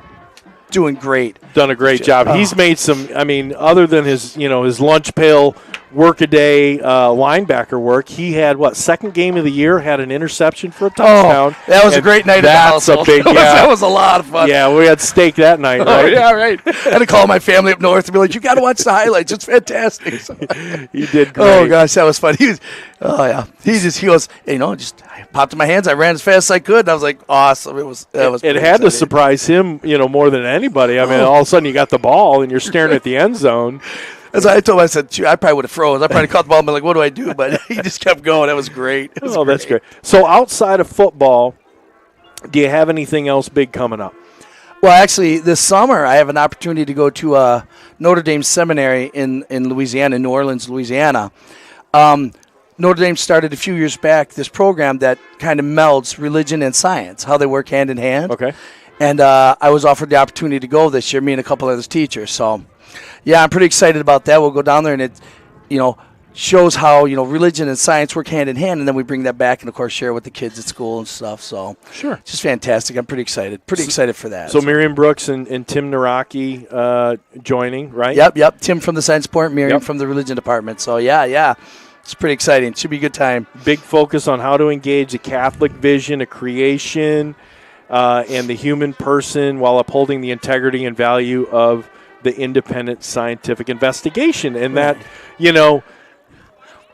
doing great. Done a great job. He's made some, other than his lunch pail work-a-day linebacker work, he had, second game of the year, had an interception for a touchdown. Oh, that was a great night at the household. That was a lot of fun. Yeah, we had steak that night, right? Oh, yeah, right. I had to call my family up north and be like, you got to watch the highlights. It's fantastic. So, he did great. Oh, gosh, that was fun. He goes, I popped in my hands. I ran as fast as I could. And I was like, awesome. It had to surprise him, more than anybody. All of a sudden you got the ball and you're staring at the end zone. As I told him, I said, I probably would have froze. I probably caught the ball and been like, what do I do? But he just kept going. That was great. That's great. So outside of football, do you have anything else big coming up? Well, actually, this summer I have an opportunity to go to Notre Dame Seminary in Louisiana, in New Orleans, Louisiana. Notre Dame started a few years back this program that kind of melds religion and science, how they work hand in hand. Okay. And I was offered the opportunity to go this year, me and a couple of other teachers. So, yeah, I'm pretty excited about that. We'll go down there, and it, shows how, religion and science work hand in hand, and then we bring that back and, of course, share with the kids at school and stuff. So, sure. Just fantastic. I'm pretty excited. Excited for that. So Miriam Brooks and Tim Naraki joining, right? Yep. Tim from the science department, Miriam from the religion department. So, yeah. It's pretty exciting. It should be a good time. Big focus on how to engage the Catholic vision of creation and the human person while upholding the integrity and value of the independent scientific investigation. And that,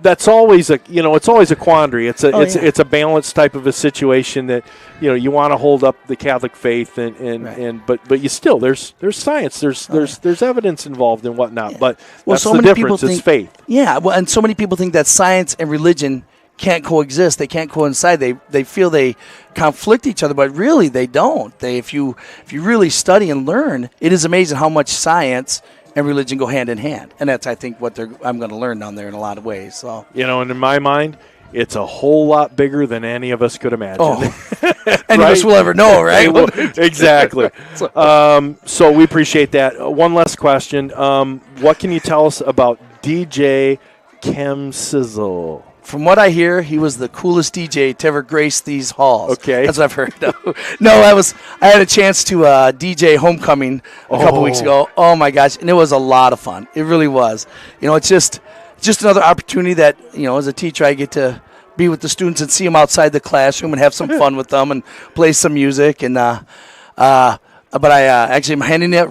that's always it's always a quandary. It's a balanced type of a situation that, you want to hold up the Catholic faith but you still, there's science, there's evidence involved and whatnot. Yeah. But that's so the difference, is faith. Yeah, well, and so many people think that science and religion can't coexist. They can't coincide. They feel they conflict each other, but really they don't. If you really study and learn, it is amazing how much science and religion go hand in hand. And that's, I think, what I'm going to learn down there in a lot of ways. So, and in my mind, it's a whole lot bigger than any of us could imagine. Any of us will ever know, right? Exactly. So we appreciate that. One last question. What can you tell us about DJ Kem Sizzle? From what I hear, he was the coolest DJ to ever grace these halls. Okay. That's what I've heard. No, I had a chance to DJ Homecoming a couple weeks ago. Oh, my gosh. And it was a lot of fun. It really was. It's just another opportunity that, as a teacher, I get to be with the students and see them outside the classroom and have some fun with them and play some music. And but I actually am handing it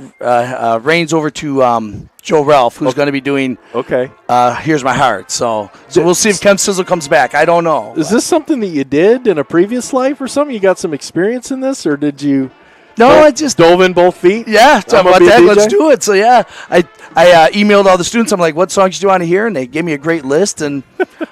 reins over to Joe Ralph, who's going to be doing Here's My Heart. So we'll see if Kem Sizzle comes back. I don't know. Is this something that you did in a previous life or something? You got some experience in this, or did you? No, I just dove in both feet. Yeah, let's do it. So yeah, I emailed all the students. I'm like, what songs do you want to hear? And they gave me a great list, and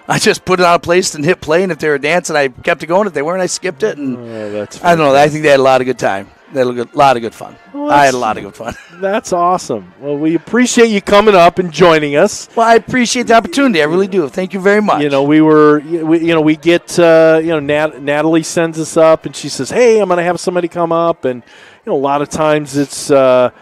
I just put it on a playlist and hit play. And if they were dancing, I kept it going. If they weren't, I skipped it. And that's I don't know. I think they had a lot of good time. They had a lot of good fun. Well, I had a lot of good fun. That's awesome. Well, we appreciate you coming up and joining us. Well, I appreciate the opportunity. I really do. Thank you very much. We get Natalie sends us up and she says, "Hey, I'm going to have somebody come up," and a lot of times it's part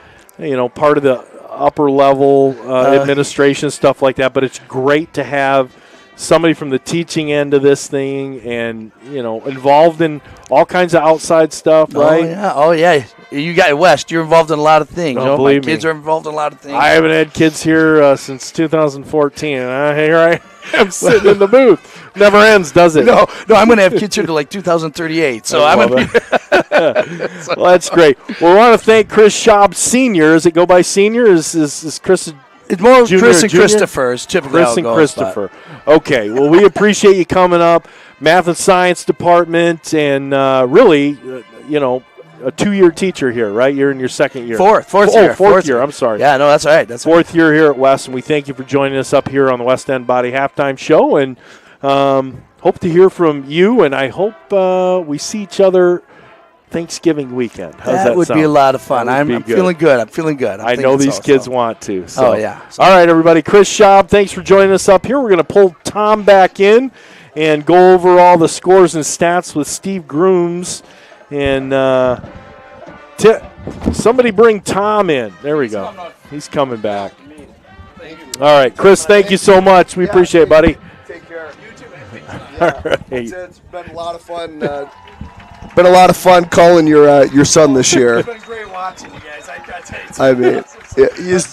of the upper level administration, stuff like that. But it's great to have somebody from the teaching end of this thing and, involved in all kinds of outside stuff, right? Oh, yeah. You got West. You're involved in a lot of things. Don't you know, believe my kids me. are involved in a lot of things. I haven't had kids here since 2014, and here I am sitting in the booth. Never ends, does it? No, I'm going to have kids here to like 2038. So I'm going to. Well, that's great. Well, we want to thank Chris Schaub Sr. Does it go by Senior? Is Chris? It's more Junior Chris and junior? Christopher. Is typically Chris how it and goes, Christopher. Okay. Well, we appreciate you coming up. Math and Science Department, and really, a 2-year teacher here, right? You're in your second year. Fourth year. Fourth year. I'm sorry. Yeah, no, that's all right. That's all right. Fourth year here at West, and we thank you for joining us up here on the West End Body Halftime Show, and hope to hear from you, and I hope we see each other Thanksgiving weekend. How's that would sound? be a lot of fun. That would I'm be good. feeling good. I'm feeling good. I know these kids want to. So. Oh, yeah. So. All right, everybody. Chris Schaub, thanks for joining us up here. We're going to pull Tom back in and go over all the scores and stats with Steve Grooms. And somebody bring Tom in. There we go. He's coming back. All right, Chris, thank you so much. We appreciate it, buddy. Take care. You too, man. All right. It's been a lot of fun. Been a lot of fun calling your son this year. It's been great watching you guys. I got to tell you. I mean,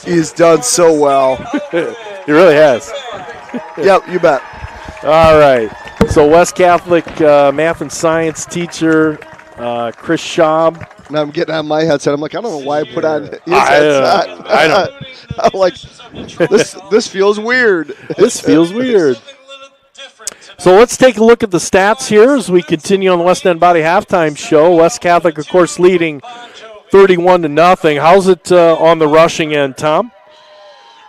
he's done so well. He really has. Yep, you bet. All right. So West Catholic math and science teacher Chris Schaub. Now I'm getting on my headset. I'm like, I don't know why I put on his I headset. know. I'm like, this feels weird. This feels weird. So let's take a look at the stats here as we continue on the West End Body Halftime Show. West Catholic, of course, leading 31-0. How's it on the rushing end, Tom?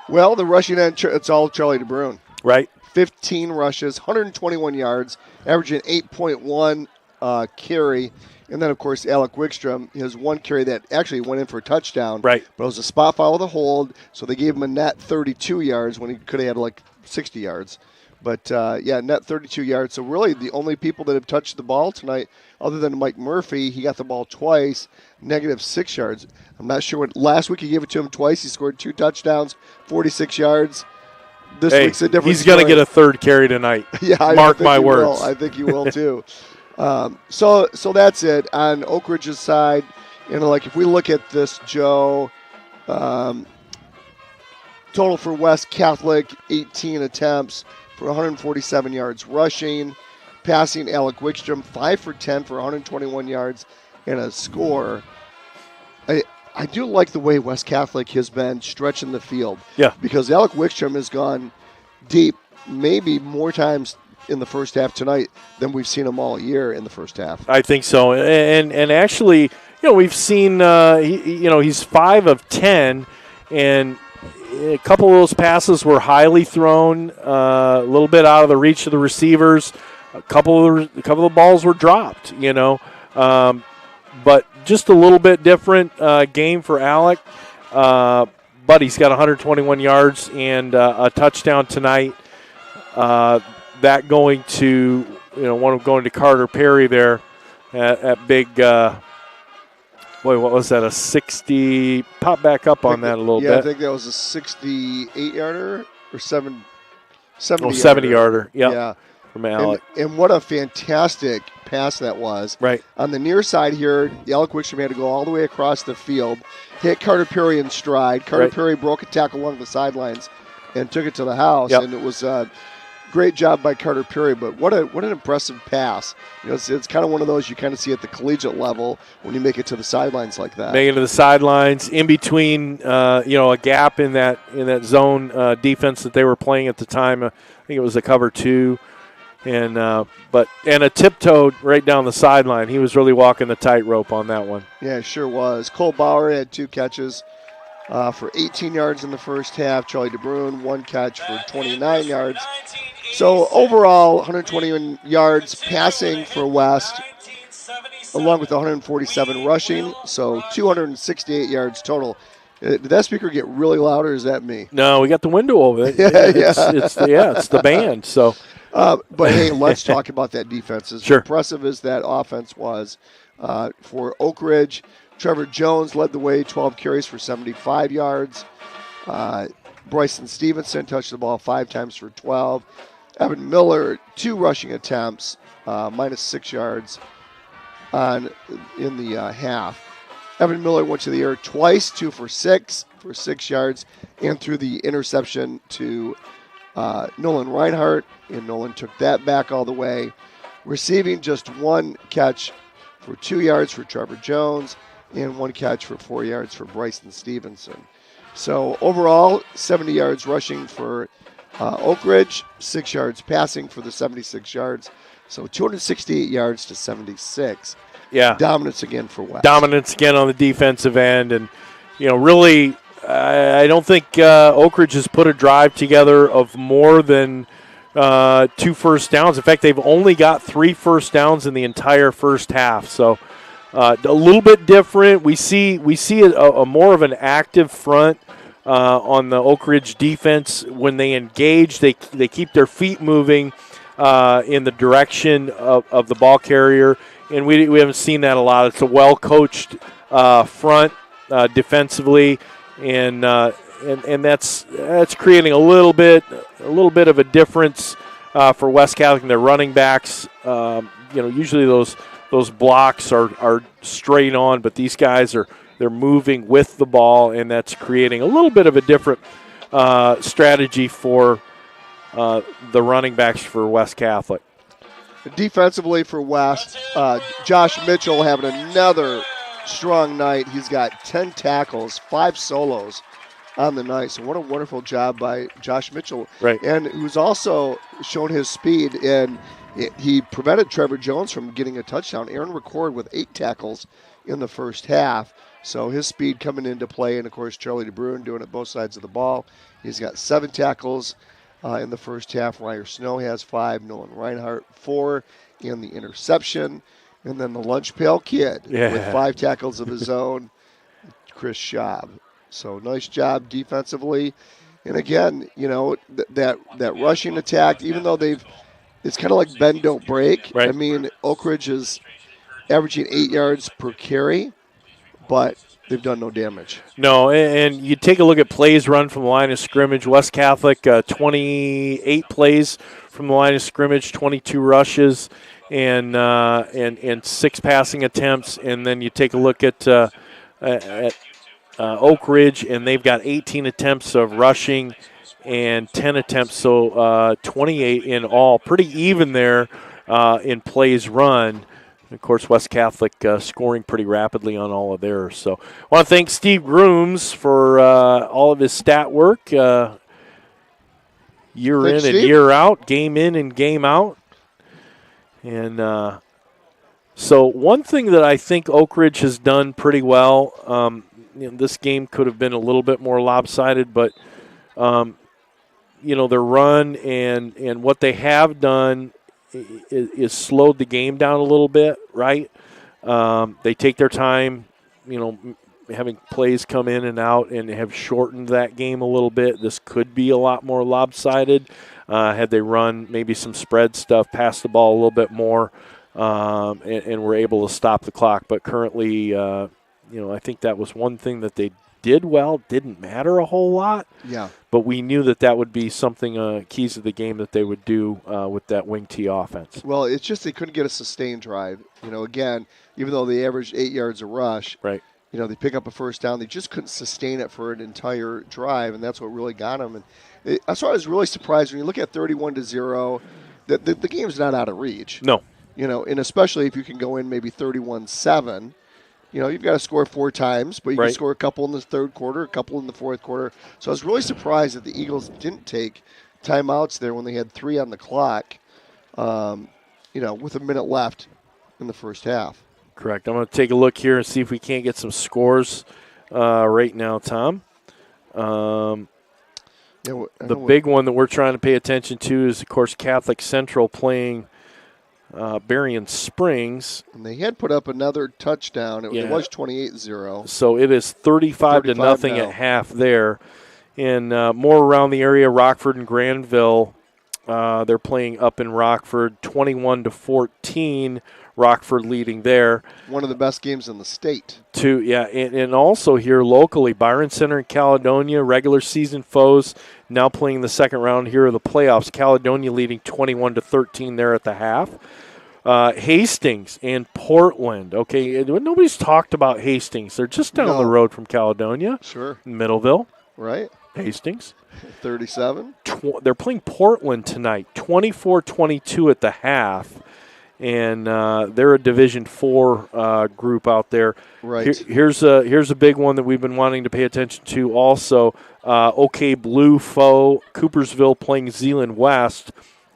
Well, the rushing end, it's all Charlie DeBrune. Right. 15 rushes, 121 yards, averaging 8.1 carry. And then, of course, Alec Wickstrom, his one carry that actually went in for a touchdown. Right. But it was a spot foul with a hold, so they gave him a net 32 yards when he could have had like 60 yards. But, net 32 yards. So, really, the only people that have touched the ball tonight, other than Mike Murphy, he got the ball twice, -6 yards. I'm not sure what – last week he gave it to him twice. He scored 2 touchdowns, 46 yards. This week's a different he's going to get a third carry tonight. Yeah, Mark my words. I think he will, too. So that's it. On Oakridge's side, if we look at this, Joe, total for West Catholic, 18 attempts for 147 yards rushing. Passing, Alec Wickstrom, 5 for 10 for 121 yards and a score. I do like the way West Catholic has been stretching the field. Yeah. Because Alec Wickstrom has gone deep maybe more times in the first half tonight than we've seen him all year in the first half. I think so. And actually, we've seen, he's 5 of 10, and a couple of those passes were highly thrown, a little bit out of the reach of the receivers. A couple of the balls were dropped, but just a little bit different game for Alec. But he's got 121 yards and a touchdown tonight. That going to, one going to Carter Perry there at big. What was that? A 60? Pop back up on that a little bit. Yeah, I think that was a 68-yarder or 70. 70-yarder. Yep. Yeah. From Alec. And what a fantastic pass that was. Right. On the near side here, Alec Wickstrom had to go all the way across the field, hit Carter Perry in stride. Carter Perry broke a tackle along the sidelines and took it to the house. Yep. And it was a great job by Carter Perry. But what an impressive pass. It's kind of one of those you kind of see at the collegiate level when you make it to the sidelines like that. Make it to the sidelines, in between, a gap in that zone defense that they were playing at the time. I think it was a cover 2. And a tiptoed right down the sideline. He was really walking the tightrope on that one. Yeah, sure was. Cole Bauer had 2 catches for 18 yards in the first half. Charlie DeBrune, 1 catch for 29 yards. So overall, 121 yards passing for West, along with 147 rushing. So 268 yards total. Did that speaker get really loud, or is that me? No, we got the window over it. It's the band. So. But, hey, let's talk about that defense. As sure. impressive as that offense was for Oakridge, Trevor Jones led the way, 12 carries for 75 yards. Bryson Stevenson touched the ball 5 times for 12. Evan Miller, 2 rushing attempts, -6 yards in the half. Evan Miller went to the air twice, 2 for 6 yards, and threw the interception to Nolan Reinhardt, and Nolan took that back all the way. Receiving, just 1 catch for 2 yards for Trevor Jones, and 1 catch for 4 yards for Bryson Stevenson. So overall, 70 yards rushing for Oakridge, 6 yards passing for the 76 yards. So 268 yards to 76. Yeah. Dominance again for West. Dominance again on the defensive end. And, really, I don't think Oakridge has put a drive together of more than 2 first downs. In fact, they've only got 3 first downs in the entire first half. So a little bit different. We see a more of an active front on the Oakridge defense. When they engage, they keep their feet moving in the direction of the ball carrier, and we haven't seen that a lot. It's a well-coached front defensively, and that's creating a little bit of a difference for West Catholic and their running backs. Usually those blocks are straight on, but these guys they're moving with the ball, and that's creating a little bit of a different strategy for the running backs for West Catholic. Defensively for West, Josh Mitchell having another strong night. He's got 10 tackles, 5 solos on the night. So what a wonderful job by Josh Mitchell. Right. And who's also shown his speed, and he prevented Trevor Jones from getting a touchdown. Aaron Record with 8 tackles in the first half. So his speed coming into play, and, of course, Charlie DeBruin doing it both sides of the ball. He's got 7 tackles in the first half. Ryer Snow has 5, Nolan Reinhardt 4 in the interception. And then the lunch pail kid with 5 tackles of his own, Chris Schaub. So nice job defensively. And again, that rushing attack, even though it's kind of like bend, don't break. Right. I mean, Oakridge is averaging 8 yards per carry, but they've done no damage. No, and you take a look at plays run from the line of scrimmage. West Catholic, 28 plays from the line of scrimmage, 22 rushes, and 6 passing attempts. And then you take a look at Oak Ridge, and they've got 18 attempts of rushing and 10 attempts, so 28 in all. Pretty even there in plays run. Of course, West Catholic scoring pretty rapidly on all of theirs. So I want to thank Steve Grooms for all of his stat work, year Thanks, in and Steve. year out, game in and game out. And so one thing that I think Oak Ridge has done pretty well, this game could have been a little bit more lopsided, but, their run and what they have done is slowed the game down a little bit, right? They take their time, having plays come in and out, and have shortened that game a little bit. This could be a lot more lopsided had they run maybe some spread stuff, pass the ball a little bit more, and were able to stop the clock. But currently, I think that was one thing that they did well. Didn't matter a whole lot. Yeah. But we knew that would be something, keys of the game that they would do with that wing T offense. Well, it's just they couldn't get a sustained drive. Again, even though they averaged 8 yards a rush, right? They pick up a first down. They just couldn't sustain it for an entire drive, and that's what really got them. And that's why I was really surprised when you look at 31-0. The game's not out of reach. No. And especially if you can go in maybe 31-7. You've got to score 4 times, but you can score a couple in the third quarter, a couple in the fourth quarter. So I was really surprised that the Eagles didn't take timeouts there when they had 3 on the clock, with a minute left in the first half. Correct. I'm going to take a look here and see if we can't get some scores right now, Tom. The big one that we're trying to pay attention to is, of course, Catholic Central playing Berrien Springs. And they had put up another touchdown. It was 28-0. So it is 35-0 now at half there. And more around the area, Rockford and Granville, they're playing up in Rockford, 21-14. Rockford leading there. One of the best games in the state. And also here locally, Byron Center and Caledonia, regular season foes, now playing the second round here of the playoffs. Caledonia leading 21-13 there at the half. Hastings and Portland. Okay, nobody's talked about Hastings. They're just down the road from Caledonia. Sure. Middleville. Right. Hastings. 37. They're playing Portland tonight, 24-22 at the half. And they're a Division IV group out there. Right. Here's a big one that we've been wanting to pay attention to also. OK Blue foe, Coopersville playing Zeeland West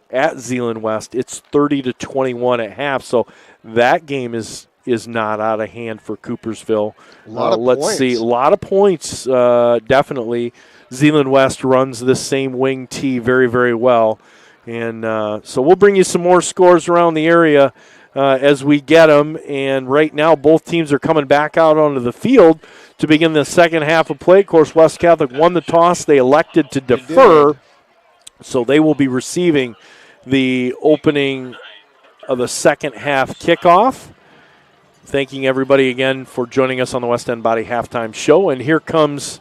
at Zeeland West. It's 30-21 at half, so that game is not out of hand for Coopersville. A lot of let's points. see, a lot of points, definitely. Zeeland West runs the same wing tee very, very well. And so we'll bring you some more scores around the area as we get them. And right now, both teams are coming back out onto the field to begin the second half of play. Of course, West Catholic won the toss. They elected to defer, so they will be receiving the opening of the second half kickoff. Thanking everybody again for joining us on the West End Body Halftime Show. And here comes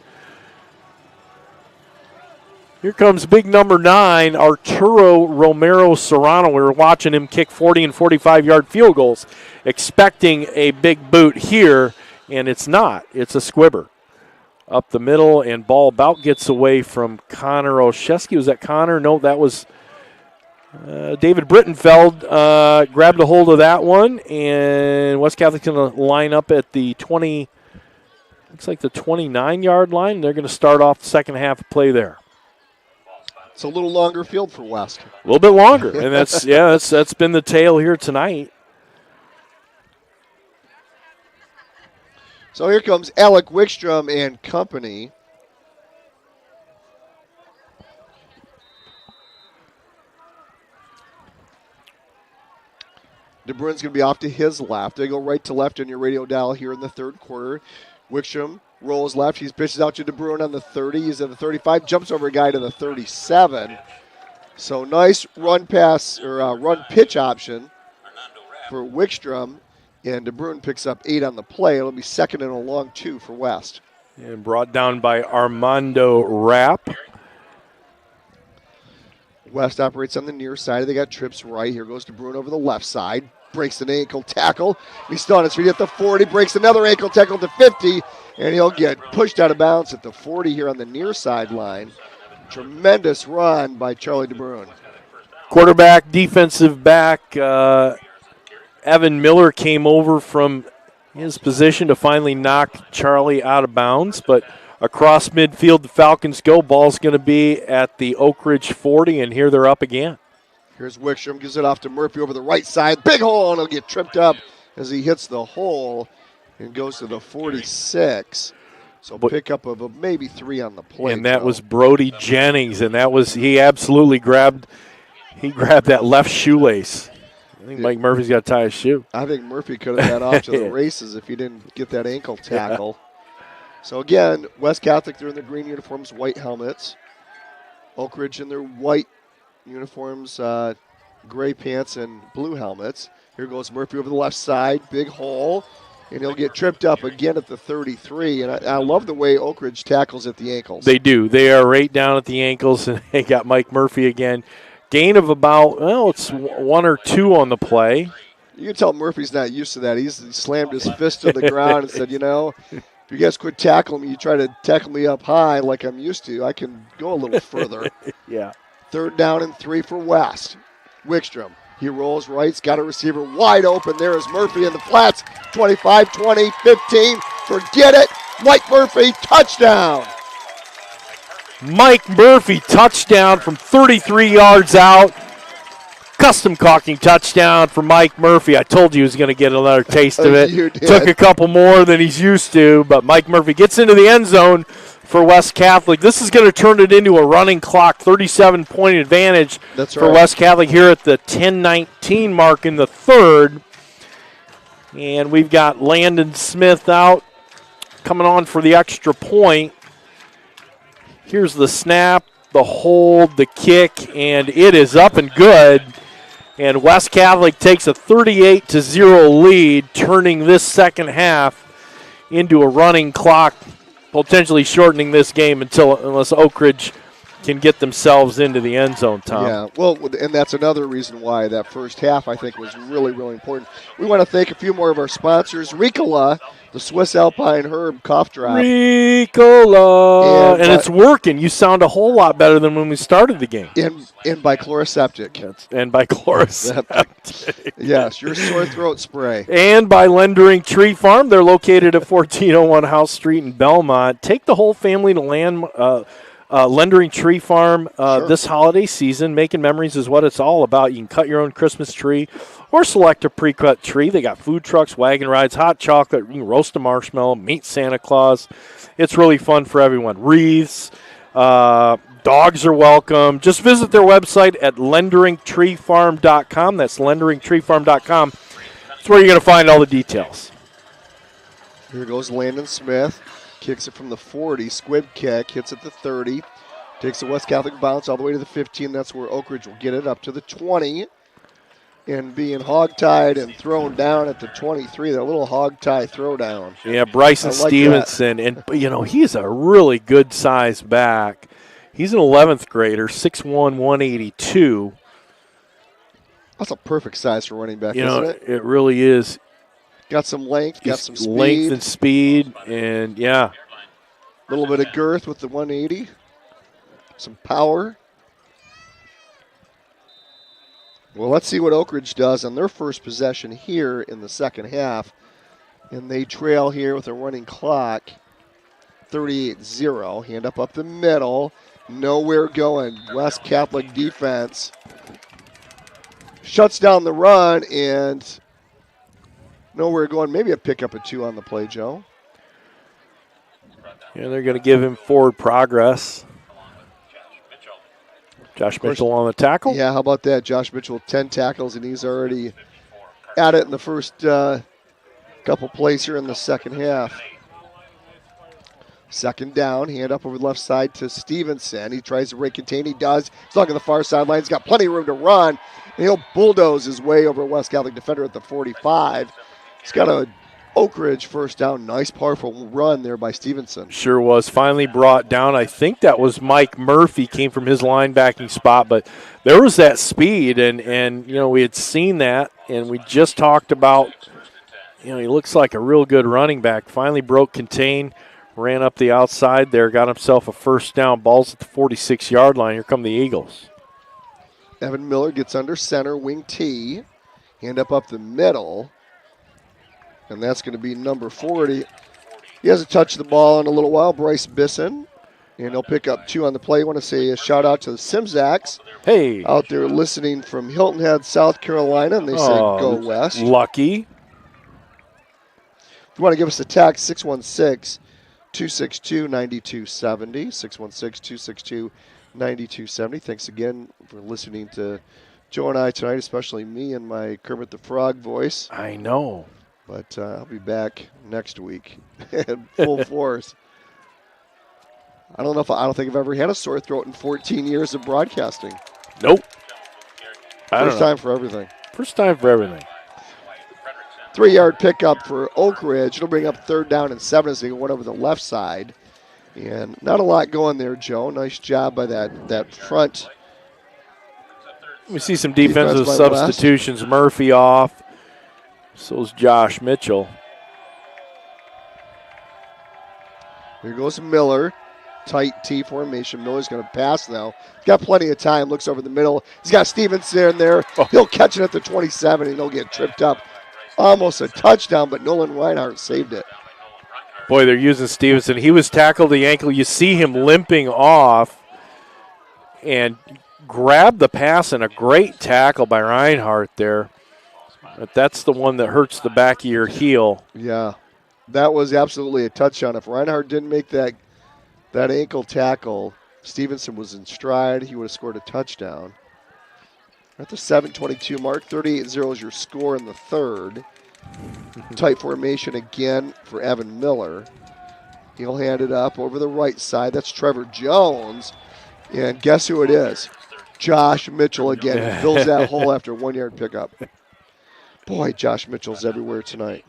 big number 9, Arturo Romero Serrano. We were watching him kick 40 and 45-yard field goals, expecting a big boot here, and it's not. It's a squibber. Up the middle, and ball about gets away from Connor Olszewski. Was that Connor? No, that was David Brittenfeld. Grabbed a hold of that one, and West Catholic's going to line up at the 20, looks like the 29-yard line. They're going to start off the second half of play there. It's a little longer field for West. A little bit longer, and that's been the tale here tonight. So here comes Alec Wickstrom and company. DeBruyn's going to be off to his left. They go right to left on your radio dial here in the third quarter. Wickstrom rolls left. He pitches out to DeBruyn on the 30. He's at the 35. Jumps over a guy to the 37. So nice run pass or run pitch option for Wickstrom. And DeBruyn picks up 8 on the play. It'll be second and a long 2 for West. And brought down by Armando Rapp. West operates on the near side. They got trips right. Here goes DeBruyn over the left side. Breaks an ankle tackle. He's still on his feet at the 40. Breaks another ankle tackle to 50. And he'll get pushed out of bounds at the 40 here on the near sideline. Tremendous run by Charlie DeBruyn. Quarterback, defensive back, Evan Miller came over from his position to finally knock Charlie out of bounds. But across midfield, the Falcons go. Ball's going to be at the Oakridge 40, and here they're up again. Here's Wickstrom, gives it off to Murphy over the right side. Big hole, and he'll get tripped up as he hits the hole and goes to the 46. So pick up of maybe 3 on the play. And that was Brody Jennings, and he absolutely grabbed that left shoelace. I think Mike Murphy's got to tie his shoe. I think Murphy could have had off to the races if he didn't get that ankle tackle. Yeah. So again, West Catholic, they're in their green uniforms, white helmets. Oakridge in their white uniforms, gray pants and blue helmets. Here goes Murphy over the left side, big hole, and he'll get tripped up again at the 33. And I love the way Oakridge tackles at the ankles. They do. They are right down at the ankles, and they got Mike Murphy again. Gain of about, it's 1 or 2 on the play. You can tell Murphy's not used to that. He slammed his fist to the ground and said, if you guys quit tackling me, you try to tackle me up high like I'm used to, I can go a little further. Yeah. 3rd down and 3 for West. Wickstrom, he rolls right. He's got a receiver wide open. There is Murphy in the flats. 25, 20, 15. Forget it. Mike Murphy, touchdown. Mike Murphy, touchdown from 33 yards out. Custom caulking touchdown for Mike Murphy. I told you he was going to get another taste of it. You did. Took a couple more than he's used to, but Mike Murphy gets into the end zone for West Catholic. This is going to turn it into a running clock, 37-point advantage for West Catholic here at the 10-19 mark in the third. And we've got Landon Smith out, coming on for the extra point. Here's the snap, the hold, the kick, and it is up and good. And West Catholic takes a 38-0 lead, turning this second half into a running clock, potentially shortening this game unless Oakridge can get themselves into the end zone, Tom. Yeah, well, and that's another reason why that first half, I think, was really, really important. We want to thank a few more of our sponsors. Ricola, the Swiss Alpine Herb Cough Drop. Ricola. And it's working. You sound a whole lot better than when we started the game. And by Chloroseptic. And by Chloroseptic. Yes, your sore throat spray. And by Lendering Tree Farm. They're located at 1401 House Street in Belmont. Take the whole family to Lendering Tree Farm this holiday season. Making memories is what it's all about. You can cut your own Christmas tree or select a pre-cut tree. They got food trucks, wagon rides, hot chocolate. You can roast a marshmallow, meet Santa Claus. It's really fun for everyone. Wreaths, dogs are welcome. Just visit their website at lenderingtreefarm.com. That's lenderingtreefarm.com. That's where you're going to find all the details. Here goes Landon Smith. Kicks it from the 40, squib kick, hits at the 30, takes the West Catholic bounce all the way to the 15. That's where Oakridge will get it up to the 20. And being hogtied and thrown down at the 23, that little hogtie throwdown. Yeah, Bryson Stevenson, and he's a really good size back. He's an 11th grader, 6'1", 182. That's a perfect size for running back, isn't it? It really is. Got some length, got some speed. Length and speed, and yeah. A little bit of girth with the 180. Some power. Well, let's see what Oakridge does on their first possession here in the second half. And they trail here with a running clock. 38-0. Hand up the middle. Nowhere going. West Catholic defense shuts down the run and nowhere going. Maybe a pickup of 2 on the play, Joe. Yeah, they're going to give him forward progress. Josh Mitchell on the tackle. Yeah, how about that? Josh Mitchell, 10 tackles, and he's already at it in the first couple plays here in the second half. Second down, hand up over the left side to Stevenson. He tries to break contain. He does. He's on the far sideline. He's got plenty of room to run. And he'll bulldoze his way over a West Catholic defender at the 45. He's got a Oakridge first down. Nice, powerful run there by Stevenson. Sure was. Finally brought down. I think that was Mike Murphy, came from his linebacking spot. But there was that speed, and we had seen that, and we just talked about, he looks like a real good running back. Finally broke contain, ran up the outside there, got himself a first down. Ball's at the 46-yard line. Here come the Eagles. Evan Miller gets under center, wing T. Hand up the middle. And that's going to be number 40. He hasn't touched the ball in a little while, Bryce Bisson. And he'll pick up 2 on the play. I want to say a shout-out to the Simzacs. Hey. Out there listening from Hilton Head, South Carolina. And they say, go West. Lucky. If you want to give us a text, 616-262-9270. 616-262-9270. Thanks again for listening to Joe and I tonight, especially me and my Kermit the Frog voice. I know. But I'll be back next week in full force. I don't think I've ever had a sore throat in 14 years of broadcasting. Nope. First time for everything. First time for everything. 3-yard pickup for Oakridge. It'll bring up 3rd down and 7 as they went over the left side. And not a lot going there, Joe. Nice job by that front. We see some defensive substitutions. West. Murphy off. So is Josh Mitchell. Here goes Miller. Tight T formation. Miller's going to pass now. He's got plenty of time. Looks over the middle. He's got Stevenson there. Oh. He'll catch it at the 27, and he'll get tripped up. Almost a touchdown, but Nolan Reinhardt saved it. Boy, they're using Stevenson. He was tackled the ankle. You see him limping off and grabbed the pass, and a great tackle by Reinhardt there. But that's the one that hurts the back of your heel. Yeah, that was absolutely a touchdown. If Reinhardt didn't make that ankle tackle, Stevenson was in stride. He would have scored a touchdown. At the 7:22 mark, 38-0 is your score in the third. Tight formation again for Evan Miller. He'll hand it up over the right side. That's Trevor Jones. And guess who it is? Josh Mitchell again. He fills that hole after a 1-yard pickup. Boy, Josh Mitchell's everywhere tonight.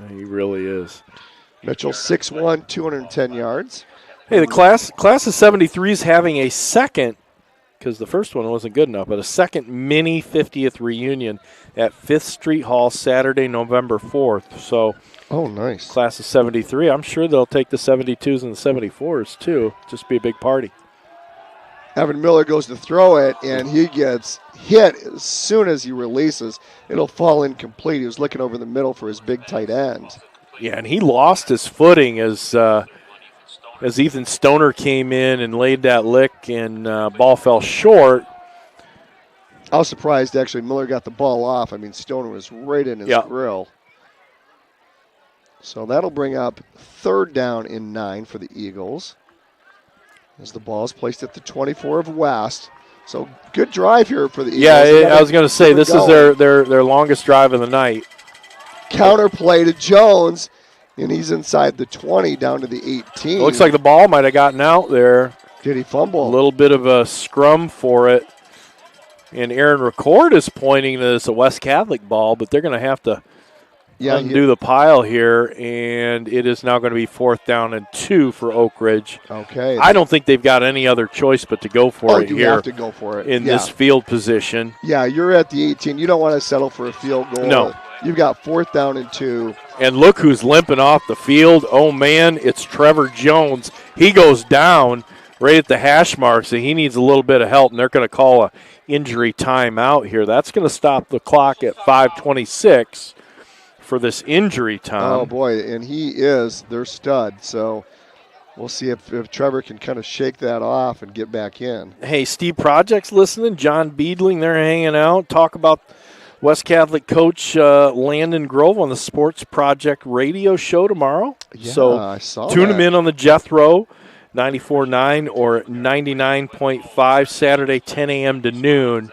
He really is. Mitchell, 6'1", 210 yards. Hey, the class of 73 is having a second, because the first one wasn't good enough, but a second mini 50th reunion at 5th Street Hall Saturday, November 4th. So, oh, nice. Class of 73. I'm sure they'll take the 72s and the 74s, too. Just be a big party. Evan Miller goes to throw it, and he gets hit as soon as he releases. It'll fall incomplete. He was looking over the middle for his big tight end. Yeah, and he lost his footing as Ethan Stoner came in and laid that lick, and ball fell short. I was surprised, actually, Miller got the ball off. I mean, Stoner was right in his grill. So that'll bring up 3rd down and 9 for the Eagles, as the ball is placed at the 24 of West. So good drive here for the Eagles. Yeah, I was going to say, this is their longest drive of the night. Counterplay to Jones, and he's inside the 20 down to the 18. It looks like the ball might have gotten out there. Did he fumble? A little bit of a scrum for it. And Aaron Record is pointing to this a West Catholic ball, but they're going to have to undo the pile here, and it is now going to be 4th down and 2 for Oakridge. Okay. I don't think they've got any other choice but to go for it you here. Have to go for it in this field position. Yeah, you're at the 18. You don't want to settle for a field goal. No. You've got 4th down and 2. And look who's limping off the field. Oh, man, it's Trevor Jones. He goes down right at the hash marks, and he needs a little bit of help, and they're going to call a injury timeout here. That's going to stop the clock at 5:26 for this injury time. Oh, boy, and he is their stud. So we'll see if Trevor can kind of shake that off and get back in. Hey, Steve Project's listening. John Beedling, they're hanging out. Talk about West Catholic coach Landon Grove on the Sports Project radio show tomorrow. Yeah, so I saw tune that. them in on the Jethro 94.9 or 99.5 Saturday 10 a.m. to noon.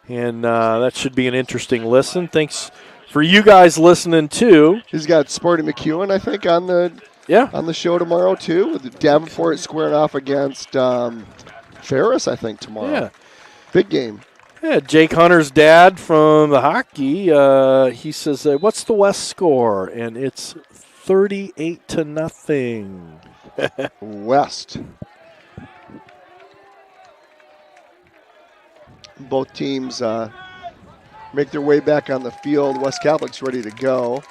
And that should be an interesting listen. Thanks for you guys listening, too. He's got Sporty McEwen, I think, on the show tomorrow, too, with Davenport squaring off against Ferris, I think, tomorrow. Yeah. Big game. Yeah, Jake Hunter's dad from the hockey, he says, what's the West score? And it's 38-0. West. Both teams make their way back on the field. West Catholic's ready to go.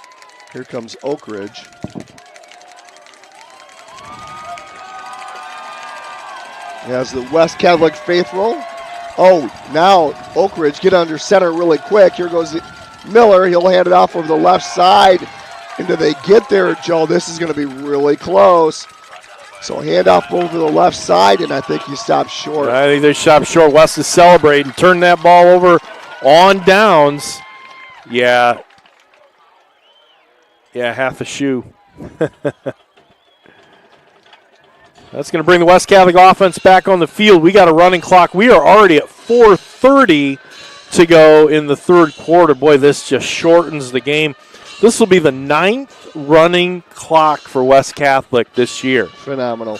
Here comes Oakridge. As the West Catholic faithful. Oh, now Oakridge get under center really quick. Here goes Miller. He'll hand it off over the left side. And do they get there, Joe? This is going to be really close. So handoff over the left side, and I think he stopped short. I think they stopped short. West is celebrating. Turn that ball over on downs. Yeah. Yeah, half a shoe. That's going to bring the West Catholic offense back on the field. We got a running clock. We are already at 4:30 to go in the third quarter. Boy, this just shortens the game. This will be the 9th running clock for West Catholic this year. Phenomenal.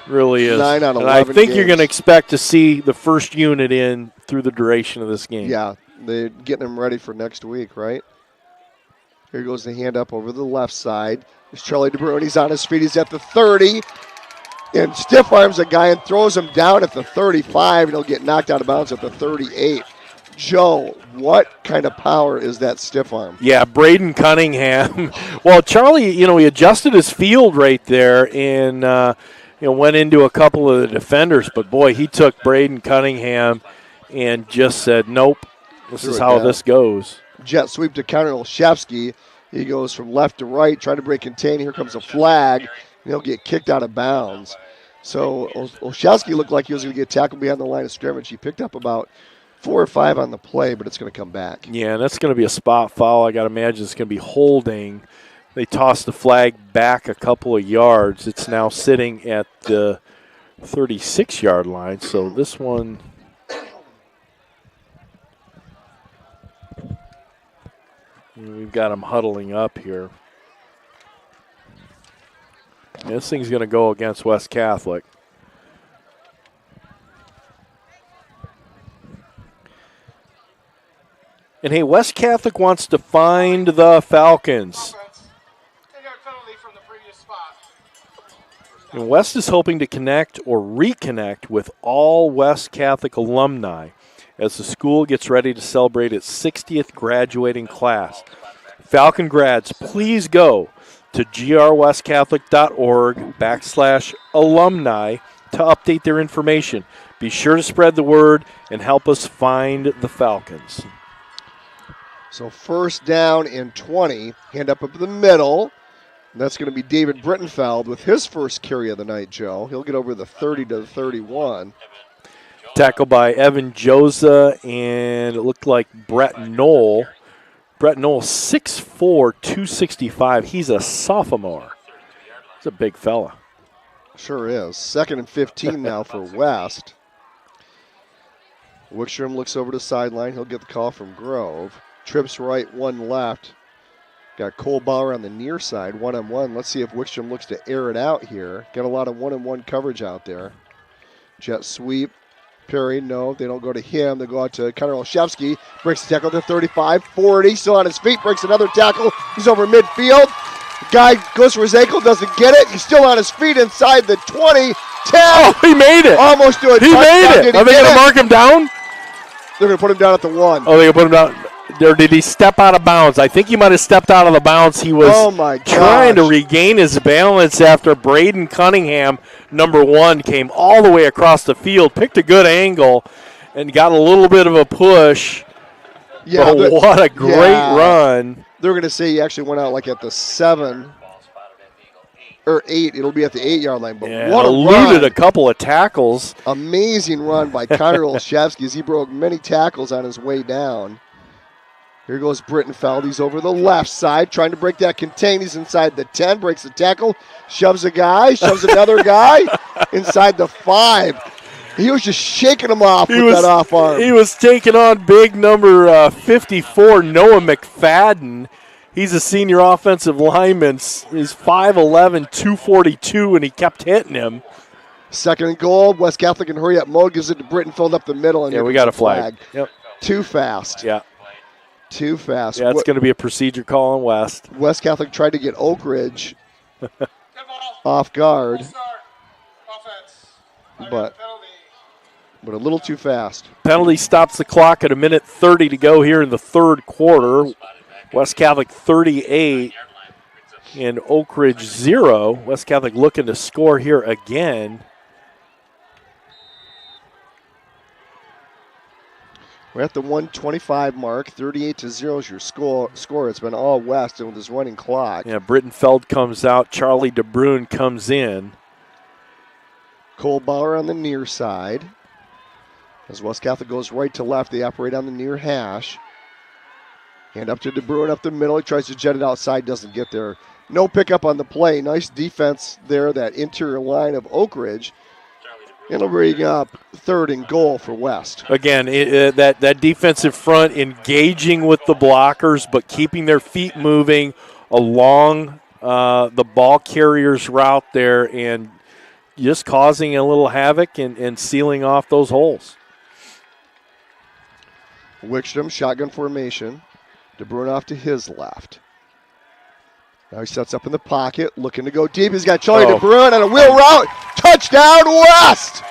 Really is. 9 out of 11 and I think games. you're going to expect to see the first unit in through the duration of this game. Yeah, they're getting them ready for next week, right? Here goes the hand up over the left side. There's Charlie DeBruyne. He's on his feet. He's at the 30. And stiff arms a guy and throws him down at the 35, and he'll get knocked out of bounds at the 38. Joe, what kind of power is that stiff arm? Yeah, Braden Cunningham. Well, Charlie, he adjusted his field right there and, went into a couple of the defenders. But, boy, he took Braden Cunningham and just said, nope, this is how this goes. Jet sweep to counter Olszewski. He goes from left to right, trying to break contain. Here comes a flag, and he'll get kicked out of bounds. So Olszewski looked like he was going to get tackled behind the line of scrimmage. He picked up about 4 or 5 on the play, but it's going to come back. Yeah, and that's going to be a spot foul. I got to imagine it's going to be holding. They tossed the flag back a couple of yards. It's now sitting at the 36-yard line. So this one, we've got them huddling up here. And this thing's going to go against West Catholic. And, hey, West Catholic wants to find the Falcons. And West is hoping to connect or reconnect with all West Catholic alumni as the school gets ready to celebrate its 60th graduating class. Falcon grads, please go to grwestcatholic.org/alumni to update their information. Be sure to spread the word and help us find the Falcons. So first down and 20. Hand up the middle. And that's going to be David Brittenfeld with his first carry of the night, Joe. He'll get over the 30 to the 31. Tackled by Evan Joza, and it looked like Brett Knoll. Brett Knoll, 6'4", 265. He's a sophomore. He's a big fella. Sure is. 2nd and 15 now for West. Wickstrom looks over the sideline. He'll get the call from Grove. Trips right, one left. Got Cole Bauer on the near side, one-on-one. Let's see if Wickstrom looks to air it out here. Got a lot of one-on-one coverage out there. Jet sweep. Perry, no, they don't go to him. They go out to Connor Olszewski. Breaks the tackle to 35, 40. Still on his feet. Breaks another tackle. He's over midfield. The guy goes for his ankle, doesn't get it. He's still on his feet inside the 20, 10. Oh, he made it. Almost to a touchdown. He made it. Are they going to mark him down? They're going to put him down at the 1. Oh, they're going to put him down. Or did he step out of bounds? I think he might have stepped out of the bounds. He was trying to regain his balance after Braden Cunningham, number 1, came all the way across the field, picked a good angle, and got a little bit of a push. Yeah, but what a great run. They're going to say he actually went out like at the 7 or 8. It'll be at the 8-yard line. But what a eluded run. A couple of tackles. Amazing run by Connor Olszewski as he broke many tackles on his way down. Here goes Brittenfeld. He's over the left side, trying to break that contain. He's inside the 10, breaks the tackle, shoves a guy, shoves another guy inside the 5. He was just shaking him off with that off arm. He was taking on big number 54, Noah McFadden. He's a senior offensive lineman. He's 5'11", 242, and he kept hitting him. 2nd and goal. West Catholic can hurry up mode, gives it to Brittenfeld up the middle. And we got a flag. Yep. Too fast. Yeah. Too fast. Yeah, it's going to be a procedure call on West. West Catholic tried to get Oakridge off guard, but a little too fast. Penalty stops the clock at 1:30 to go here in the third quarter. West Catholic 38 and Oakridge 0. West Catholic looking to score here again. We're at the 125 mark. 38-0 is your score. It's been all West and with this running clock. Yeah, Brittenfeld comes out. Charlie DeBruyne comes in. Cole Bauer on the near side. As West Catholic goes right to left, they operate on the near hash. Hand up to DeBruyne up the middle. He tries to jet it outside, doesn't get there. No pickup on the play. Nice defense there, that interior line of Oakridge. It'll bring up 3rd and goal for West. Again, that defensive front engaging with the blockers, but keeping their feet moving along the ball carrier's route there and just causing a little havoc and sealing off those holes. Wickstrom, shotgun formation. DeBruyne off to his left. Now he sets up in the pocket, looking to go deep. He's got Charlie DeBruyne on a wheel route. Touchdown, West!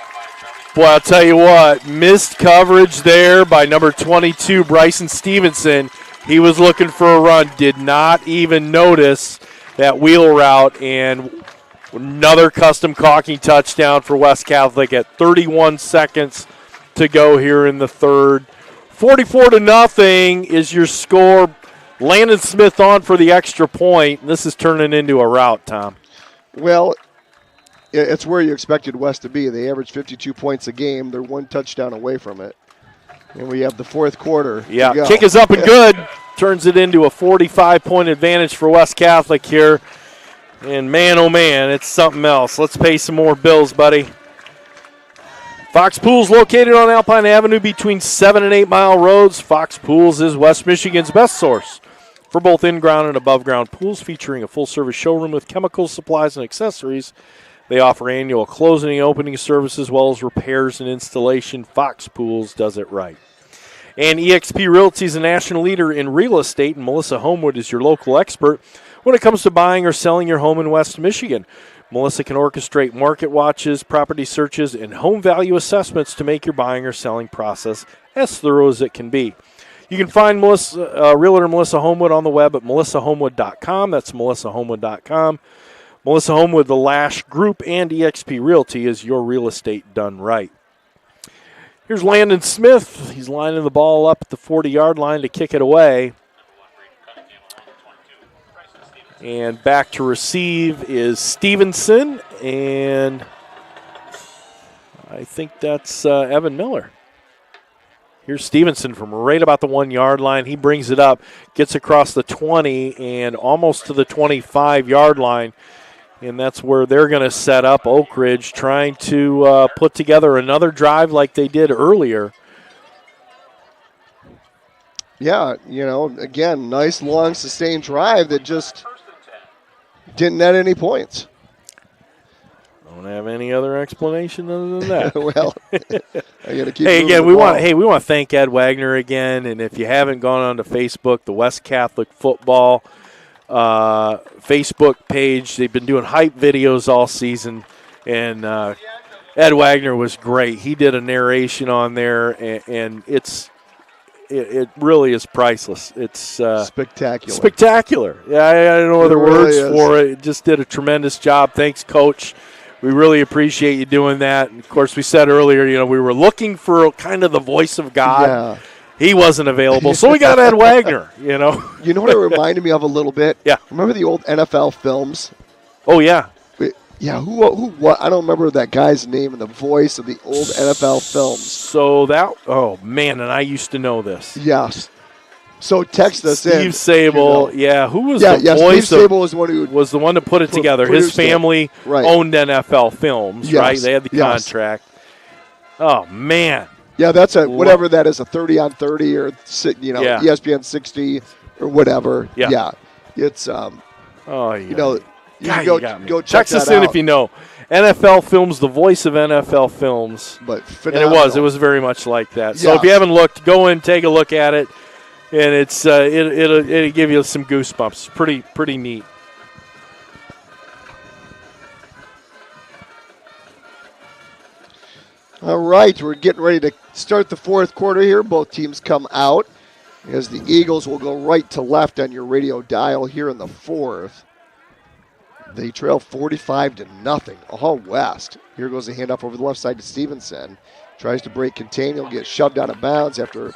Boy, I'll tell you what, missed coverage there by number 22, Bryson Stevenson. He was looking for a run, did not even notice that wheel route, and another custom caulking touchdown for West Catholic at 31 seconds to go here in the third. 44-0 is your score. Landon Smith on for the extra point. This is turning into a rout, Tom. Well, it's where you expected West to be. They average 52 points a game. They're one touchdown away from it. And we have the fourth quarter. Yeah, kick is up and good. Turns it into a 45-point advantage for West Catholic here. And man, oh man, it's something else. Let's pay some more bills, buddy. Fox Pools located on Alpine Avenue between 7 and 8 Mile Roads. Fox Pools is West Michigan's best source for both in-ground and above-ground pools, featuring a full-service showroom with chemicals, supplies, and accessories. They offer annual closing and opening service as well as repairs and installation. Fox Pools does it right. And eXp Realty is a national leader in real estate, and Melissa Homewood is your local expert when it comes to buying or selling your home in West Michigan. Melissa can orchestrate market watches, property searches, and home value assessments to make your buying or selling process as thorough as it can be. You can find Realtor Melissa Homewood on the web at melissahomewood.com. That's melissahomewood.com. Melissa Homewood, the Lash Group, and eXp Realty is your real estate done right. Here's Landon Smith. He's lining the ball up at the 40-yard line to kick it away. And back to receive is Stevenson, and I think that's Evan Miller. Here's Stevenson from right about the 1-yard line. He brings it up, gets across the 20 and almost to the 25-yard line. And that's where they're going to set up Oakridge, trying to put together another drive like they did earlier. Yeah, again, nice long sustained drive that just didn't net any points. Don't have any other explanation other than that. Well, I got to keep. Hey, again, we want to thank Ed Wagner again, and if you haven't gone on to Facebook, the West Catholic Football Facebook page, they've been doing hype videos all season, and Ed Wagner was great. He did a narration on there, and it really is priceless. It's spectacular. Spectacular. Yeah, I don't know other words for it. It just did a tremendous job. Thanks, Coach. We really appreciate you doing that. And of course, we said earlier, we were looking for kind of the voice of God. Yeah. He wasn't available, so we got Ed Wagner, You know what it reminded me of a little bit? Yeah. Remember the old NFL films? Oh, yeah. Yeah, what? I don't remember that guy's name and the voice of the old NFL films. So and I used to know this. Yes. So text us Steve Sable, who was the voice Steve Sable was the one to put it together. His family owned NFL Films, right? They had the contract. Oh, man. Yeah, that's whatever that is, a 30 on 30 or ESPN 60 or whatever. Yeah. It's you can go check Text us in if you know. NFL Films, the voice of NFL Films. But phenomenal. And it was very much like that. So if you haven't looked, go in, take a look at it, and it's it'll give you some goosebumps. Pretty neat. All right, we're getting ready to start the fourth quarter here. Both teams come out as the Eagles will go right to left on your radio dial here in the fourth. They trail 45-0. All West. Here goes a handoff over the left side to Stevenson. Tries to break contain. He'll get shoved out of bounds after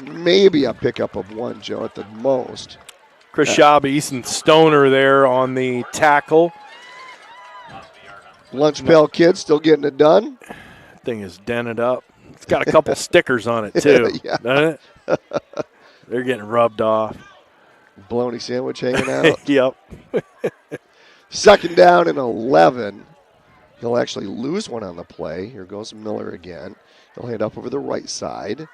maybe a pickup of one, Joe, at the most. Chris Schaub, Easton Stoner there on the tackle. Lunch Pail Kid still getting it done. Thing is dented up. It's got a couple stickers on it, too. Doesn't it? They're getting rubbed off. Bologna sandwich hanging out. Yep. Second down and 11. He'll actually lose one on the play. Here goes Miller again. He'll hand up over the right side.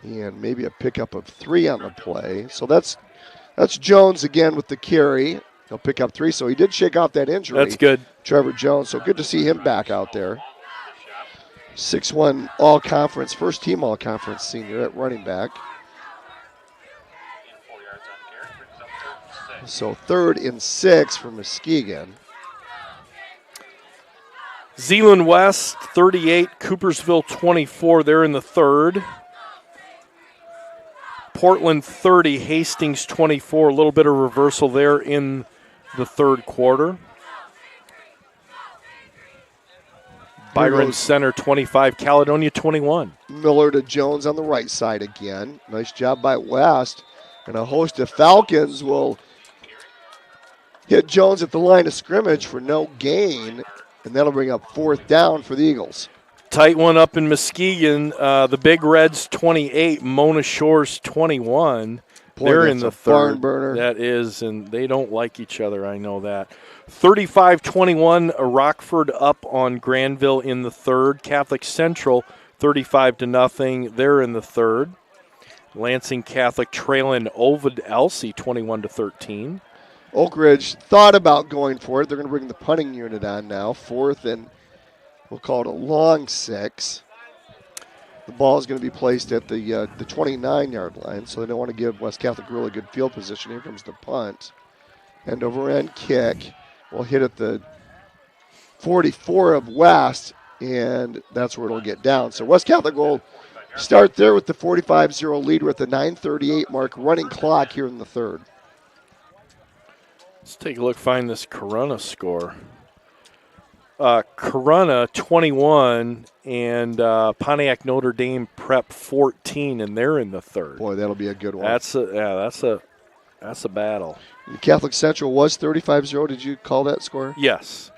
And maybe a pickup of 3 on the play. So that's Jones again with the carry. He'll pick up 3. So he did shake off that injury. That's good. Trevor Jones. So good to see him back out there. 6'1" all-conference, first-team all-conference senior at running back. So 3rd and 6 for Muskegon. Zeeland West, 38. Coopersville, 24. They're in the third. Portland, 30. Hastings, 24. A little bit of reversal there in the third quarter. Byron Center, 25. Caledonia, 21. Miller to Jones on the right side again. Nice job by West. And a host of Falcons will hit Jones at the line of scrimmage for no gain, and that'll bring up 4th down for the Eagles. Tight one up in Muskegon. The Big Reds, 28. Mona Shores, 21. Boy, they're in the third. Barn burner. That is, and they don't like each other. I know that. 35-21, Rockford up on Granville in the third. Catholic Central, 35-0. They're in the third. Lansing Catholic trailing Ovid Elsie, 21-13. Oakridge thought about going for it. They're going to bring the punting unit on now. 4th and we'll call it a long 6. The ball is going to be placed at the 29-yard line, so they don't want to give West Catholic really good field position. Here comes the punt. End over end kick. will hit at the 44 of West, and that's where it'll get down. So West Catholic will start there with the 45-0 lead with the 9:38 mark, running clock here in the third. Let's take a look, find this Corunna score. Corunna 21 and Pontiac Notre Dame Prep 14, and they're in the third. Boy, that'll be a good one. That's a battle. And Catholic Central was 35-0. Did you call that score? Yes.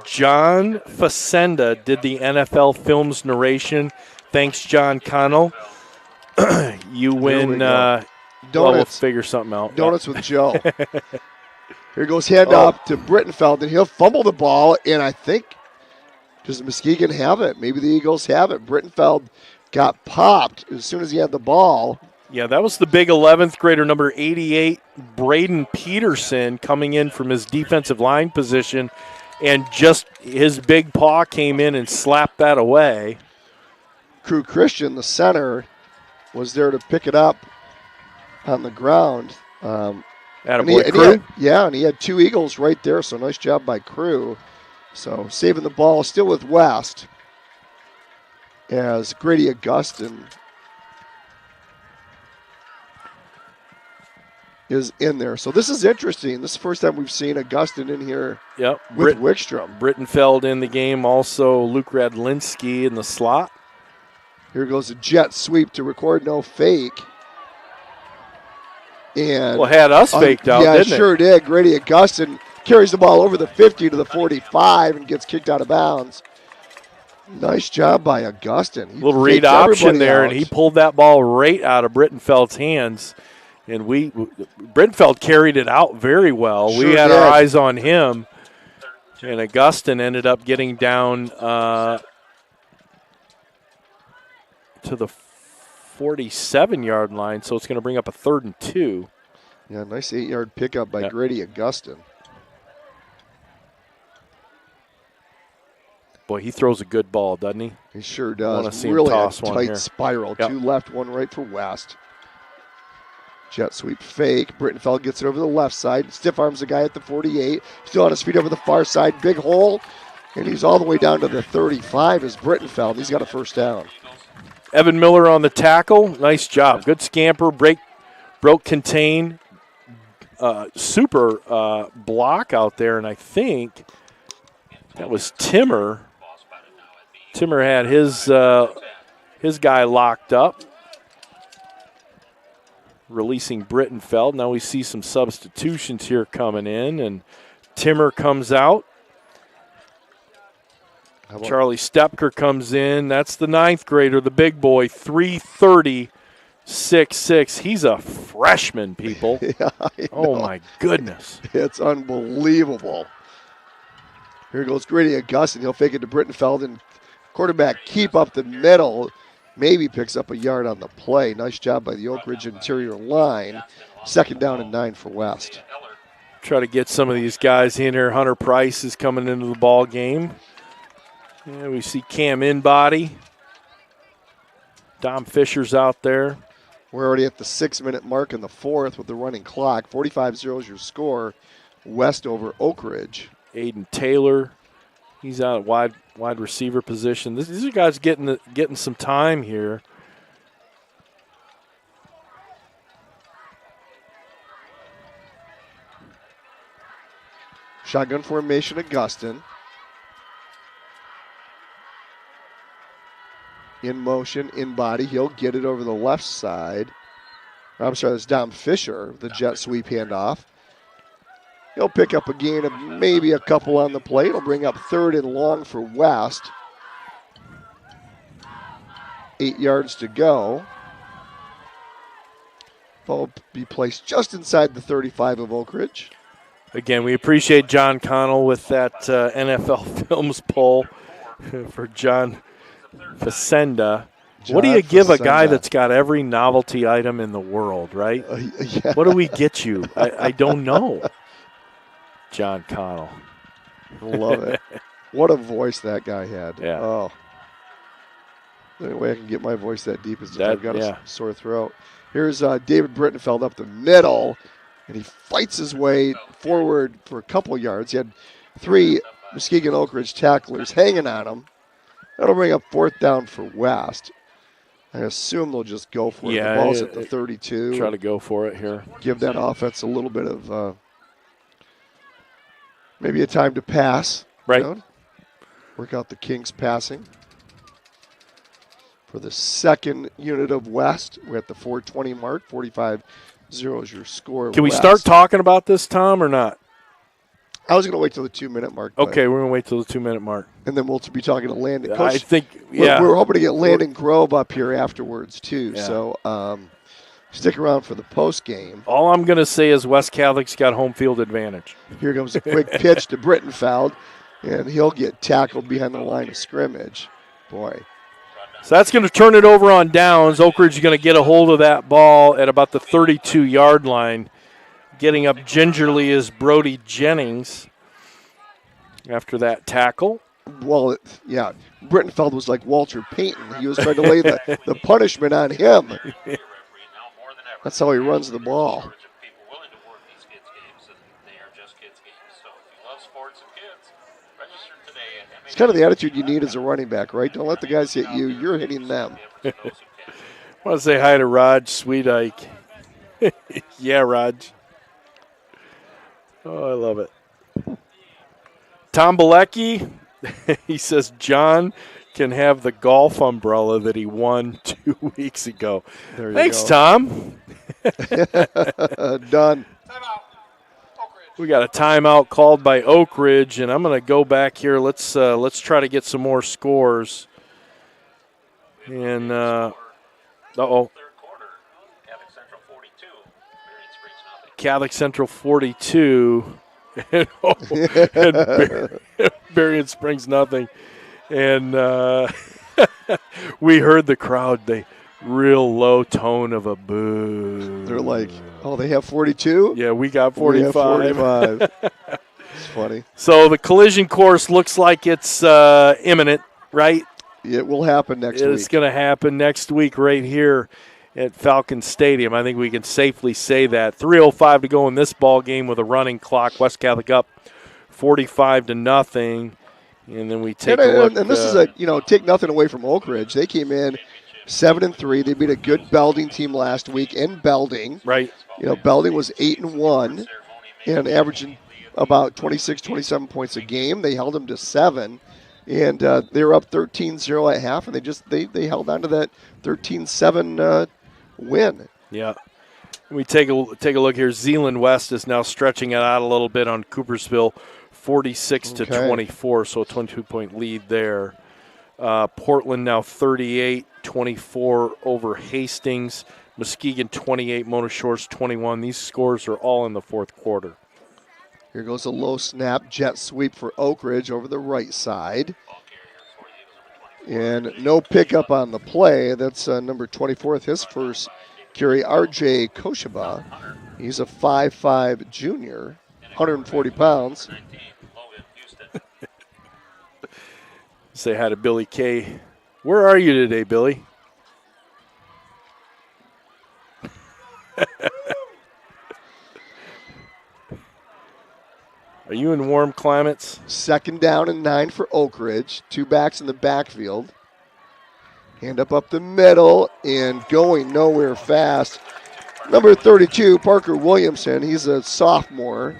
John Facenda did the NFL Films narration. Thanks, John Connell. You win. Donuts. Well, we'll figure something out. Donuts with Joe. Here goes handoff to Brittenfeld, and he'll fumble the ball, and I think, does Muskegon have it? Maybe the Eagles have it. Brittenfeld got popped as soon as he had the ball. Yeah, that was the big 11th grader, number 88, Braden Peterson, coming in from his defensive line position, and just his big paw came in and slapped that away. Crew Christian, the center, was there to pick it up on the ground. Attaboy, Crew. And he had two Eagles right there, so nice job by Crew. So saving the ball still with West as Grady Augustin is in there. So this is interesting. This is the first time we've seen Augustin in here with Wickstrom. Brittenfeld in the game, also Luke Radlinski in the slot. Here goes a jet sweep to record no fake. And had us faked out, didn't it? Yeah, sure did. Grady Augustin carries the ball over the 50 to the 45 and gets kicked out of bounds. Nice job by Augustin. Little read option there, and he pulled that ball right out of Brittenfeld's hands. And Brittenfeld carried it out very well. Sure we had did. our eyes on him. And Augustin ended up getting down to the 47-yard line, so it's going to bring up a 3rd and 2. Yeah, nice 8-yard pickup by Grady Augustin. Boy, he throws a good ball, doesn't he? He sure does. Want to see really him toss a one tight here. spiral. Yep. 2 left, 1 right for West. Jet sweep fake. Brittenfeld gets it over the left side. Stiff arms the guy at the 48. Still on his feet over the far side. Big hole. And he's all the way down to the 35 as Brittenfeld. He's got a first down. Evan Miller on the tackle. Nice job. Good scamper. Broke contain. Super block out there. And I think that was Timmer. Timmer had his guy locked up. Releasing Brittenfeld. Now we see some substitutions here coming in. And Timmer comes out. Charlie Stepker comes in. That's the 9th grader, the big boy, 330, 6'6". He's a freshman, people. Yeah, oh, my goodness. It's unbelievable. Here goes Grady Augustin. He'll fake it to Brittenfeld, and quarterback keep up the middle. Maybe picks up a yard on the play. Nice job by the Oakridge interior line. 2nd down and 9 for West. Try to get some of these guys in here. Hunter Price is coming into the ball game. Yeah, we see Cam Inbody. Dom Fisher's out there. We're already at the 6-minute mark in the 4th with the running clock. 45-0 is your score. West over Oakridge. Aiden Taylor, he's out at wide receiver position. These are guys getting some time here. Shotgun formation, Augustin. In motion, in body. He'll get it over the left side. I'm sorry, that's Dom Fisher, the jet sweep handoff. He'll pick up a gain of maybe a couple on the play. It'll bring up 3rd and long for West. 8 yards to go. Ball will be placed just inside the 35 of Oakridge. Again, we appreciate John Connell with that NFL Films poll for John Facenda. What do you give a guy that's got every novelty item in the world, right? Yeah. What do we get you? I don't know. John Connell. Love it. What a voice that guy had. Yeah. Oh. The only way I can get my voice that deep is if I've got a sore throat. Here's David Brittenfeld up the middle. and he fights his way forward for a couple yards. He had 3 Muskegon Oakridge tacklers hanging on him. That'll bring up 4th down for West. I assume they'll just go for it. The ball's at the 32. Try to go for it here. Give that offense a little bit of maybe a time to pass. Right. You know? Work out the kinks passing. For the second unit of West, we're at the 4:20 mark. 45-0 is your score. Can we start talking about this, Tom, or not? I was going to wait till the 2-minute mark. Okay, we're going to wait till the 2-minute mark. And then we'll be talking to Landon. Coach, I think, yeah. We're hoping to get Landon Grove up here afterwards, too. Yeah. So stick around for the post game. All I'm going to say is West Catholic's got home field advantage. Here comes a quick pitch to Brittenfeld, and he'll get tackled behind the line of scrimmage. Boy. So that's going to turn it over on downs. Oakridge is going to get a hold of that ball at about the 32-yard line. Getting up gingerly is Brody Jennings after that tackle. Well, yeah, Brittenfeld was like Walter Payton. He was trying to lay the punishment on him. That's how he runs the ball. It's kind of the attitude you need as a running back, right? Don't let the guys hit you. You're hitting them. I want to say hi to Raj Sweet Ike. Yeah, Raj. Oh, I love it. Tom Bilecki, he says John can have the golf umbrella that he won 2 weeks ago. Thanks, Tom. Done. We got a timeout called by Oakridge, and I'm going to go back here. Let's try to get some more scores. And Catholic Central 42, and Berrien Springs nothing. And we heard the crowd, they real low tone of a boo. They're like, oh, they have 42? Yeah, we got 45. We have 45. It's funny. So the collision course looks like it's imminent, right? It will happen next week. It's going to happen next week right here at Falcon Stadium. I think we can safely say that. 3:05 to go in this ball game with a running clock. West Catholic up 45-0. And then we take a look. And this is take nothing away from Oakridge. They came in 7-3. They beat a good Belding team last week in Belding. Right. Belding was 8-1 and averaging about 26, 27 points a game. They held them to 7. And they were up 13-0 at half, and they held on to that 13-7 win. Yeah. We take a look here. Zeeland West is now stretching it out a little bit on Coopersville, 46-24, so a 22-point lead there. Portland now 38-24 over Hastings. Muskegon 28, Mona Shores 21. These scores are all in the fourth quarter. Here goes a low snap, jet sweep for Oakridge over the right side. And no pickup on the play. That's number 24, his first carry, R.J. Kosheba. He's a 5'5 junior, 140 pounds. Say hi to Billy K. Where are you today, Billy? Are you in warm climates? 2nd down and 9 for Oakridge. 2 backs in the backfield. Hand up the middle and going nowhere fast. Number 32, Parker Williamson. He's a sophomore,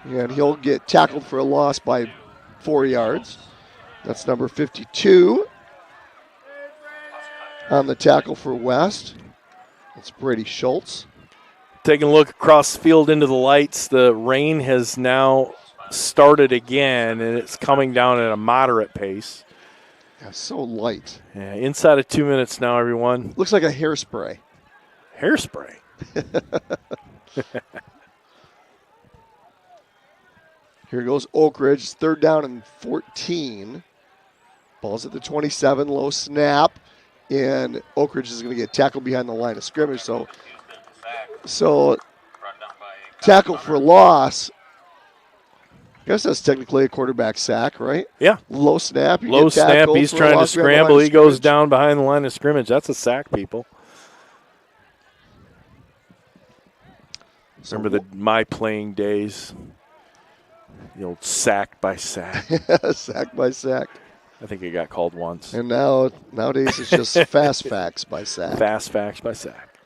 and he'll get tackled for a loss by 4 yards. That's number 52 on the tackle for West. That's Brady Schultz. Taking a look across the field into the lights, the rain has now started again, and it's coming down at a moderate pace. Yeah, so light. Yeah, inside of 2 minutes now, everyone. Looks like a hairspray. Hairspray? Here goes Oakridge, 3rd down and 14. Ball's at the 27, low snap, and Oakridge is going to get tackled behind the line of scrimmage. So tackle for loss. I guess that's technically a quarterback sack, right? Yeah. Low snap. Low snap. He's trying to scramble. He goes down behind the line of scrimmage. That's a sack, people. So Remember my playing days? The old sack by sack. sack by sack. I think it got called once. And nowadays it's just fast facts by sack. Fast facts by sack.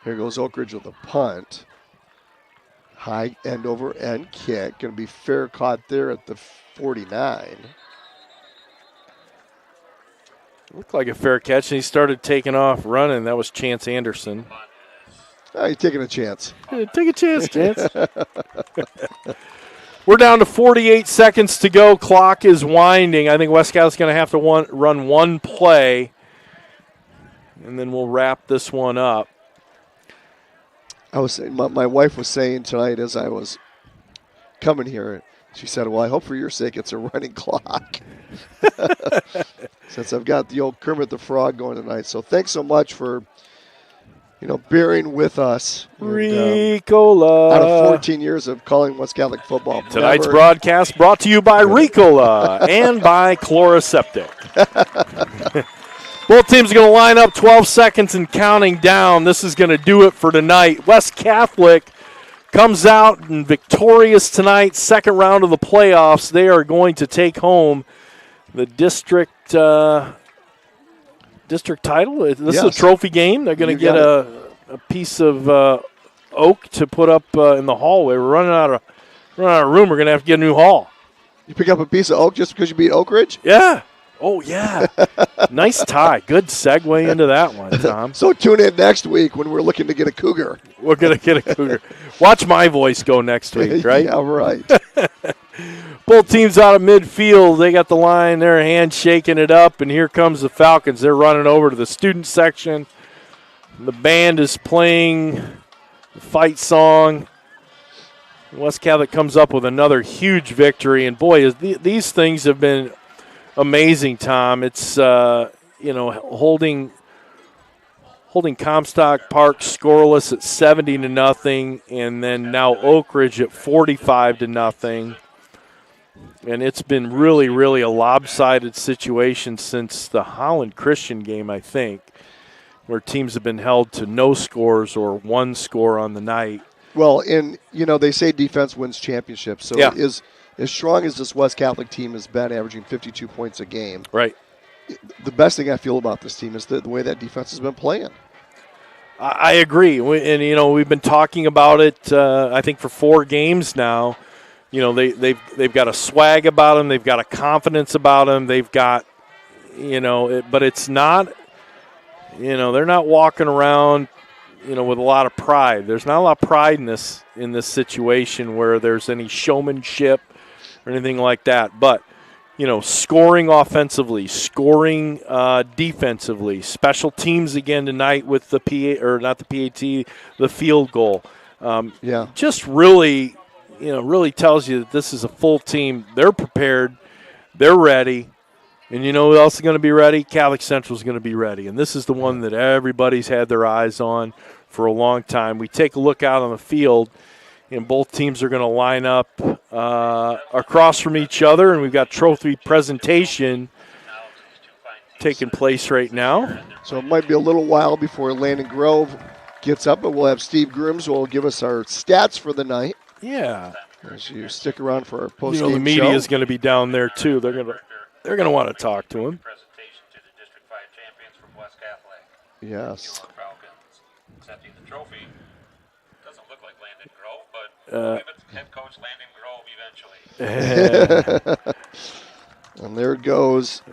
Here goes Oakridge with a punt. High end over end kick. Going to be fair caught there at the 49. Looked like a fair catch, and he started taking off running. That was Chance Anderson. Oh, you're taking a chance. Yeah, take a chance, Chance. We're down to 48 seconds to go. Clock is winding. I think West Catholic's going to have to run one play, and then we'll wrap this one up. I was saying, my wife was saying tonight as I was coming here, she said, well, I hope for your sake it's a running clock. Since I've got the old Kermit the Frog going tonight. So thanks so much for, bearing with us. Ricola. Out of 14 years of calling West Catholic football. Tonight's broadcast brought to you by Ricola and by Chloraseptic. Both teams are going to line up 12 seconds and counting down. This is going to do it for tonight. West Catholic comes out and victorious tonight. Second round of the playoffs. They are going to take home the district title. This is a trophy game. They're going to get a piece of oak to put up in the hallway. We're running out of room. We're going to have to get a new hall. You pick up a piece of oak just because you beat Oakridge? Yeah. Oh, yeah. Nice tie. Good segue into that one, Tom. So tune in next week when we're looking to get a cougar. We're going to get a cougar. Watch my voice go next week, right? Yeah, right. Both teams out of midfield. They got the line. Their hand shaking it up, and here comes the Falcons. They're running over to the student section. The band is playing the fight song. West Catholic comes up with another huge victory, and boy, these things have been amazing, Tom. It's holding Comstock Park scoreless at 70-0, and then now Oakridge at 45-0. And it's been really, really a lopsided situation since the Holland Christian game, I think, where teams have been held to no scores or one score on the night. Well, and, they say defense wins championships. So yeah. As strong as this West Catholic team has been, averaging 52 points a game. Right. The best thing I feel about this team is the way that defense has been playing. I agree. And, we've been talking about it, I think, for 4 games now. They've got a swag about them. They've got a confidence about them. They've got, but it's not, they're not walking around, with a lot of pride. There's not a lot of pride in this situation where there's any showmanship or anything like that. But, scoring offensively, scoring defensively, special teams again tonight with the the field goal. Just really, really tells you that this is a full team. They're prepared. They're ready. And you know who else is going to be ready? Catholic Central is going to be ready. And this is the one that everybody's had their eyes on for a long time. We take a look out on the field, and both teams are going to line up across from each other, and we've got trophy presentation taking place right now. So it might be a little while before Landon Grove gets up, but we'll have Steve Grooms who will give us our stats for the night. Yeah. As you stick around for our post-game show. The media is going to be down there, too. They're going to want to talk to him. Presentation to the District 5 champions from West Catholic. Yes. Falcons accepting the trophy. Doesn't look like Landon Grove, but head coach Landon Grove eventually. And there goes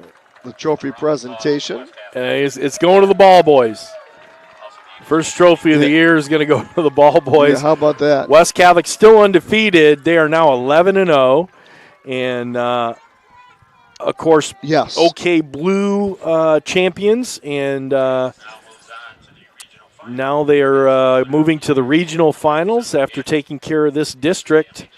the trophy presentation. It's going to the Ball Boys. First trophy of the year is going to go to the Ball Boys. Yeah, how about that? West Catholic still undefeated. They are now 11-0. And, of course, yes. OK Blue champions. And now they are moving to the regional finals after taking care of this district.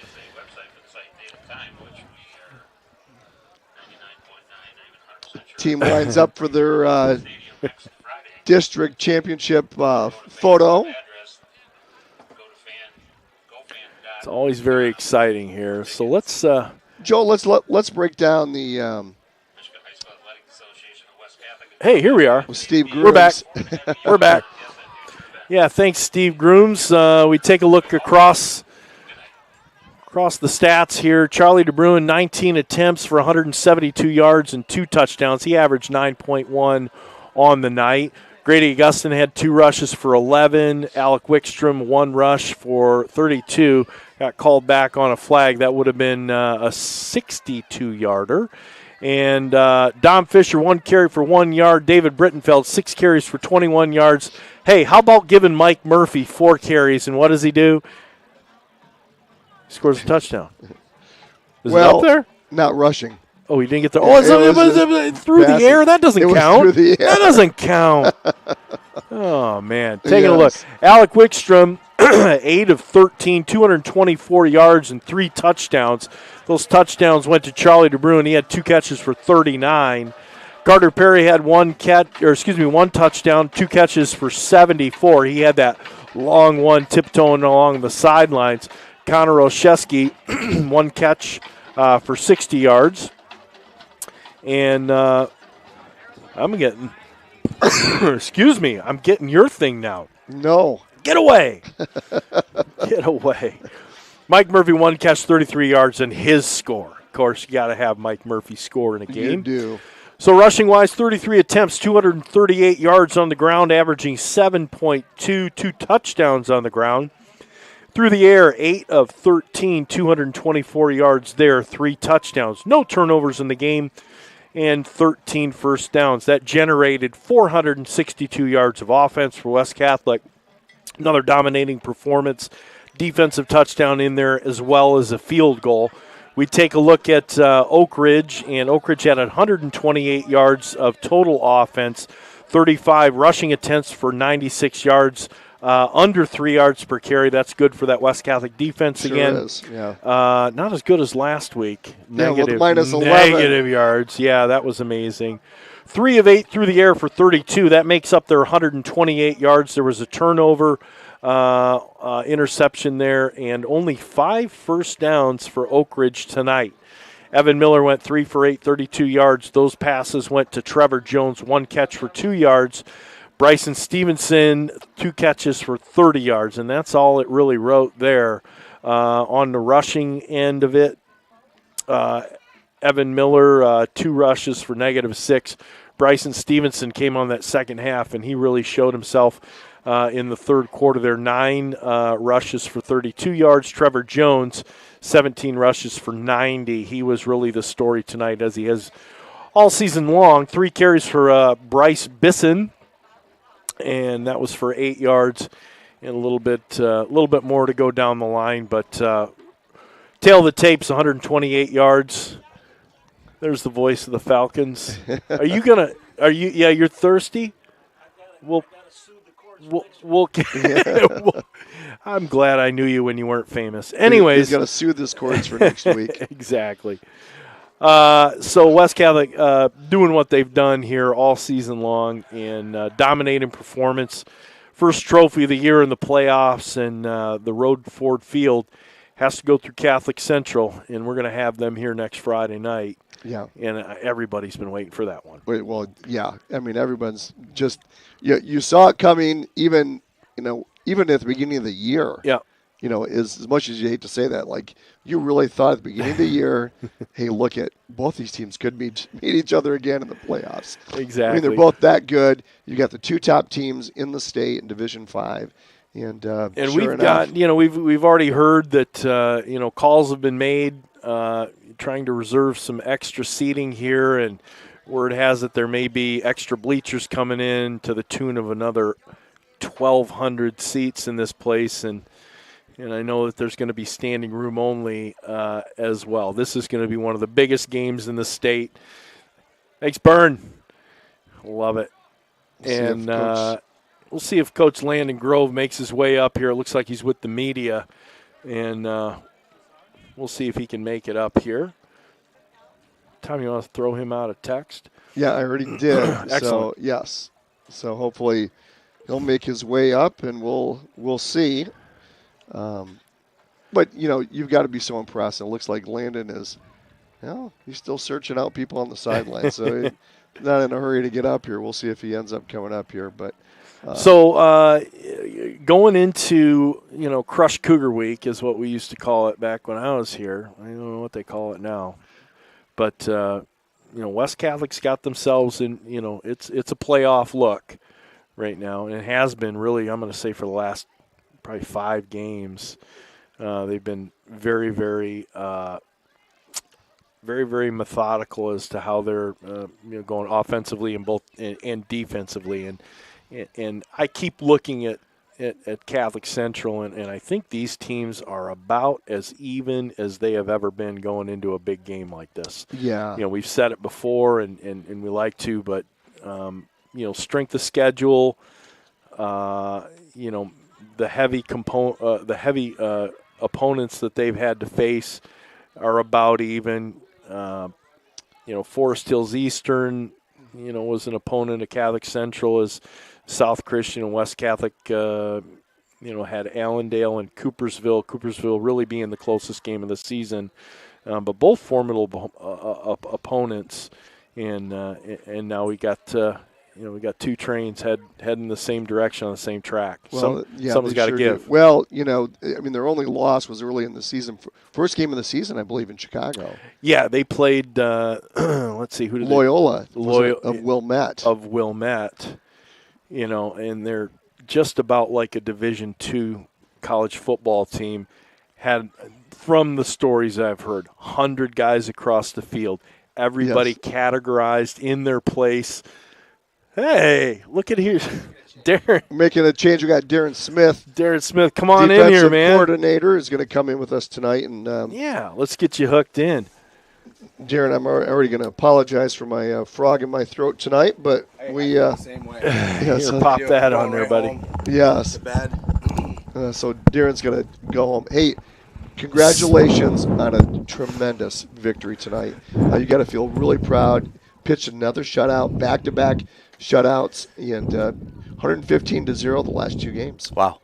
The team lines up for their district championship photo. It's always very exciting here. So let's Joe, let's break down the hey, here we are. With Steve Grooms. We're back. We're back. Yeah, thanks, Steve Grooms. We take a look across the stats here. Charlie DeBruin, 19 attempts for 172 yards and 2 touchdowns. He averaged 9.1 on the night. Grady Augustin had 2 rushes for 11. Alec Wickstrom, 1 rush for 32. Got called back on a flag. That would have been a 62-yarder. And Dom Fisher, 1 carry for 1 yard. David Brittenfeld, 6 carries for 21 yards. Hey, how about giving Mike Murphy 4 carries, and what does he do? He scores a touchdown. Is it up there? Not rushing. Oh, he didn't get there. Oh, it was through the air? That doesn't count. Through the air. That doesn't count. Oh, man. Taking a look. Alec Wickstrom, 8 of 13, 224 yards and 3 touchdowns. Those touchdowns went to Charlie DeBruin. He had 2 catches for 39. Carter Perry had 1 touchdown, 2 catches for 74. He had that long one tiptoeing along the sidelines. Connor Olszewski, 1 catch for 60 yards. And I'm getting, I'm getting your thing now. No. Get away. Get away. Mike Murphy, 1 catch, 33 yards, and his score. Of course, you got to have Mike Murphy score in a game. You do. So rushing-wise, 33 attempts, 238 yards on the ground, averaging 7.2, 2 touchdowns on the ground. Through the air, 8 of 13, 224 yards there, 3 touchdowns. No turnovers in the game, and 13 first downs. That generated 462 yards of offense for West Catholic. Another dominating performance. Defensive touchdown in there as well as a field goal. We take a look at Oakridge, and Oakridge had 128 yards of total offense, 35 rushing attempts for 96 yards, under 3 yards per carry. That's good for that West Catholic defense again. Is, yeah. Not as good as last week. Negative, minus 11. Negative yards. Yeah, that was amazing. 3 of 8 through the air for 32. That makes up their 128 yards. There was a turnover, interception there, and only 5 first downs for Oakridge tonight. Evan Miller went 3 for 8, 32 yards. Those passes went to Trevor Jones, 1 catch for 2 yards. Bryson Stevenson, 2 catches for 30 yards, and that's all it really wrote there. On the rushing end of it, Evan Miller, 2 rushes for -6. Bryson Stevenson came on that second half, and he really showed himself in the third quarter there. 9 rushes for 32 yards. Trevor Jones, 17 rushes for 90. He was really the story tonight, as he has all season long. 3 carries for Bryce Bisson, and that was for 8 yards and a little bit more to go down the line. But tail of the tape's 128 yards. There's the voice of the Falcons. You're thirsty? We'll I'm glad I knew you when you weren't famous. Anyways. He's got to sue this chords for next week. Exactly. So West Catholic doing what they've done here all season long, and dominating performance. First trophy of the year in the playoffs, and the road to Ford Field has to go through Catholic Central, and we're going to have them here next Friday night. Yeah. And everybody's been waiting for that one. Well, yeah. I mean, everyone's just you saw it coming even at the beginning of the year. Yeah. As much as you hate to say that, like, you really thought at the beginning of the year, hey, look at both these teams could meet each other again in the playoffs. Exactly. I mean, they're both that good. You got the 2 top teams in the state in Division 5. And sure we've enough, got, we've already heard that, calls have been made trying to reserve some extra seating here, and word has it there may be extra bleachers coming in to the tune of another 1,200 seats in this place, and I know that there's going to be standing room only as well. This is going to be one of the biggest games in the state. Thanks, Byrne. Love it. And we'll see if Coach Landon Grove makes his way up here. It looks like he's with the media, and we'll see if he can make it up here. Tom, you want to throw him out a text? Yeah, I already did. Excellent. So, yes. So hopefully he'll make his way up, and we'll see. But, you've got to be so impressed. It looks like Landon is, he's still searching out people on the sideline. So he's not in a hurry to get up here. We'll see if he ends up coming up here. But So going into, Crush Cougar Week is what we used to call it back when I was here. I don't know what they call it now. But, West Catholic's got themselves in, it's a playoff look right now. And it has been really, I'm going to say, for the last probably 5 games. They've been very, very, very, very methodical as to how they're going offensively and defensively. And I keep looking at Catholic Central, and I think these teams are about as even as they have ever been going into a big game like this. Yeah. We've said it before, and we like to, but, strength of schedule, the heavy opponents that they've had to face are about even. Forest Hills Eastern, was an opponent of Catholic Central, as South Christian and West Catholic, had Allendale and Coopersville. Coopersville really being the closest game of the season, but both formidable opponents. And now we got 2 trains heading the same direction on the same track. Well, Someone's got to give. Well, their only loss was early in the season. First game of the season, I believe, in Chicago. Yeah, they played. Let's see, who did Loyola of Wilmette. Of Wilmette, and they're just about like a Division II college football team. Had, from the stories I've heard, 100 guys across the field. Everybody categorized in their place. Hey, look at here. Darren. Making a change. We got Darren Smith. Darren Smith, come on in here, man. Coordinator is going to come in with us tonight. And let's get you hooked in. Darren, I'm already going to apologize for my frog in my throat tonight, but I the same way. Pop that on there, buddy. Home, yes. to bed. So Darren's going to go home. Hey, congratulations on a tremendous victory tonight. You got to feel really proud. Pitched another shutout, back-to-back shutouts, and 115-0 the last 2 games. Wow.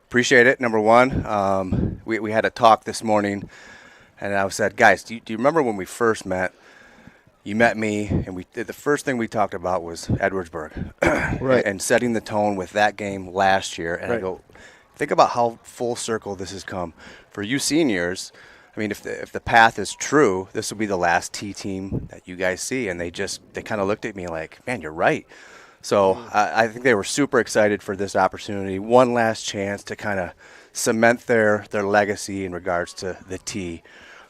Appreciate it, number one. We had a talk this morning, and I said, guys, do you remember when we first met? You met me, and the first thing we talked about was Edwardsburg. Right. And setting the tone with that game last year. And I go, think about how full circle this has come. For you seniors, I mean, if the path is true, this will be the last T team that you guys see. And they kind of looked at me like, man, you're right. So I think they were super excited for this opportunity. One last chance to kind of cement their legacy in regards to the T,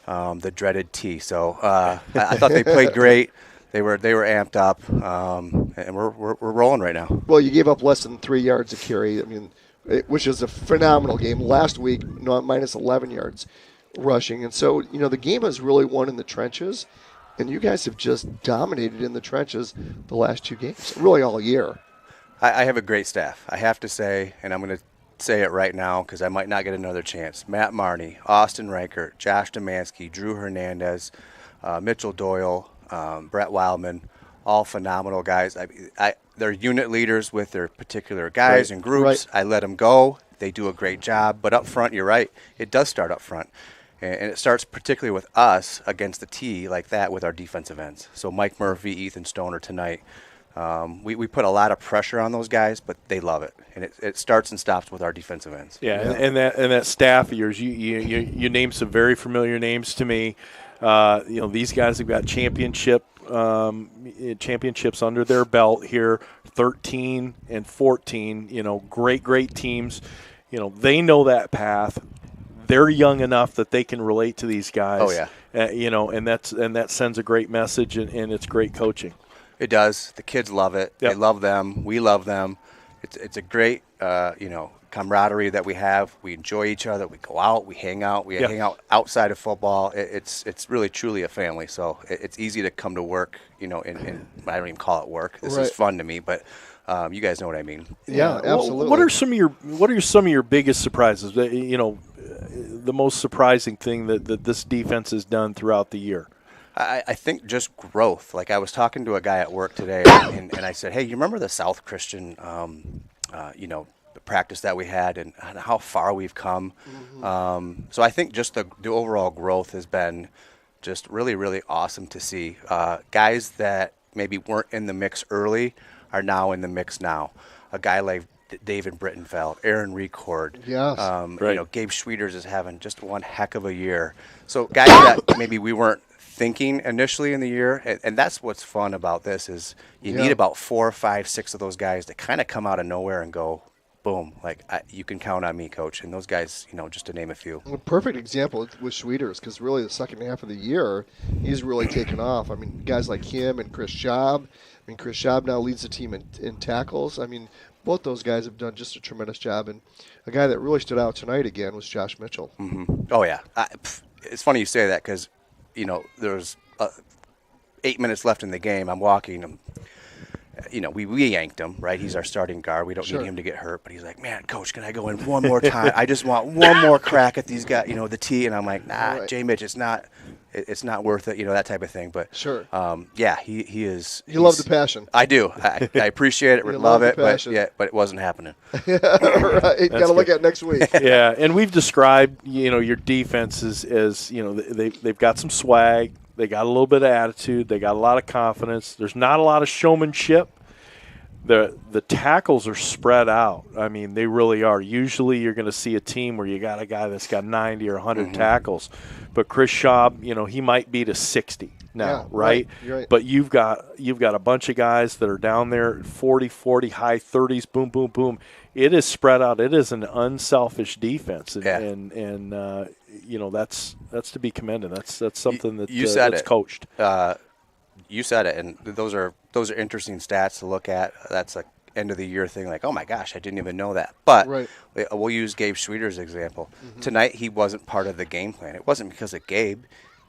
the dreaded T. So I thought they played great. They were amped up, and we're rolling right now. Well, you gave up less than 3 yards a carry. I mean, which is a phenomenal game. Last week, minus 11 yards rushing. And so, the game is really won in the trenches, and you guys have just dominated in the trenches the last 2 games, really all year. I have a great staff, I have to say, and I'm going to say it right now because I might not get another chance. Matt Marney, Austin Reichert, Josh Demansky, Drew Hernandez, Mitchell Doyle, Brett Wildman, all phenomenal guys. They're unit leaders with their particular guys and groups. I let them go. They do a great job. But up front, you're right. It does start up front. And it starts particularly with us against the T like that with our defensive ends. So Mike Murphy, Ethan Stoner tonight. We put a lot of pressure on those guys, but they love it. And it starts and stops with our defensive ends. Yeah. And that staff of yours, you named some very familiar names to me. These guys have got championships under their belt here, 13 and 14. Great teams. They know that path. They're young enough that they can relate to these guys. Oh yeah. And that sends a great message, and it's great coaching. It does. The kids love it. Yep. They love them. We love them. It's a great camaraderie that we have. We enjoy each other. We go out. We hang out. We hang out outside of football. It's really truly a family. So it's easy to come to work. And I don't even call it work. This is fun to me, but. You guys know what I mean. Yeah, absolutely. What are some of your biggest surprises? The most surprising thing that this defense has done throughout the year. I think just growth. Like I was talking to a guy at work today, and I said, "Hey, you remember the South Christian, the practice that we had, and how far we've come?" Mm-hmm. So I think just the overall growth has been just really, really awesome to see. Guys that maybe weren't in the mix early are now in the mix now. a guy like David Brittenfeld, Aaron Record. Yes. Right. Gabe Schwieters is having just one heck of a year. So guys that maybe we weren't thinking initially in the year, and that's what's fun about this is you need about 4, 5, 6 of those guys to kind of come out of nowhere and go, boom, like you can count on me, coach. And those guys, just to name a few. A perfect example with Schwieters, because really the second half of the year, he's really taken off. I mean, guys like him and Chris Schaub. I mean, Chris Schaub now leads the team in tackles. I mean, both those guys have done just a tremendous job. And a guy that really stood out tonight again was Josh Mitchell. Mm-hmm. Oh, yeah. It's funny you say that because, there's 8 minutes left in the game. I'm walking. We yanked him, right? He's our starting guard. We don't need him to get hurt. But he's like, man, coach, can I go in one more time? I just want one more crack at these guys, the tee. And I'm like, nah, Jay Mitch, it's not worth it, that type of thing. But he is. You love the passion. I do. I appreciate it. Love it. But it wasn't happening. Right. Got to look at next week. Yeah, and we've described, your defense as they've got some swag. They got a little bit of attitude. They got a lot of confidence. There's not a lot of showmanship. The tackles are spread out. I mean, they really are. Usually you're going to see a team where you got a guy that's got 90 or 100 tackles. But Chris Schaub, he might be to 60 now, right? You're right. But you've got a bunch of guys that are down there 40, high 30s, boom, boom, boom. It is spread out. It is an unselfish defense. And that's to be commended. That's something that's coached. You said it, and those are interesting stats to look at. That's like end of the year thing, like, oh my gosh, I didn't even know that. But we'll use Gabe Schwieters' example. Mm-hmm. Tonight he wasn't part of the game plan. It wasn't because of Gabe.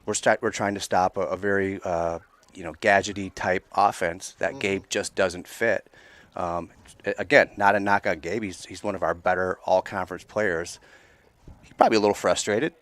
We're trying to stop a very gadgety type offense that Gabe just doesn't fit. Again, not a knock on Gabe. He's one of our better all-conference players. He's probably a little frustrated.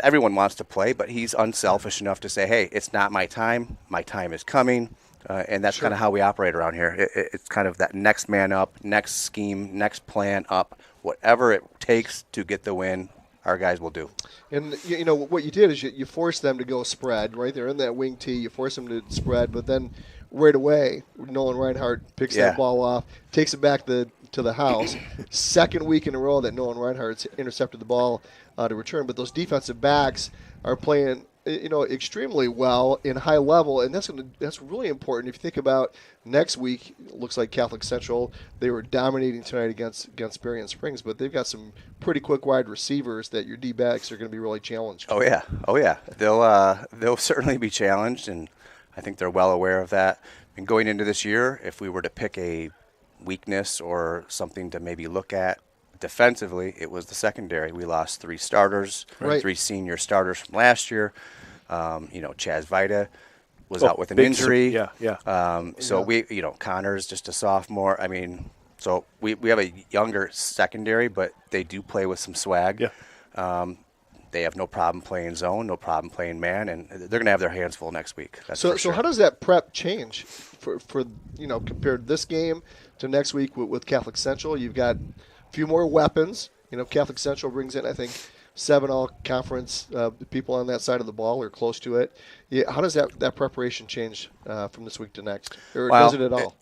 Everyone wants to play, but he's unselfish enough to say, hey, it's not my time. My time is coming. And that's kind of how we operate around here. It's kind of that next man up, next scheme, next plan up. Whatever it takes to get the win, our guys will do. And, what you did is you forced them to go spread, right? They're in that wing tee. You force them to spread, but then right away, Nolan Reinhardt picks that ball off, takes it back to the house. Second week in a row that Nolan Reinhardt's intercepted the ball to return. But those defensive backs are playing, extremely well in high level, and that's really important. If you think about next week, it looks like Catholic Central, they were dominating tonight against Berrien Springs, but they've got some pretty quick wide receivers that your D-backs are going to be really challenged. Oh yeah. They'll certainly be challenged, and I think they're well aware of that. And going into this year, if we were to pick a weakness or something to maybe look at defensively, it was the secondary. We lost 3 starters, 3 senior starters from last year. Chaz Vida was out with an injury. We, Connor's just a sophomore. I mean, so we have a younger secondary, but they do play with some swag. Yeah. They have no problem playing zone, no problem playing man, and they're going to have their hands full next week. So how does that prep change for compared this game to next week with Catholic Central? You've got a few more weapons. Catholic Central brings in, I think, 7 all-conference people on that side of the ball or close to it. Yeah, how does that preparation change from this week to next, or does it at all?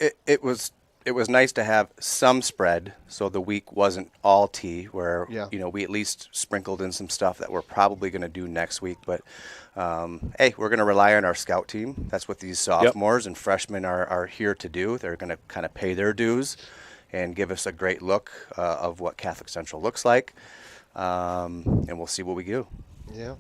It was nice to have some spread, so the week wasn't all T, where we at least sprinkled in some stuff that we're probably going to do next week. But hey, we're going to rely on our scout team. That's what these sophomores and freshmen are here to do. They're going to kind of pay their dues and give us a great look of what Catholic Central looks like, and we'll see what we do. Yeah.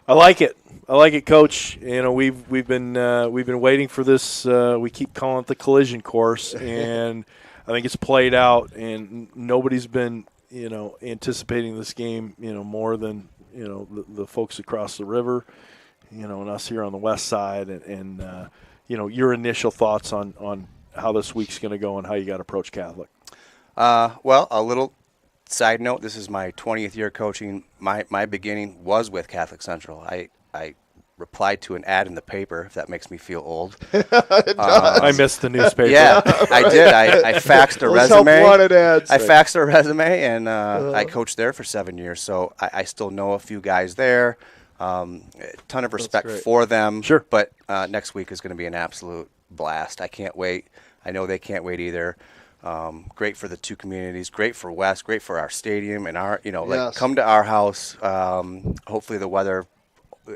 I like it, Coach. We've been waiting for this. We keep calling it the collision course, and I think it's played out. And nobody's been, anticipating this game, more than the folks across the river, and us here on the west side. And your initial thoughts on how this week's going to go and how you got to approach Catholic. Well, a little side note, this is my 20th year coaching. My beginning was with Catholic Central. I replied to an ad in the paper, if that makes me feel old. I missed the newspaper. Yeah, I did. I faxed a resume. Ads. I faxed a resume, and I coached there for 7 years. So I still know a few guys there. A ton of respect for them. Sure. But next week is going to be an absolute blast. I can't wait. I know they can't wait either. Great for the two communities, great for West, great for our stadium and our, Yes. come to our house. Hopefully the weather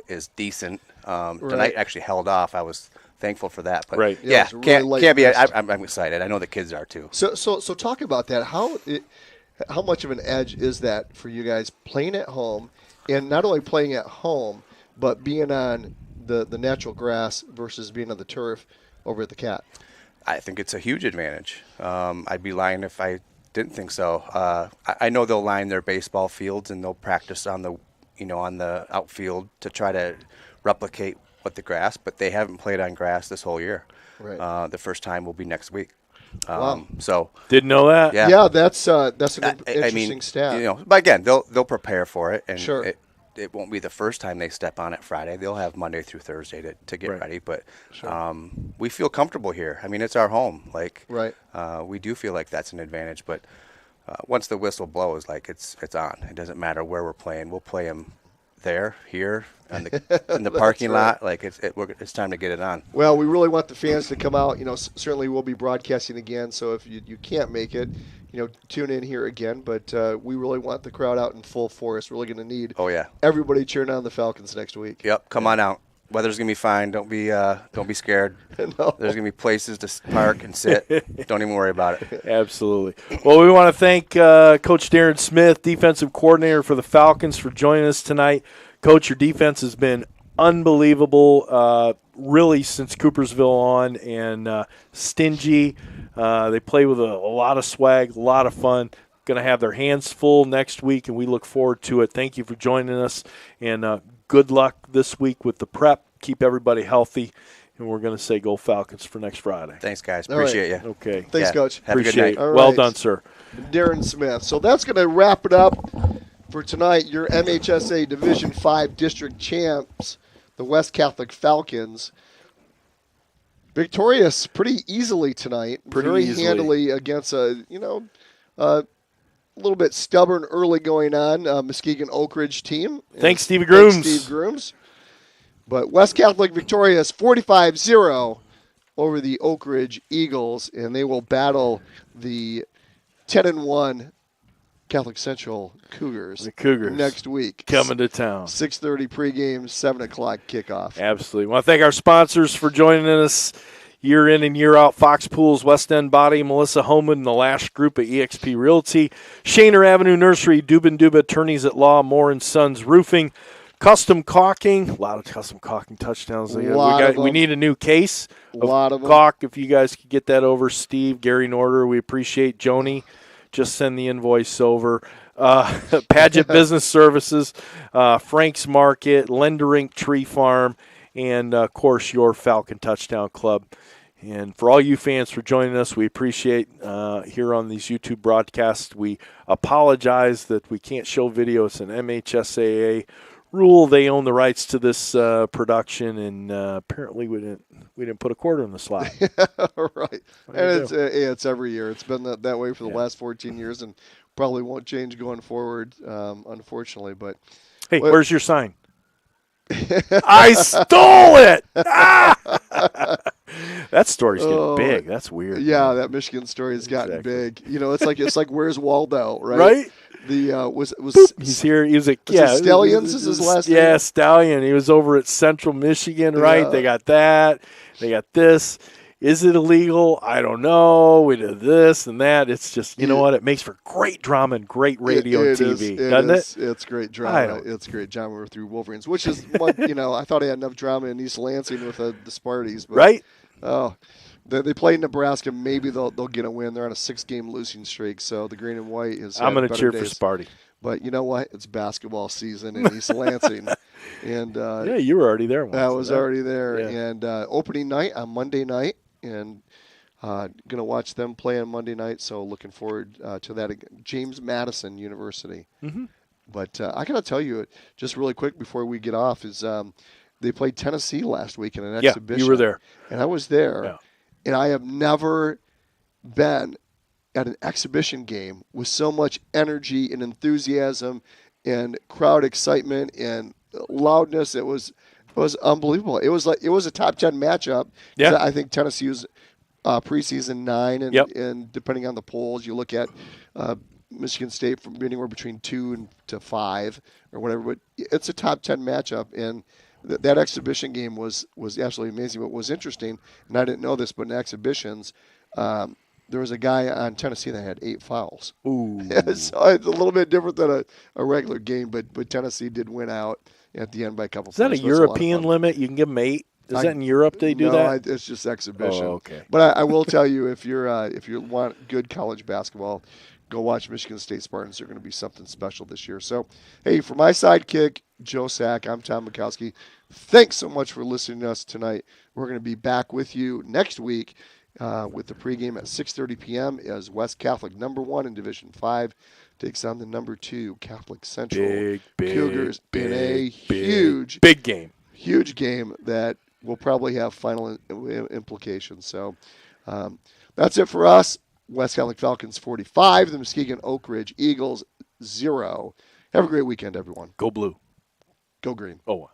is decent. Tonight actually held off. I was thankful for that. But Right. Yeah, yeah, it's really light can't be. mist. I'm excited. I know the kids are too. So talk about that. How much of an edge is that for you guys playing at home, and not only playing at home, but being on the natural grass versus being on the turf over at the Cat? I think it's a huge advantage. I'd be lying if I didn't think so. I know they'll line their baseball fields and they'll practice on the outfield to try to replicate what the grass, but they haven't played on grass this whole year. Right. The first time will be next week. Wow. So Didn't know that. Yeah. Yeah, that's an I interesting mean, stat. but again, they'll prepare for it, and Sure. it won't be the first time they step on it Friday. They'll have Monday through Thursday to get Right. ready. But we feel comfortable here. I mean, it's our home. Right. We do feel like that's an advantage. But once the whistle blows, it's on. It doesn't matter where we're playing. We'll play them there, here, in the parking lot. It's time to get it on. Well, we really want the fans to come out. Certainly we'll be broadcasting again. So if you can't make it, tune in here again. But we really want the crowd out in full force. We're really going to need everybody cheering on the Falcons next week. Yep, come on out. Weather's gonna be fine. Don't be scared. No. There's gonna be places to park and sit. Don't even worry about it. Absolutely. Well, we want to thank Coach Darren Smith, defensive coordinator for the Falcons, for joining us tonight. Coach, your defense has been unbelievable, really, since Coopersville on, and stingy. They play with a lot of swag, a lot of fun. Going to have their hands full next week, and we look forward to it. Thank you for joining us, and good luck this week with the prep. Keep everybody healthy, and we're going to say go Falcons for next Friday. Thanks, guys. All right. Appreciate you. Okay. Thanks, Coach. Have a good Appreciate night. it. All Well right. done, sir. Darren Smith. So that's going to wrap it up for tonight. Your MHSA Division 5 district champs, the West Catholic Falcons, victorious pretty easily tonight. Very handily against a little bit stubborn early going on Muskegon Oakridge team. Thanks, Stevie Grooms. Thanks, Steve Grooms. But West Catholic victorious 45-0 over the Oakridge Eagles, and they will battle the 10-1 Catholic Central Cougars. The Cougars. Next week. Coming to town. 6:30 pregame, 7 o'clock kickoff. Absolutely. I want to thank our sponsors for joining us year in and year out. Fox Pools, West End Body, Melissa Homan, and the Lash Group at eXp Realty. Shaner Avenue Nursery, Dubin Duba Attorneys at Law, Moore & Sons Roofing. Custom caulking, a lot of custom caulking touchdowns. We need a new case of caulk. If you guys could get that over, Steve, Gary Norder, we appreciate. Joni, just send the invoice over. Paget Business Services, Frank's Market, Lenderink Tree Farm, and, of course, your Falcon Touchdown Club. And for all you fans for joining us, we appreciate here on these YouTube broadcasts. We apologize that we can't show video. It's an MHSAA rule. They own the rights to this production, and apparently we didn't put a quarter in the slot. Right. And it's every year. It's been that way for the last 14 years, and probably won't change going forward, unfortunately. But hey, where's your sign? I stole it! Ah! That story's getting big. That's weird. Yeah, that Michigan story has gotten big. It's like where's Waldo, right? Right. He's here. He was Stallions is his last name. Yeah, Stallion. He was over at Central Michigan, right? Yeah. They got that. They got this. Is it illegal? I don't know. We did this and that. It's just, you know what? It makes for great drama and great radio and TV, doesn't it? It's great drama. It's great drama through Wolverines, which is what, I thought I had enough drama in East Lansing with the Sparties. But, right? Oh, they played Nebraska. Maybe they'll get a win. They're on a 6-game losing streak, so the green and white is. I'm going to cheer for Sparty. But you know what? It's basketball season in East Lansing, and yeah, you were already there. I was already there, yeah. And opening night on Monday night, and going to watch them play on Monday night. So looking forward to that. James Madison University. Mm-hmm. But I got to tell you, just really quick before we get off, is they played Tennessee last week in an exhibition. Yeah, you were there, and I was there, yeah. And I have never been at an exhibition game with so much energy and enthusiasm and crowd excitement and loudness. It was unbelievable. It was a top 10 matchup. Yeah. I think Tennessee was Preseason 9, and, Yep. and depending on the polls, you look at Michigan State from anywhere between 2 to 5 or whatever. But it's a top 10 matchup, and that exhibition game was absolutely amazing. What was interesting, and I didn't know this, but in exhibitions, there was a guy on Tennessee that had 8 fouls. Ooh. So it's a little bit different than a regular game, but Tennessee did win out at the end by a couple. Is that a points. So it's lot of European fun. limit? You can give them 8. Is that in Europe they do that? No, it's just exhibition. Oh, okay. But I will tell you, if you want good college basketball, go watch Michigan State Spartans. They're going to be something special this year. So, hey, for my sidekick, Joe Sack, I'm Tom Mikowski. Thanks so much for listening to us tonight. We're going to be back with you next week with the pregame at 6:30 p.m. as West Catholic, number 1 in Division 5, takes on the number 2 Catholic Central Big Cougars in a big game. Huge game that will probably have final implications. So that's it for us. West Catholic Falcons 45, the Muskegon Oakridge Eagles 0. Have a great weekend, everyone. Go blue. Go green. Oh.